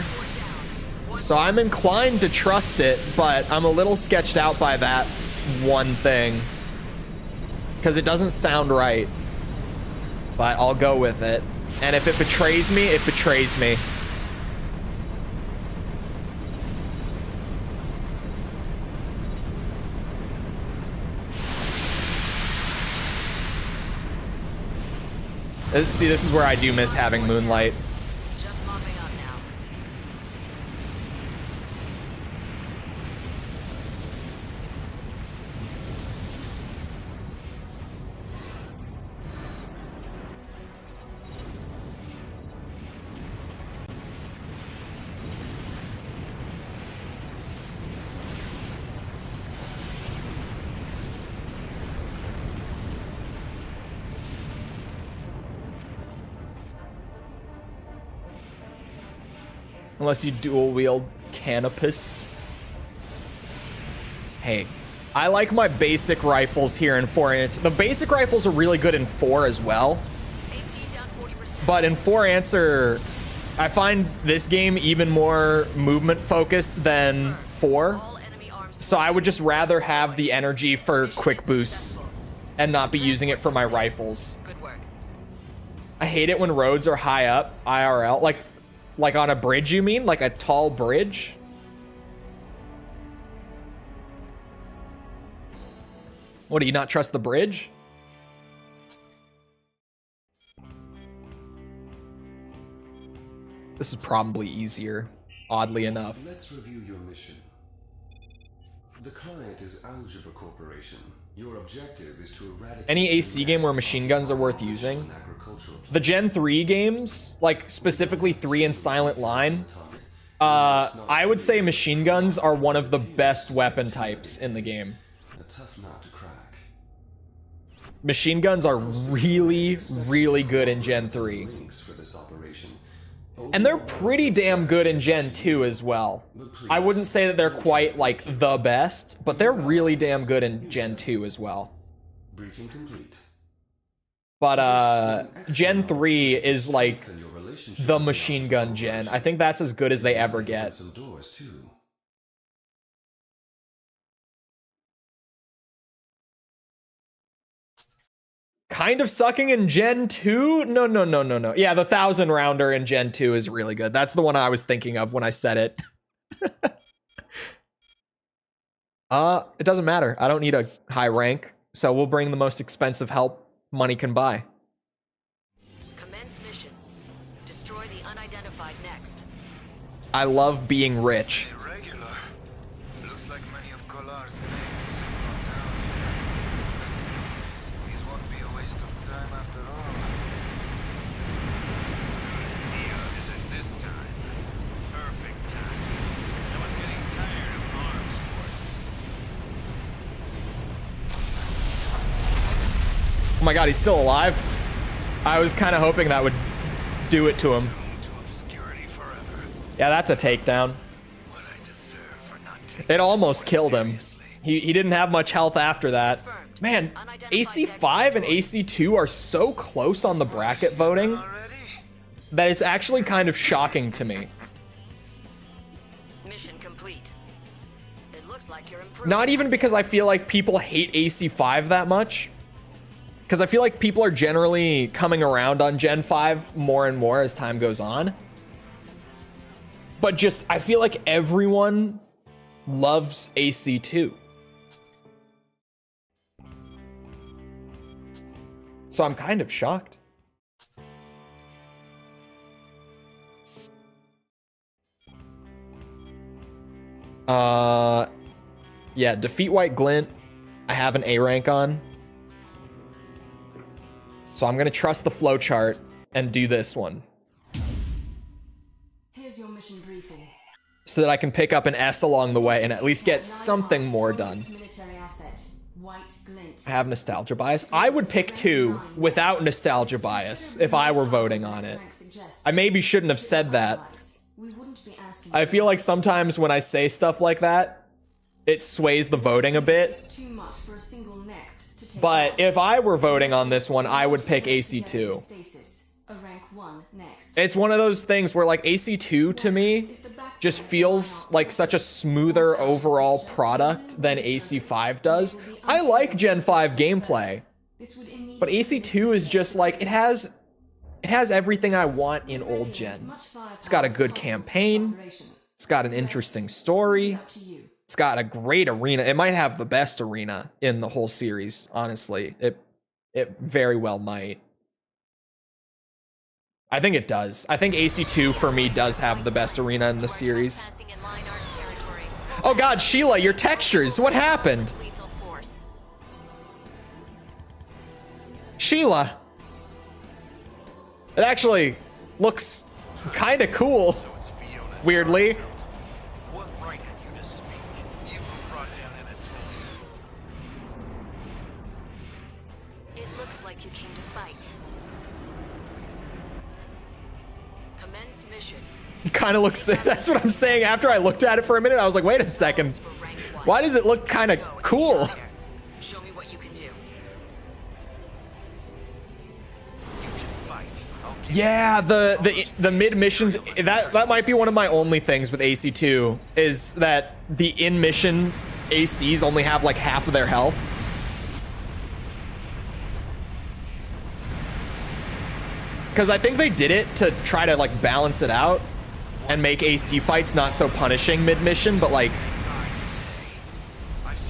S1: so I'm inclined to trust it, but I'm a little sketched out by that one thing, because it doesn't sound right, but I'll go with it. And if it betrays me, it betrays me. See, this is where I do miss having moonlight. Unless you dual wield Canopus. Hey, I like my basic rifles here in 4. And the basic rifles are really good in 4 as well. But in 4 answer, I find this game even more movement focused than 4. So I would just rather have the energy for quick boosts and not be using it for my rifles. I hate it when roads are high up, IRL. Like on a bridge, you mean? Like a tall bridge? What, do you not trust the bridge? This is probably easier, oddly enough.
S7: Let's review your mission. The client is Algebra Corporation. Your objective is to eradicate
S1: any AC game where machine guns are worth using. The Gen 3 games, like specifically 3 and Silent Line, I would say machine guns are one of the best weapon types in the game.
S7: A tough nut to crack.
S1: Machine guns are really, really good in Gen 3. And they're pretty damn good in Gen 2 as well. I wouldn't say that they're quite like the best, but they're really damn good in Gen 2 as well.
S7: Briefing complete.
S1: But Gen 3 is like the machine gun gen. I think that's as good as they ever get. Kind of sucking in Gen 2? No. Yeah, the 1000 rounder in Gen 2 is really good. That's the one I was thinking of when I said it. It doesn't matter. I don't need a high rank, so we'll bring the most expensive help money can buy.
S4: Commence mission. Destroy the unidentified next.
S1: I love being rich.
S9: Irregular. Looks like many of Kolar's names have gone down here. These won't be a waste of time after all. Whose Mia is it this time? Perfect time. I was getting tired of arms forts.
S1: Oh my god, he's still alive. I was kind of hoping that would do it to him.
S9: To obscurity forever.
S1: Yeah, that's a takedown.
S9: What I deserve for not taking
S1: It almost
S9: this
S1: killed him.
S9: seriously.
S1: He didn't have much health after that. Man,
S4: Unidentified
S1: AC5 and
S4: text
S1: AC2 are so close on the bracket voting
S9: Already?
S1: that it's actually kind of shocking to me.
S4: Mission complete. It looks like you're improving.
S1: Not even because I feel like people hate AC5 that much. Because I feel like people are generally coming around on Gen 5 more and more as time goes on. But just, I feel like everyone loves AC2. So I'm kind of shocked. Yeah, defeat White Glint. I have an A rank on. So I'm gonna trust the flowchart and do this one.
S6: Here's your mission briefing.
S1: So that I can pick up an S along the way and at least get something more done.
S6: Military asset, White Glint.
S1: I have nostalgia bias. I would pick 2 without nostalgia bias if I were voting on it. I maybe shouldn't have said that.
S6: We wouldn't be asking
S1: I feel like sometimes when I say stuff like that, it sways the voting a bit.
S6: too much for a single next to take
S1: But
S6: out.
S1: if I were voting on this one, I would pick AC2.
S6: Stasis, a rank 1 next.
S1: It's one of those things where like AC2 to me just feels like such a smoother overall product than AC5 does. I like Gen 5 gameplay,
S6: This would immediately
S1: but AC2 is just like it has everything I want in old gen. It's got a good campaign. It's got an interesting story.
S6: up to you.
S1: It's got a great arena. It might have the best arena in the whole series, honestly. It very well might. I think it does. I think AC2 for me does have the best arena in the series.
S4: Trespassing in line art territory.
S1: Oh god, Sheila, your textures. What happened?
S4: Lethal force.
S1: Sheila. It actually looks kind of cool,
S9: So it's Fiona.
S1: weirdly.
S9: What right have you to speak? You who brought down Anatolia.
S4: It looks like you came to fight. Commence mission.
S1: It kind of looks, that's what I'm saying. After I looked at it for a minute, I was like, wait a second.
S4: For rank 1.
S1: Why does it look kind of
S4: Go and
S1: cool?
S4: get out there. Show me what you can do.
S9: You can fight. I'll give
S1: Yeah, the mid missions, that might be one of my only things with AC2 is that the in mission ACs only have like half of their health. Because I think they did it to try to like balance it out and make AC fights not so punishing mid mission, but like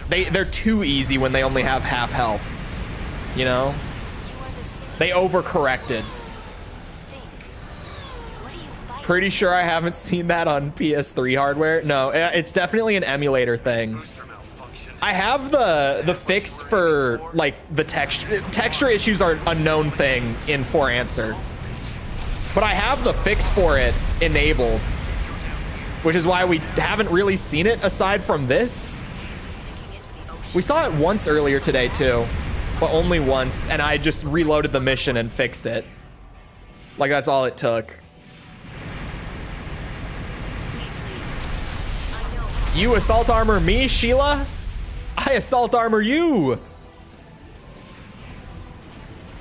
S1: they're too easy when they only have half health. You know?
S4: You are the same.
S1: They overcorrected.
S4: Think. What are you fighting?
S1: Pretty sure I haven't seen that on PS3 hardware. No, it's definitely an emulator thing.
S9: booster malfunction.
S1: I have the fix for like the texture issues are a known thing in 4Answer, but I have the fix for it enabled, which is why we haven't really seen it aside from this.
S4: This is sinking into the ocean.
S1: We saw it once earlier today too, but only once, and I just reloaded the mission and fixed it. Like that's all it took.
S4: Please leave. I know.
S1: You assault armor me, Sheila? I assault armor you.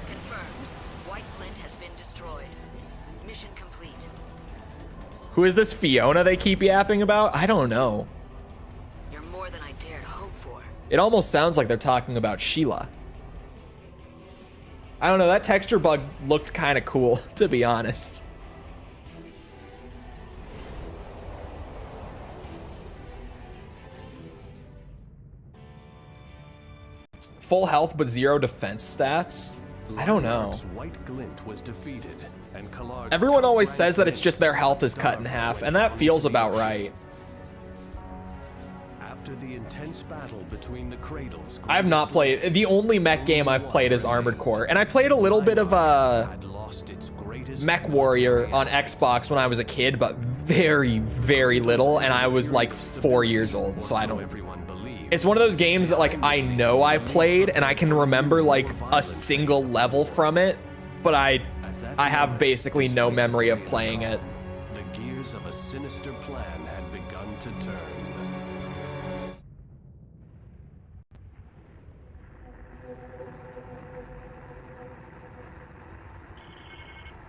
S4: Confirmed. White Glint has been destroyed. Mission complete.
S1: Who is this Fiona they keep yapping about? I don't know.
S4: You're more than I dared hope for.
S1: It almost sounds like they're talking about Sheila. I don't know, that texture bug looked kind of cool, to be honest. Full health but 0 defense stats? I don't know.
S8: White Glint was defeated, and Collard's
S1: Everyone
S8: top
S1: always
S8: rank
S1: says that it's just their
S8: base
S1: health is cut in
S8: starved
S1: half,
S8: away
S1: and that
S8: down
S1: feels
S8: to the
S1: about
S8: ocean.
S1: right.
S8: After the intense battle between the Cradles,
S1: I have not played, the only mech game I've played is Armored Core, and I played a little bit of
S8: had lost its greatest
S1: Mech Warrior on Xbox when I was a kid, but very, very little, and I was like 4 years old, so I
S8: so
S1: don't.
S8: everyone believed.
S1: It's one of those games that like I know I played and I can remember like a single level from it, but I have basically no memory of playing it.
S8: The gears of a sinister plan had begun to turn.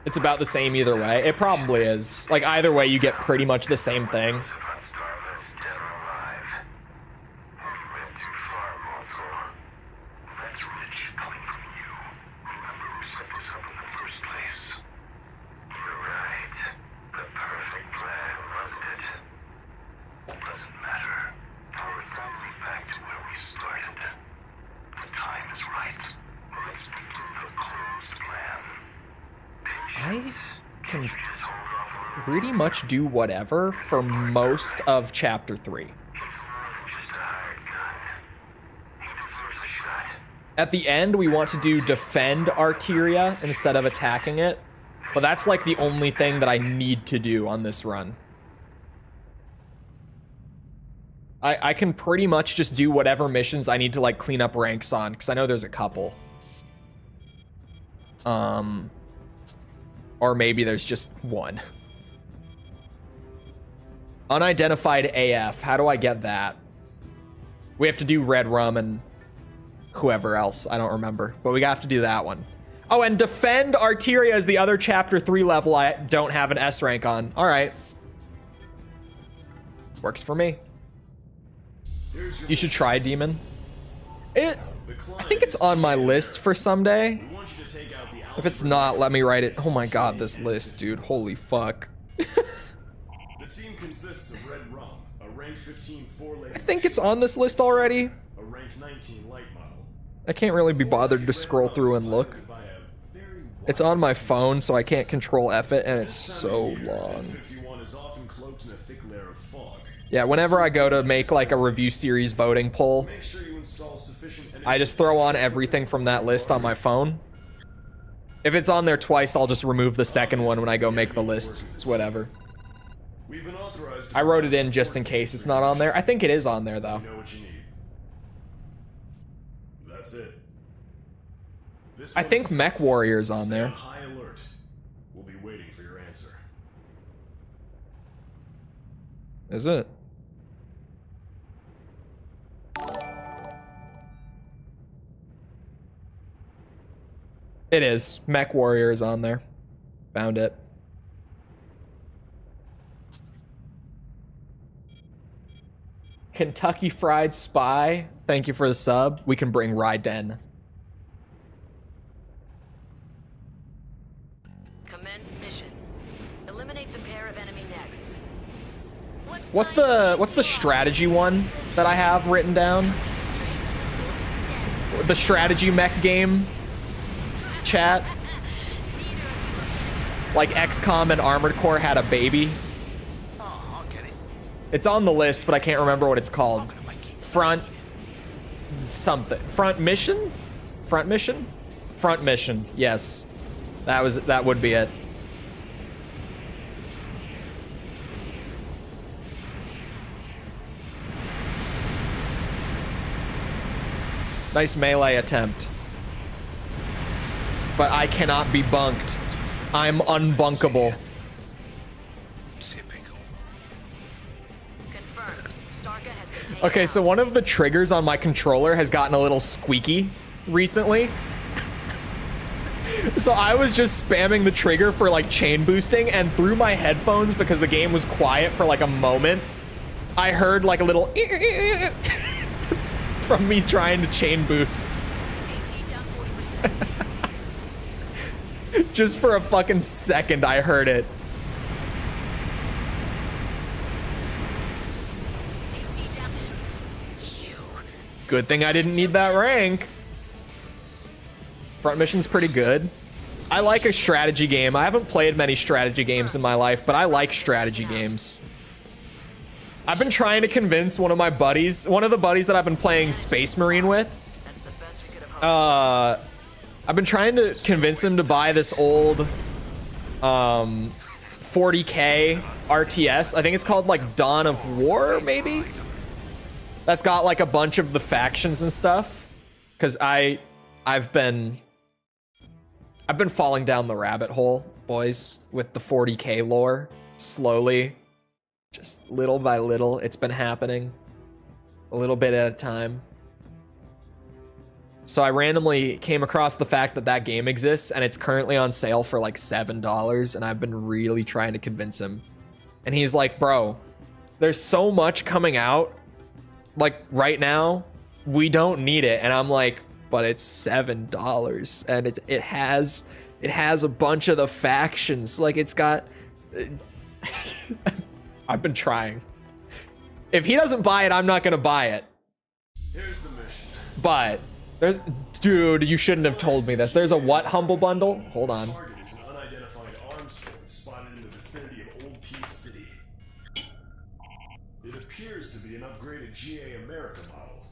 S1: It's about the same either way. It probably is. Like either way, you get pretty much the same thing. I can pretty much do whatever for most of chapter 3. At the end, we want to do defend Arteria instead of attacking it, but that's like the only thing that I need to do on this run. I can pretty much just do whatever missions I need to like clean up ranks on, because I know there's a couple. Or maybe there's just one. Unidentified AF. How do I get that? We have to do Red Rum and whoever else. I don't remember. But we have to do that one. Oh, and Defend Arteria is the other chapter 3 level I don't have an S rank on. All right. Works for me. You should try Demon. I think it's on my list for someday. If it's not, let me write it. Oh my god, this list, dude. Holy fuck.
S10: The team consists of Red Rum, a rank 15 four-legged
S1: I think it's on this list already.
S10: a rank 19 light model.
S1: I can't really be bothered to scroll through and look. It's on my phone, so I can't control F it, and it's so long.
S10: 51 is often cloaked in a thick layer of fog.
S1: Yeah, whenever I go to make like a review series voting poll,
S10: Make sure you install sufficient
S1: I just throw on everything from that list on my phone. If it's on there twice, I'll just remove the second one when I go make the list. It's whatever.
S10: We've been authorized to
S1: I wrote it in just in case it's not on there. I think it is on there though.
S10: know what you need. That's it. This
S1: I think
S10: one's
S1: Mech Warrior's on
S10: stay on
S1: there.
S10: high alert. We'll be waiting for your answer.
S1: Is it? It is. Mech Warrior is on there. Found it. Kentucky Fried Spy. Thank you for the sub. We can bring Raiden.
S4: Commence mission. Eliminate the pair of enemy nexts.
S1: What's the strategy one that I have written down? The strategy mech game chat. Like XCOM and Armored Core had a baby.
S9: Oh, I'll get it.
S1: It's on the list, but I can't remember what it's called. Front something. Front mission? Front mission? Front mission. Yes. That would be it. Nice melee attempt. But I cannot be bunked. I'm unbunkable.
S9: Typical.
S4: Confirmed. Starka has been taken
S1: Okay, so
S4: out.
S1: one of the triggers on my controller has gotten a little squeaky recently. So I was just spamming the trigger for like chain boosting, and through my headphones, because the game was quiet for like a moment, I heard like a little from me trying to chain boost.
S4: AP down 40%.
S1: Just for a fucking second, I heard it.
S4: AP down you.
S1: Good thing I didn't need that rank. Front mission's pretty good. I like a strategy game. I haven't played many strategy games in my life, but I like strategy games. I've been trying to convince one of my buddies, one of the buddies that I've been playing Space Marine with.
S4: That's the best we could have hoped.
S1: I've been trying to convince him to buy this old 40K RTS. I think it's called like Dawn of War, maybe? that's got like a bunch of the factions and stuff. Cause I've been falling down the rabbit hole, boys, with the 40K lore. Slowly, just little by little, it's been happening. A little bit at a time. So I randomly came across the fact that that game exists and it's currently on sale for like $7, and I've been really trying to convince him. And he's like, bro, there's so much coming out like right now, we don't need it. And I'm like, but it's $7 and it has a bunch of the factions. Like it's got I've been trying. If he doesn't buy it, I'm not gonna buy it.
S10: Here's the mission.
S1: But there's, dude, you shouldn't have told me this. There's a what humble bundle? Hold on.
S10: Target is an unidentified arms fort spotted in the vicinity of Old Peace City. It appears to be an upgraded GA America model.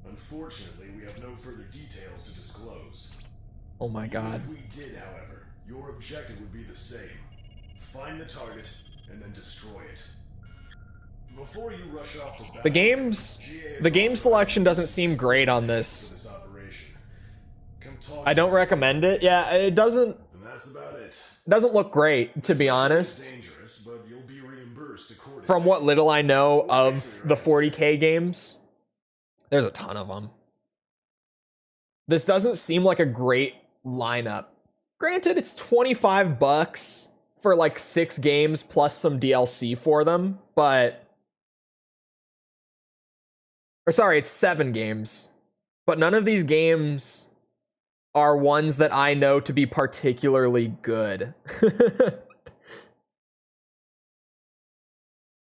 S10: Unfortunately, we have no further details to disclose.
S1: Oh my god.
S10: If we did, however, your objective would be the same. Find the target and then destroy it. Before you rush off to battle,
S1: The game selection doesn't seem great on this. I don't recommend it. Yeah, it doesn't.
S10: And that's about it.
S1: It doesn't look great, to be honest.
S10: Dangerous, but you'll be reimbursed accordingly.
S1: From what little I know of the 40K games, there's a ton of them. This doesn't seem like a great lineup. Granted, it's $25 for like 6 games plus some DLC for them, but... Or sorry, it's 7 games. But none of these games are ones that I know to be particularly good.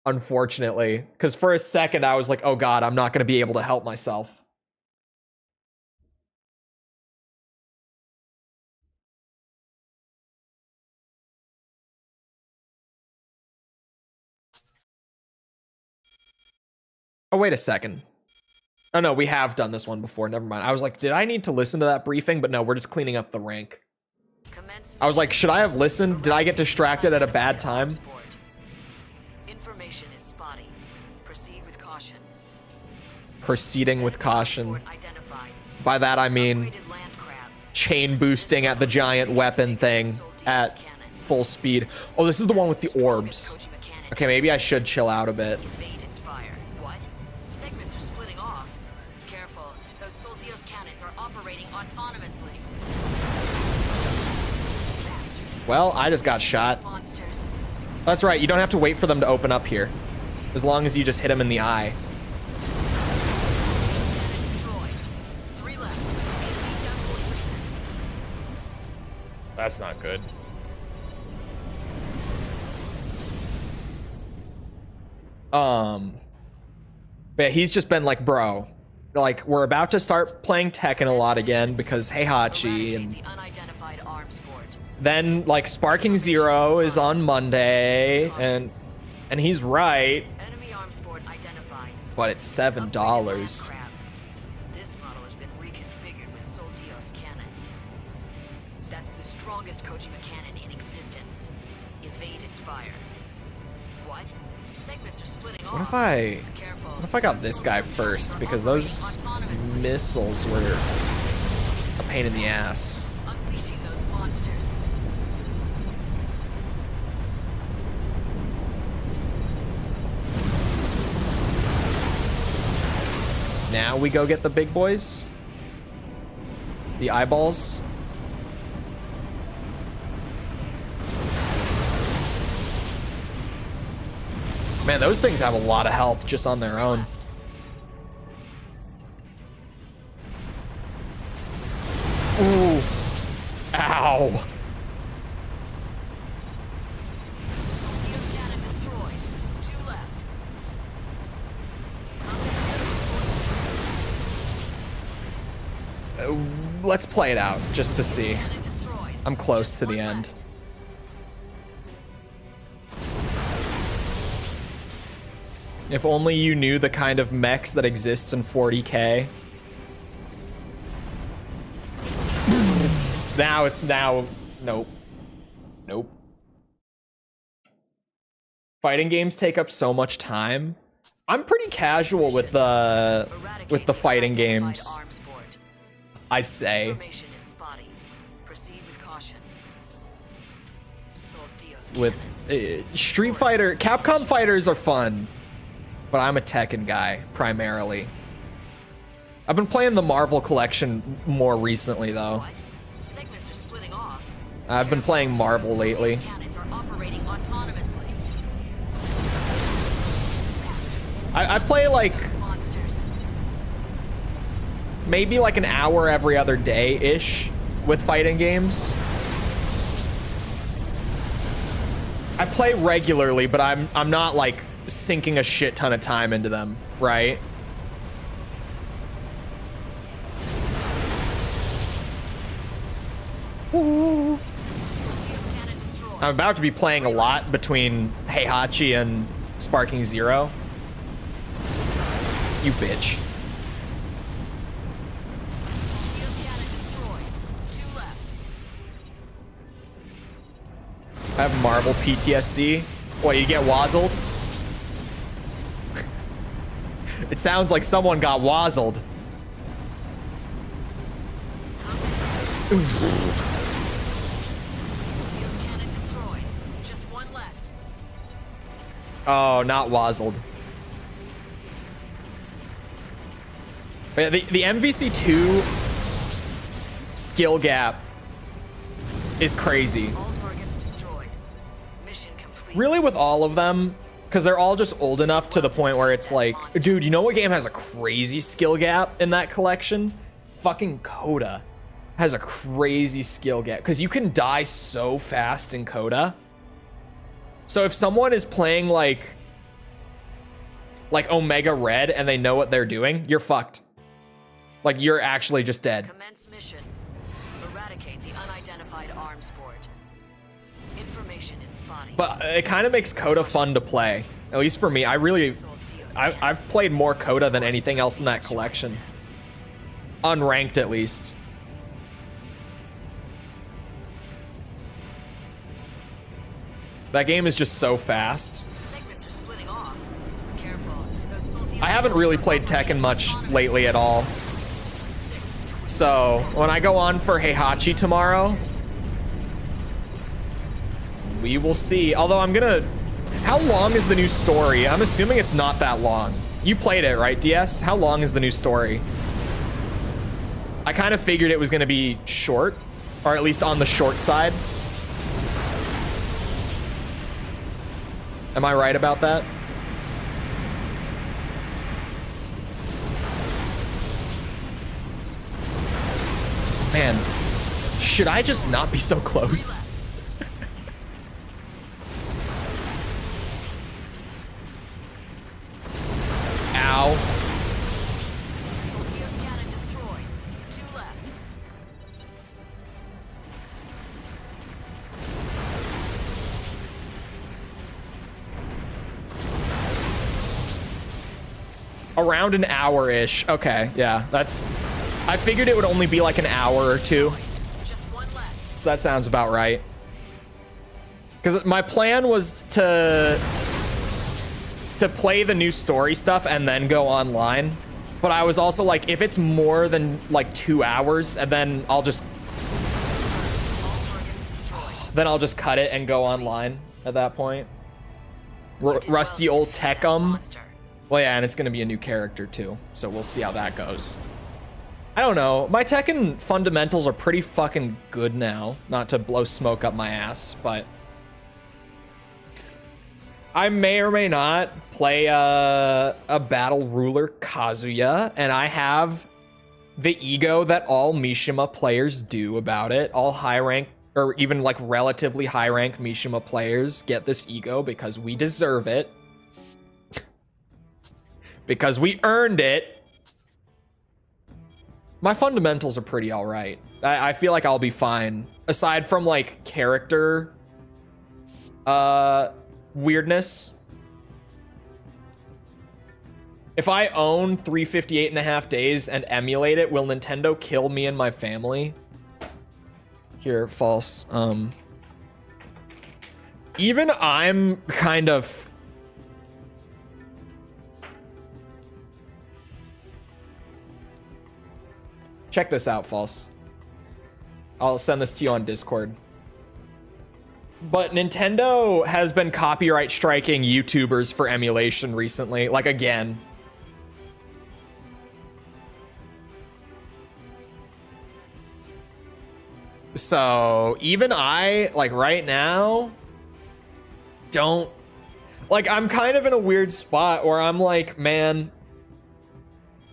S1: Unfortunately. Because for a second I was like, oh god, I'm not going to be able to help myself. Oh, wait a second. Oh no, we have done this one before. Never mind. I was like, did I need to listen to that briefing? But no, we're just cleaning up the rank. I was like, should I have listened? Did I get distracted at a bad time?
S4: Information is spotty. Proceed with caution.
S1: Proceeding with caution. By that I mean chain boosting at the giant weapon thing at full speed. Oh, this is the one with the orbs. Okay, maybe I should chill out a bit. Well, I just got shot. That's right, you don't have to wait for them to open up here. As long as you just hit them in the eye. That's not good. But yeah, he's just been like, bro, like, we're about to start playing Tekken a lot again because Heihachi, and then like Sparking Zero is on Monday, and he's right, but it's $7.
S4: This model has been reconfigured with Soldios cannons. That's the strongest Kojima cannon in existence. Evade its fire. What? Segments are splitting off.
S1: What if I got this guy first, because those missiles were a pain in the ass.
S4: Unleashing those monsters.
S1: Now we go get the big boys. The eyeballs. Man, those things have a lot of health just on their own. Ooh. Ow. Let's play it out just to see. I'm close to the end. If only you knew the kind of mechs that exists in 40K. Nope. Nope. Fighting games take up so much time I'm pretty casual with the fighting games. I say.
S4: Information is spotty. Proceed with caution.
S1: With Street Fighter, Capcom fighters are fun, but I'm a Tekken guy primarily. I've been playing the Marvel collection more recently though.
S4: What? Segments are splitting off.
S1: I've been playing Marvel lately.
S4: Cannons are operating autonomously.
S1: I play like
S4: Monsters.
S1: maybe like an hour every other day-ish with fighting games. I play regularly, but I'm not like sinking a shit ton of time into them, right? I'm about to be playing a lot between Heihachi and Sparking Zero. You bitch. I have Marvel PTSD. What, you get wazzled? It sounds like someone got wazzled. Oh, not wazzled. But yeah, the MVC2 skill gap is crazy. Really with all of them, because they're all just old enough to the point where it's like, dude, you know what game has a crazy skill gap in that collection? Fucking Coda has a crazy skill gap, because you can die so fast in Coda. So if someone is playing like Omega Red and they know what they're doing, you're fucked. Like, you're actually just dead.
S4: Commence mission. Eradicate the unidentified arms fort. Information is spotty.
S1: But it kind of makes Coda fun to play. At least for me. I've played more Coda than anything else in that collection. Unranked, at least. That game is just so fast.
S4: Segments are splitting off. Careful.
S1: I haven't really played Tekken much lately at all. So when I go on for Heihachi tomorrow, we will see. Although I'm gonna... How long is the new story? I'm assuming it's not that long. You played it, right, DS? How long is the new story? I kind of figured it was gonna be short, or at least on the short side. Am I right about that? Man, should I just not be so close? Ow. Around an hour-ish. Okay, yeah, that's... I figured it would only be like an hour or two. So that sounds about right. Because my plan was to play the new story stuff and then go online. But I was also like, if it's more than like 2 hours, and then I'll just cut it and go online at that point. Rusty old Techum. Well, yeah, and it's going to be a new character too, so we'll see how that goes. I don't know. My Tekken fundamentals are pretty fucking good now. Not to blow smoke up my ass, but I may or may not play a battle ruler Kazuya, and I have the ego that all Mishima players do about it. All high rank, or even like relatively high rank Mishima players get this ego because we deserve it. Because we earned it. My fundamentals are pretty all right. I feel like I'll be fine. Aside from like character weirdness. If I own 358.5 days and emulate it, will Nintendo kill me and my family? Here, false. Even I'm kind of Check this out, False. I'll send this to you on Discord. But Nintendo has been copyright striking YouTubers for emulation recently, like again. So even I, like right now, don't, like I'm kind of in a weird spot where I'm like, man,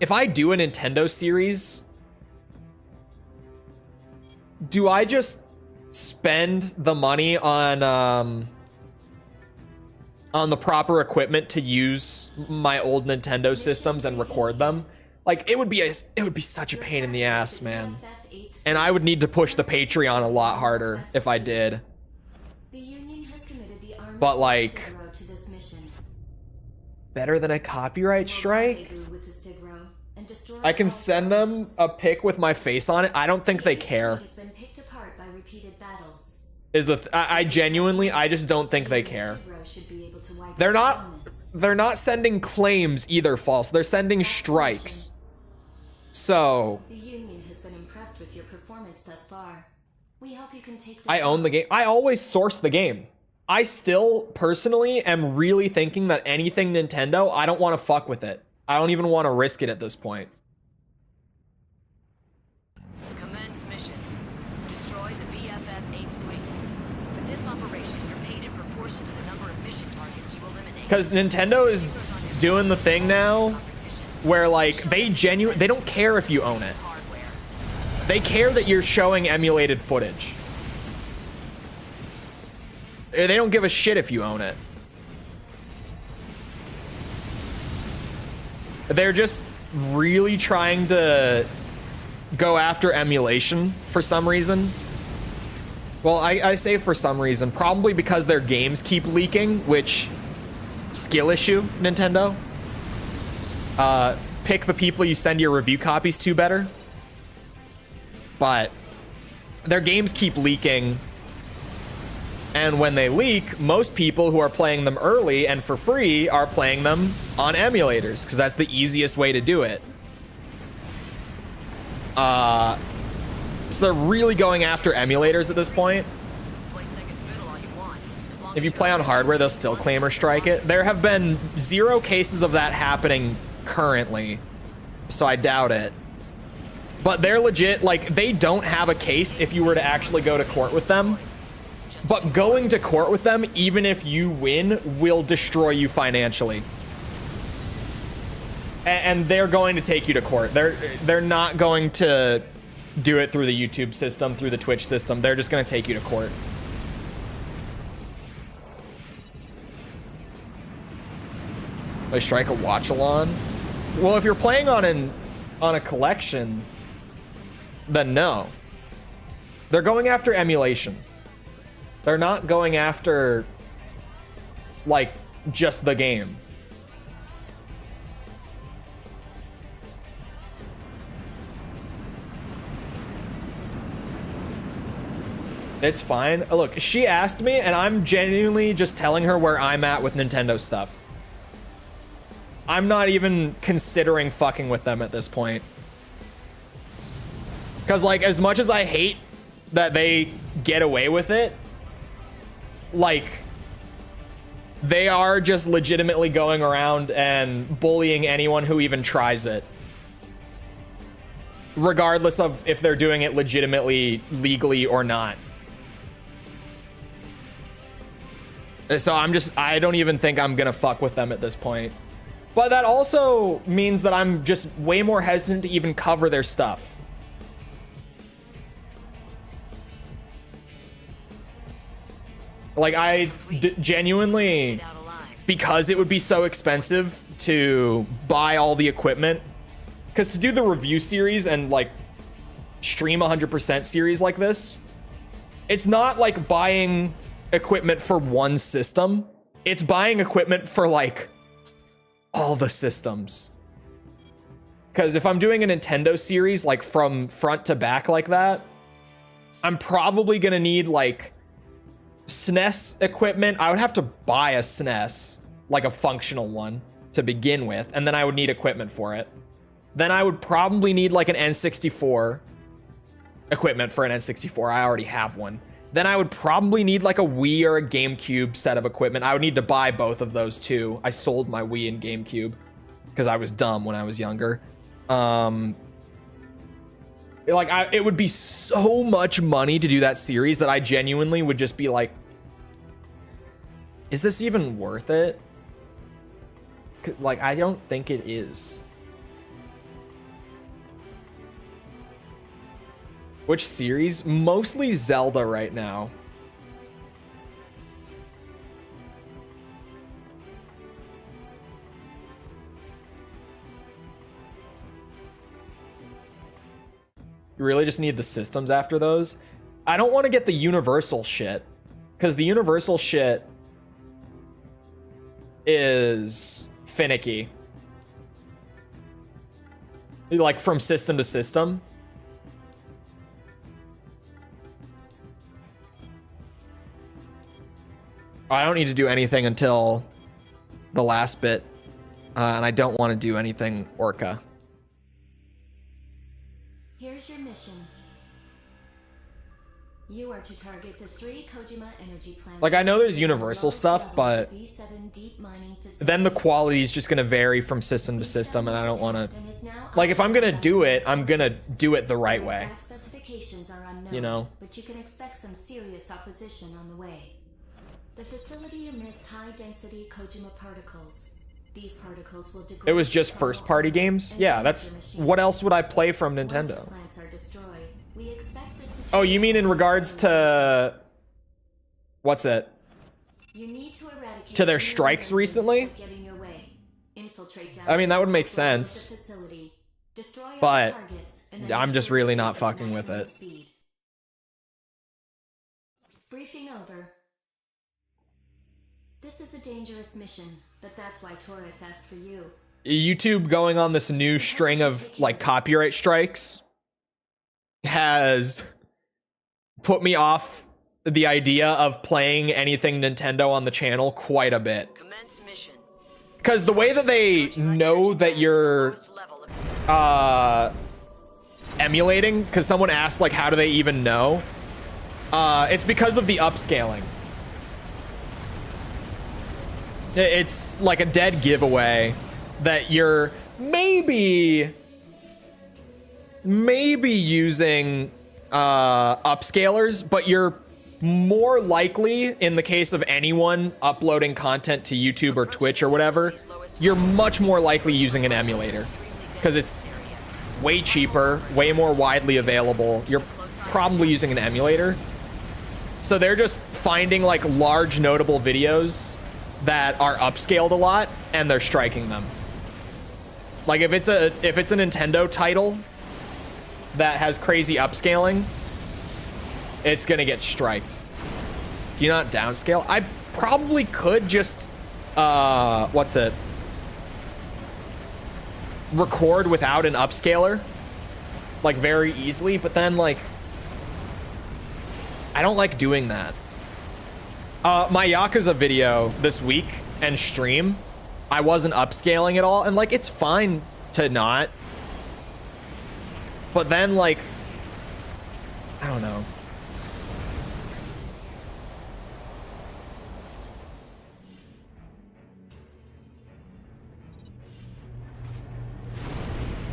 S1: if I do a Nintendo series, do I just spend the money on the proper equipment to use my old Nintendo systems and record them? Like it would be such a pain in the ass, man. And I would need to push the Patreon a lot harder if I did. But like, better than a copyright strike? I can send them a pic with my face on it. I don't think they care. I genuinely, I just don't think they care. They're not sending claims either, False. They're sending strikes. So
S6: The union has been impressed with your performance thus far. We hope you can take this
S1: I own the game. I always source the game. I still personally am really thinking that anything Nintendo, I don't want to fuck with it. I don't even want to risk it at this point.
S4: Commence mission. Destroy the BFF 8th Fleet. For this operation, you're paid in proportion to the number of mission targets you eliminate.
S1: Because Nintendo is doing the thing now where like they don't care if you own it. They care that you're showing emulated footage. They don't give a shit if you own it. They're just really trying to go after emulation for some reason. Well, I say for some reason, probably because their games keep leaking, which skill issue, Nintendo. Pick the people you send your review copies to better. But their games keep leaking. And when they leak, most people who are playing them early and for free are playing them on emulators, because that's the easiest way to do it. So they're really going after emulators at this point. If you play on hardware, they'll still claim or strike it. There have been 0 cases of that happening currently, so I doubt it. But they're legit, like, they don't have a case if you were to actually go to court with them. But going to court with them, even if you win, will destroy you financially. And they're going to take you to court. They're not going to do it through the YouTube system, through the Twitch system. They're just going to take you to court. They strike a watch-along? Well, if you're playing on a collection, then no. They're going after emulation. They're not going after, like, just the game. It's fine. Look, she asked me, and I'm genuinely just telling her where I'm at with Nintendo stuff. I'm not even considering fucking with them at this point. Because, like, as much as I hate that they get away with it, like, they are just legitimately going around and bullying anyone who even tries it. Regardless of if they're doing it legitimately, legally, or not. So I don't even think I'm gonna fuck with them at this point. But that also means that I'm just way more hesitant to even cover their stuff. Like, genuinely, because it would be so expensive to buy all the equipment, because to do the review series and, like, stream 100% series like this, it's not like buying equipment for one system. It's buying equipment for, like, all the systems. Because if I'm doing a Nintendo series, like, from front to back like that, I'm probably gonna need, like, SNES equipment. I would have to buy a SNES, like a functional one, to begin with, and then I would need equipment for it. Then I would probably need like an N64 equipment for an N64. I already have one. Then I would probably need like a Wii or a GameCube set of equipment. I would need to buy both of those too. I sold my Wii and GameCube because I was dumb when I was younger. It would be so much money to do that series that I genuinely would just be like, is this even worth it? Like, I don't think it is. Which series? Mostly Zelda right now. You really just need the systems after those. I don't want to get the universal shit, because the universal shit is finicky. Like from system to system. I don't need to do anything until the last bit, and I don't want to do anything Orca.
S6: Here's your mission. You are to target the 3 Kojima energy plants.
S1: Like, I know there's universal stuff, but then the quality is just going to vary from system to system, and I don't want to... Like, if I'm going to do it, I'm going to do it the right way. You know?
S6: But you can expect some serious opposition on the way. The facility emits high-density Kojima particles. These particles will degrade.
S1: It was just first-party games? Yeah, that's... What else would I play from Nintendo? Oh, you mean in regards to... What's it? To their strikes recently? I mean, that would make sense. But I'm just really not fucking with it.
S6: Briefing over. This is a dangerous mission, but that's why Taurus asked for you.
S1: YouTube going on this new string of, like, copyright strikes has put me off the idea of playing anything Nintendo on the channel quite a bit. Because the way that they know that you're emulating, because someone asked, like, how do they even know? It's because of the upscaling. It's like a dead giveaway that you're maybe using upscalers, but you're more likely, in the case of anyone uploading content to YouTube or Twitch or whatever, you're much more likely using an emulator because it's way cheaper, way more widely available. You're probably using an emulator. So they're just finding like large notable videos that are upscaled a lot and they're striking them. Like if it's a Nintendo title that has crazy upscaling, it's gonna get striked. Do you not downscale? I probably could just record without an upscaler, like very easily, but then like I don't like doing that. My Yakuza video this week and stream, I wasn't upscaling at all, and like it's fine to not, but then like I don't know.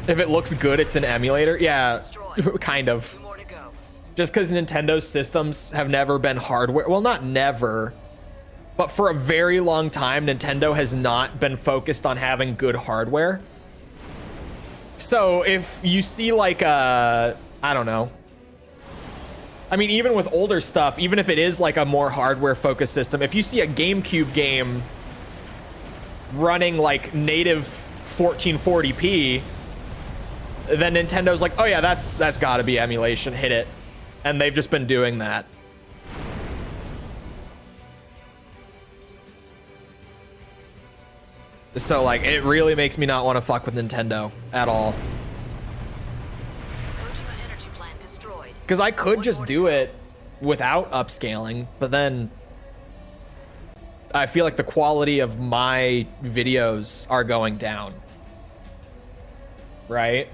S1: If it looks good, it's an emulator. Yeah, kind of. Just because Nintendo's systems have never been hardware. Well, not never, but for a very long time, Nintendo has not been focused on having good hardware. So if you see like I don't know. I mean, even with older stuff, even if it is like a more hardware focused system, if you see a GameCube game running like native 1440p, then Nintendo's like, oh yeah, that's gotta be emulation, hit it. And they've just been doing that. So like, it really makes me not want to fuck with Nintendo at all. Because I could just do it without upscaling, but then I feel like the quality of my videos are going down. right?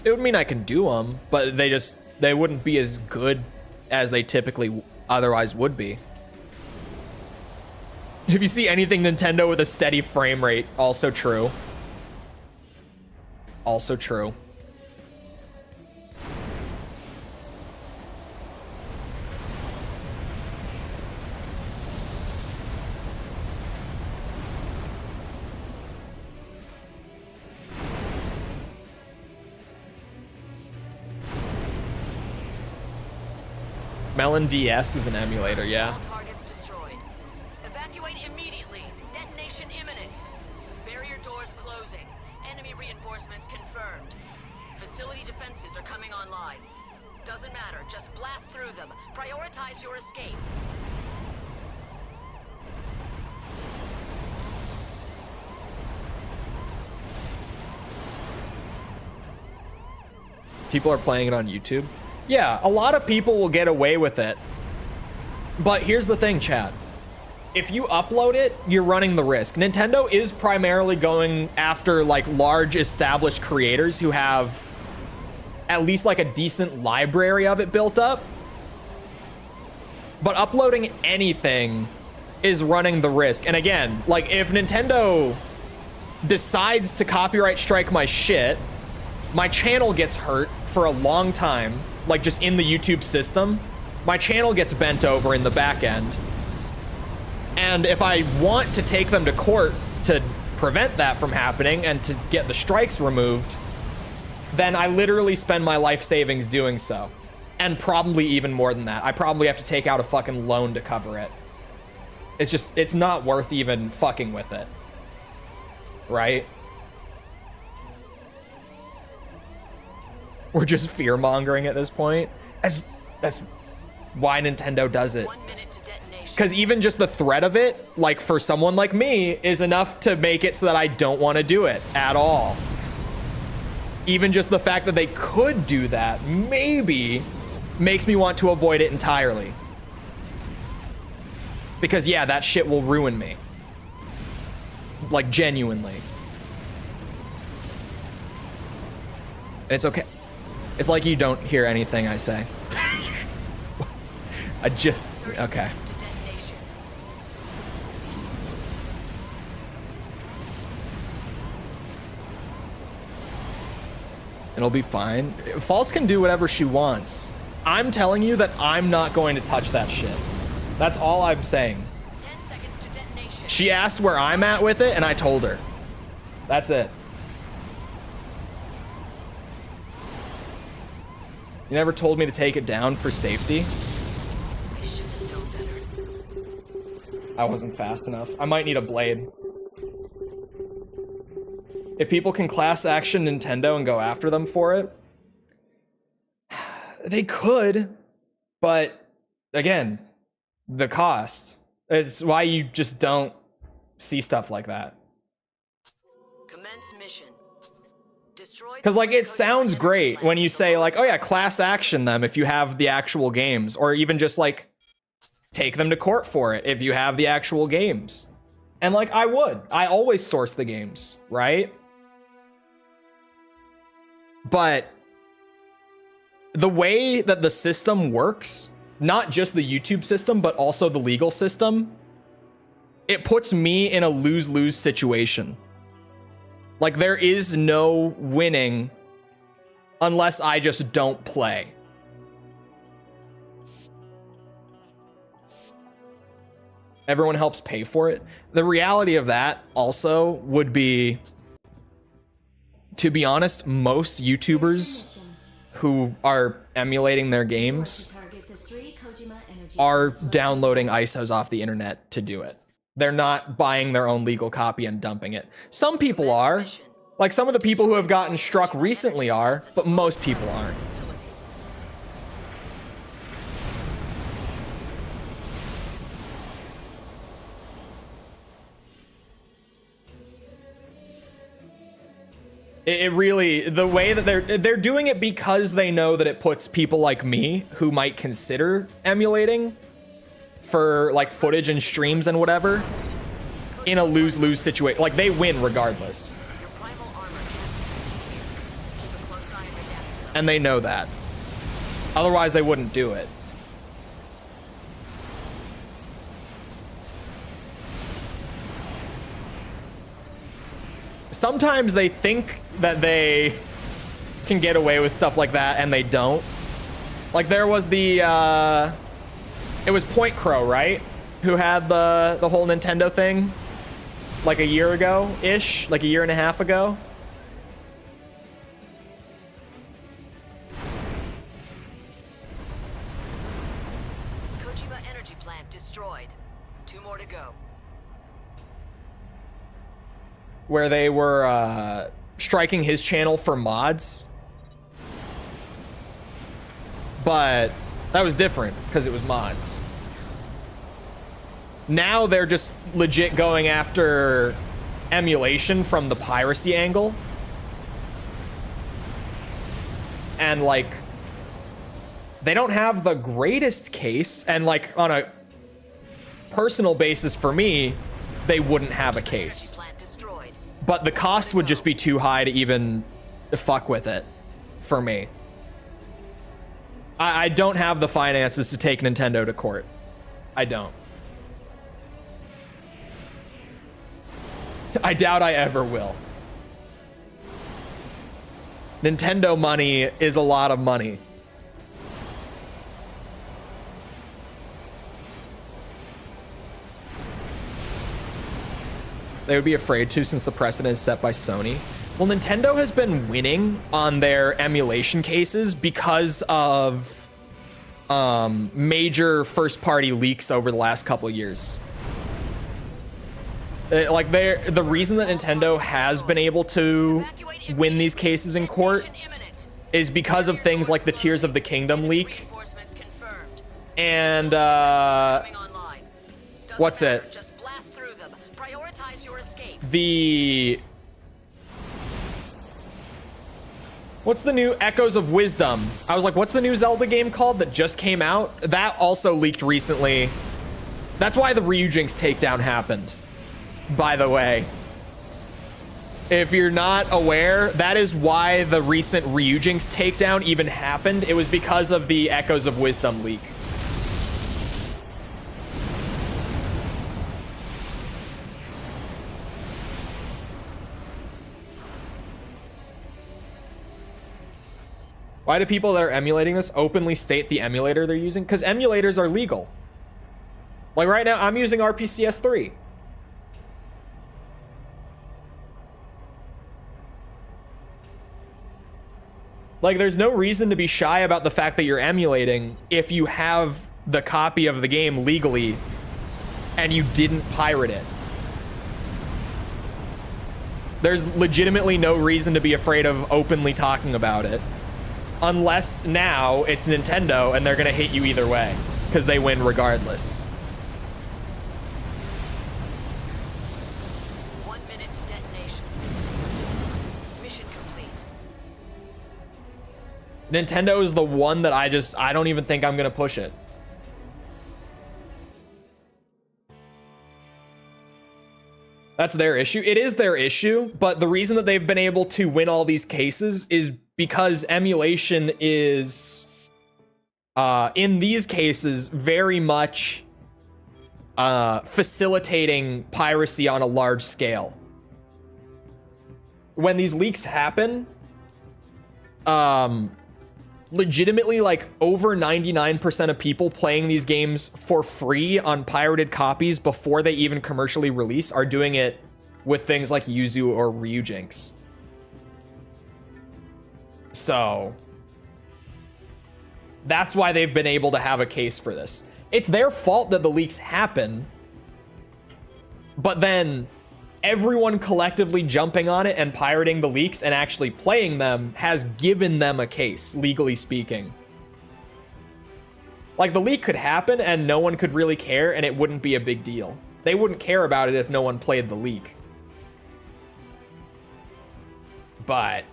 S1: It would mean I can do them, but they wouldn't be as good as they typically otherwise would be. If you see anything Nintendo with a steady frame rate, also true. Also true. Melon DS is an emulator, yeah.
S4: All targets destroyed. Evacuate immediately. Detonation imminent. Barrier doors closing. Enemy reinforcements confirmed. Facility defenses are coming online. Doesn't matter, just blast through them. Prioritize your escape.
S1: People are playing it on YouTube. Yeah, a lot of people will get away with it. But here's the thing, chat. If you upload it, you're running the risk. Nintendo is primarily going after like large established creators who have at least like a decent library of it built up. But uploading anything is running the risk. And again, like if Nintendo decides to copyright strike my shit, my channel gets hurt for a long time. Like just in the YouTube system, my channel gets bent over in the back end. And if I want to take them to court to prevent that from happening and to get the strikes removed, then I literally spend my life savings doing so. And probably even more than that. I probably have to take out a fucking loan to cover it. It's just, it's not worth even fucking with it. Right? We're just fear-mongering at this point. That's why Nintendo does it.
S4: 1 minute to detonation.
S1: Because even just the threat of it, like for someone like me, is enough to make it so that I don't want to do it at all. Even just the fact that they could do that, maybe, makes me want to avoid it entirely. Because yeah, that shit will ruin me. Like genuinely. And it's okay. It's like you don't hear anything I say. I just, okay.
S4: To detonation.
S1: It'll be fine. False can do whatever she wants. I'm telling you that I'm not going to touch that shit. That's all I'm saying.
S4: 10 seconds to detonation.
S1: She asked where I'm at with it, and I told her. That's it. You never told me to take it down for safety.
S4: I should have known better.
S1: I wasn't fast enough. I might need a blade. If people can class action Nintendo and go after them for it, they could, but again, the cost. It's why you just don't see stuff like that.
S4: Commence mission.
S1: Because like it sounds great when you say like, oh yeah, class action them if you have the actual games, or even just like take them to court for it if you have the actual games. And like I always source the games, right? But the way that the system works, not just the YouTube system, but also the legal system, it puts me in a lose-lose situation. Like there is no winning unless I just don't play. Everyone helps pay for it. The reality of that also would be, to be honest, most YouTubers who are emulating their games are downloading ISOs off the internet to do it. They're not buying their own legal copy and dumping it. Some people are. Like some of the people who have gotten struck recently are, but most people aren't. It really, the way that they're doing it because they know that it puts people like me who might consider emulating for like footage and streams and whatever in a lose-lose situation. Like they win regardless.
S4: Your primal armor assign the damage levels.
S1: And they know that. Otherwise, they wouldn't do it. Sometimes they think that they can get away with stuff like that, and they don't. Like, there was the, it was Point Crow, right? Who had the whole Nintendo thing? Like a year ago-ish? Like a year and a half ago?
S4: Kojima energy plant destroyed. 2 more to go.
S1: Where they were striking his channel for mods. But that was different because it was mods. Now they're just legit going after emulation from the piracy angle. And like, they don't have the greatest case, and like on a personal basis for me, they wouldn't have a case. But the cost would just be too high to even fuck with it for me. I don't have the finances to take Nintendo to court. I don't. I doubt I ever will. Nintendo money is a lot of money. They would be afraid to, since the precedent is set by Sony. Well, Nintendo has been winning on their emulation cases because of major first-party leaks over the last couple of years. Like, the reason that Nintendo has been able to win these cases in court is because of things like the Tears of the Kingdom leak. And, what's it? What's the new Echoes of Wisdom? I was like, what's the new Zelda game called that just came out? That also leaked recently. That's why the Ryujinx takedown happened, by the way. If you're not aware, that is why the recent Ryujinx takedown even happened. It was because of the Echoes of Wisdom leak. Why do people that are emulating this openly state the emulator they're using? Because emulators are legal. Like right now, I'm using RPCS 3. Like, there's no reason to be shy about the fact that you're emulating if you have the copy of the game legally and you didn't pirate it. There's legitimately no reason to be afraid of openly talking about it. Unless now it's Nintendo and they're gonna hit you either way because they win regardless.
S4: 1 minute to detonation. Mission complete.
S1: Nintendo is the one that I don't even think I'm gonna push it. That's their issue. It is their issue, but the reason that they've been able to win all these cases is because emulation is, in these cases, very much facilitating piracy on a large scale. When these leaks happen, legitimately, like, over 99% of people playing these games for free on pirated copies before they even commercially release are doing it with things like Yuzu or Ryujinx. So that's why they've been able to have a case for this. It's their fault that the leaks happen, but then everyone collectively jumping on it and pirating the leaks and actually playing them has given them a case, legally speaking. Like, the leak could happen and no one could really care and it wouldn't be a big deal. They wouldn't care about it if no one played the leak. But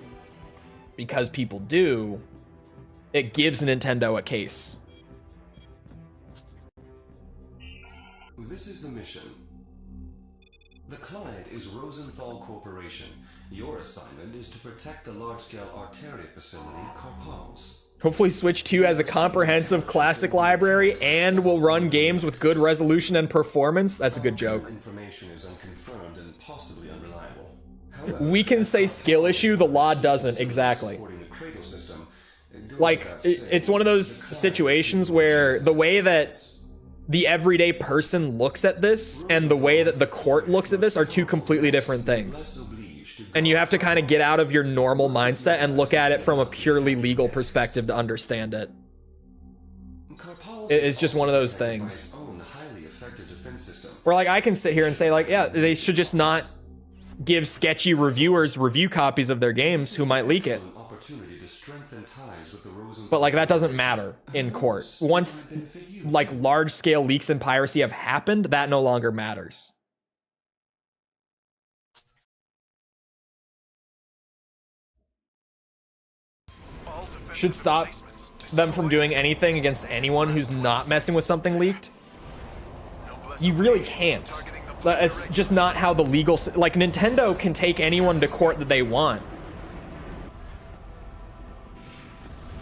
S1: because people do, it gives Nintendo a case.
S7: This is the mission. The client is Rosenthal Corporation, Your assignment is to protect the large-scale Arteria facility, Carpals.
S1: Hopefully Switch 2 has a comprehensive classic library and will run games with good resolution and performance. That's a good joke.
S7: Information is unconfirmed and possibly unreliable. However,
S1: We can say skill issue, the law doesn't. Exactly.
S7: supporting the cradle system, it goes
S1: Like,
S7: without saying,
S1: it's one of those situations where the way that the everyday person looks at this and the way that the court looks at this are two completely different things. And you have to kind of get out of your normal mindset and look at it from a purely legal perspective to understand it.
S7: Carpals
S1: It's just one of those things.
S7: own highly effective defense system.
S1: Where, like, I can sit here and say, like, yeah, they should just not give sketchy reviewers review copies of their games who might leak it.
S7: An opportunity to strengthen ties with the Rosen.
S1: But, like, that doesn't matter in court. Once, like, large-scale leaks and piracy have happened, that no longer matters. Should stop them from doing anything against anyone who's not messing with something leaked. You really can't. It's just not how the legal... Like, Nintendo can take anyone to court that they want.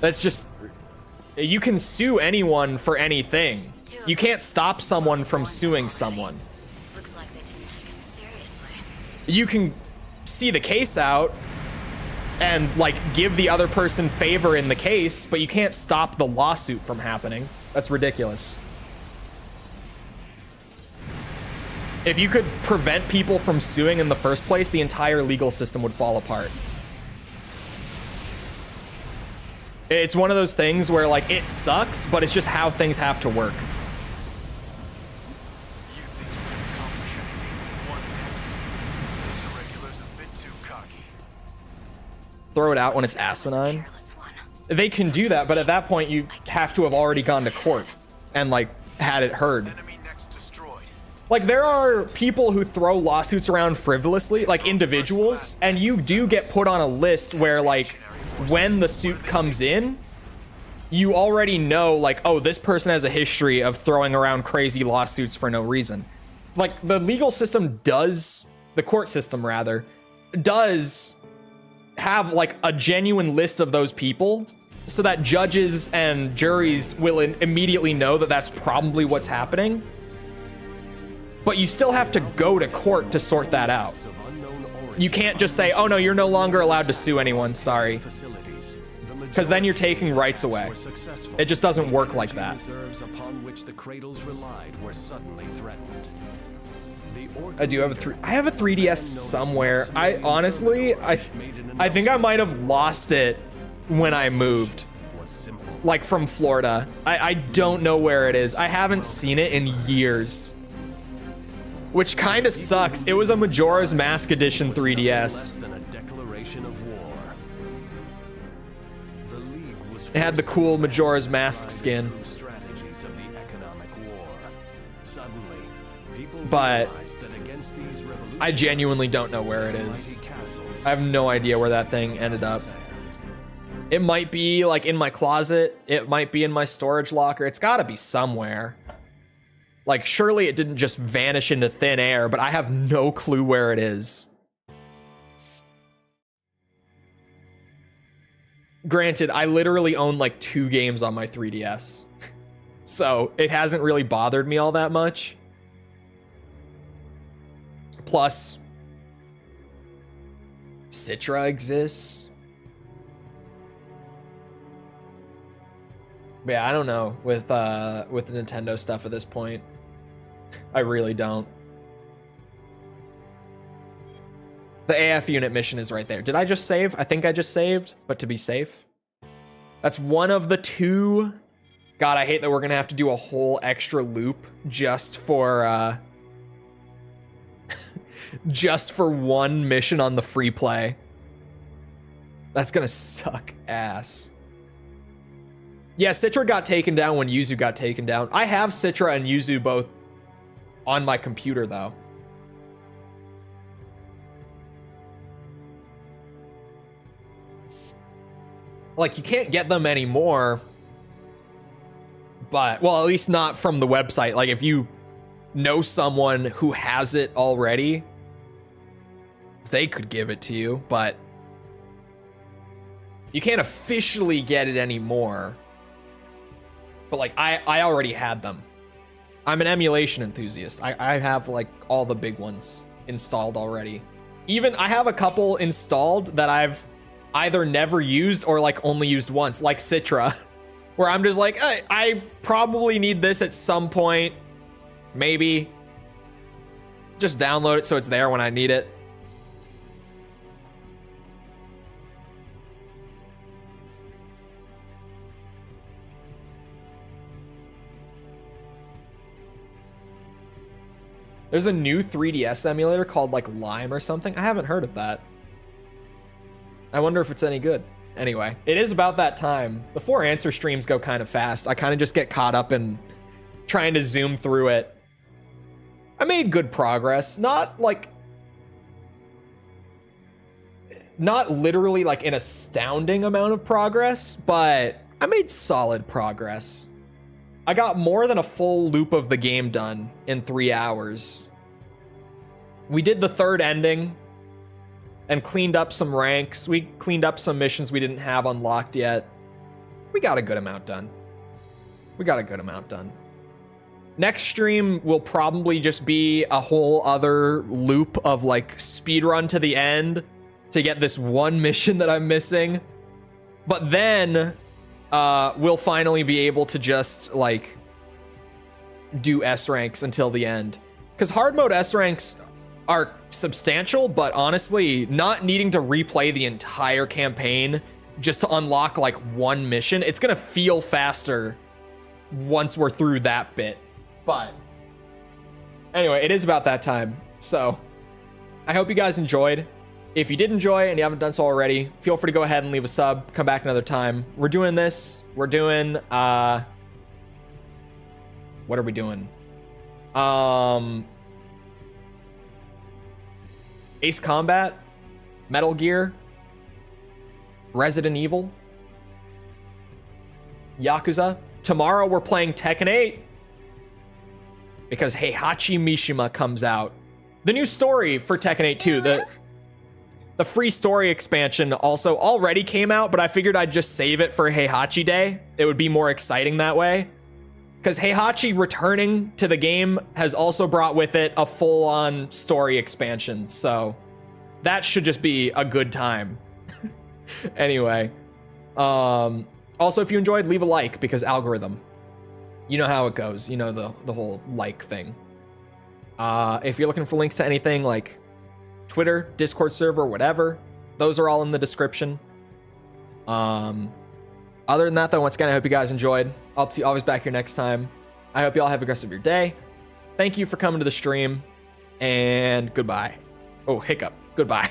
S1: That's just... You can sue anyone for anything. You can't stop someone from suing someone.
S4: Looks like they didn't take us seriously.
S1: You can see the case out and, like, give the other person favor in the case, but you can't stop the lawsuit from happening. That's ridiculous. If you could prevent people from suing in the first place, the entire legal system would fall apart. It's one of those things where, like, it sucks, but it's just how things have to work.
S9: You think you can accomplish anything with one next? This irregular's a bit too cocky.
S1: Throw it out when it's asinine.
S4: Careless one.
S1: They can do that, but at that point, you have to have already gone to court and, like, had it heard.
S9: Enemy next destroyed.
S1: Like, there are people who throw lawsuits around frivolously, like individuals, and you do get put on a list where, like, when the suit comes in, you already know, like, oh, this person has a history of throwing around crazy lawsuits for no reason. Like, the legal system does, the court system rather, does have, like, a genuine list of those people so that judges and juries will immediately know that that's probably what's happening. But you still have to go to court to sort that out. You can't just say, oh no, you're no longer allowed to sue anyone, sorry. Because then you're taking rights away. It just doesn't work like that.
S8: Upon which the Cradles relied were suddenly threatened.
S1: I do have a I have a 3DS somewhere. I honestly, I think I might have lost it when I moved. Like, from Florida. I don't know where it is. I haven't seen it in years. Which kind of sucks. It was a Majora's Mask Edition 3DS. It had the cool Majora's Mask skin. But I genuinely don't know where it is. I have no idea where that thing ended up. It might be, like, in my closet. It might be in my storage locker. It's gotta be somewhere. Like, surely it didn't just vanish into thin air, but I have no clue where it is. Granted, I literally own, like, 2 games on my 3DS. So, it hasn't really bothered me all that much. Plus, Citra exists. But yeah, I don't know with the Nintendo stuff at this point. I really don't. The AF unit mission is right there. Did I just save? I think I just saved, but to be safe. That's one of the 2. God, I hate that we're gonna have to do a whole extra loop just for just for one mission on the free play. That's gonna suck ass. Yeah, Citra got taken down when Yuzu got taken down. I have Citra and Yuzu both on my computer, though. Like, you can't get them anymore. But, well, at least not from the website. Like, if you know someone who has it already, they could give it to you, but you can't officially get it anymore. But like I already had them. I'm an emulation enthusiast. I have like all the big ones installed already. Even I have a couple installed that I've either never used or like only used once, like Citra, where I'm just like, I probably need this at some point. Maybe just download it so it's there when I need it. There's a new 3DS emulator called like Lime or something. I haven't heard of that. I wonder if it's any good. Anyway, it is about that time. The 4 answer streams go kind of fast. I kind of just get caught up in trying to zoom through it. I made good progress. Not literally like an astounding amount of progress, but I made solid progress. I got more than a full loop of the game done in 3 hours. We did the 3rd ending and cleaned up some ranks. We cleaned up some missions we didn't have unlocked yet. We got a good amount done. Next stream will probably just be a whole other loop of like speedrun to the end to get this one mission that I'm missing. But then we'll finally be able to just like do S ranks until the end, because hard mode S ranks are substantial, but honestly, not needing to replay the entire campaign just to unlock like one mission, it's gonna feel faster once we're through that bit. But anyway, it is about that time, so I hope you guys enjoyed. If you did enjoy and you haven't done so already, feel free to go ahead and leave a sub. Come back another time. We're doing this. We're doing, what are we doing? Ace Combat, Metal Gear, Resident Evil, Yakuza. Tomorrow we're playing Tekken 8 because Heihachi Mishima comes out. The new story for Tekken 8 2, the free story expansion also already came out, but I figured I'd just save it for Heihachi Day. It would be more exciting that way. Because Heihachi returning to the game has also brought with it a full-on story expansion, so that should just be a good time. Anyway, also if you enjoyed, leave a like, because algorithm. You know how it goes. You know the whole like thing. If you're looking for links to anything like Twitter, Discord server, whatever, those are all in the description. Other than that, though, once again, I hope you guys enjoyed. I'll see you always back here next time. I hope you all have a good rest of your day. Thank you for coming to the stream, and goodbye. Oh, hiccup. Goodbye.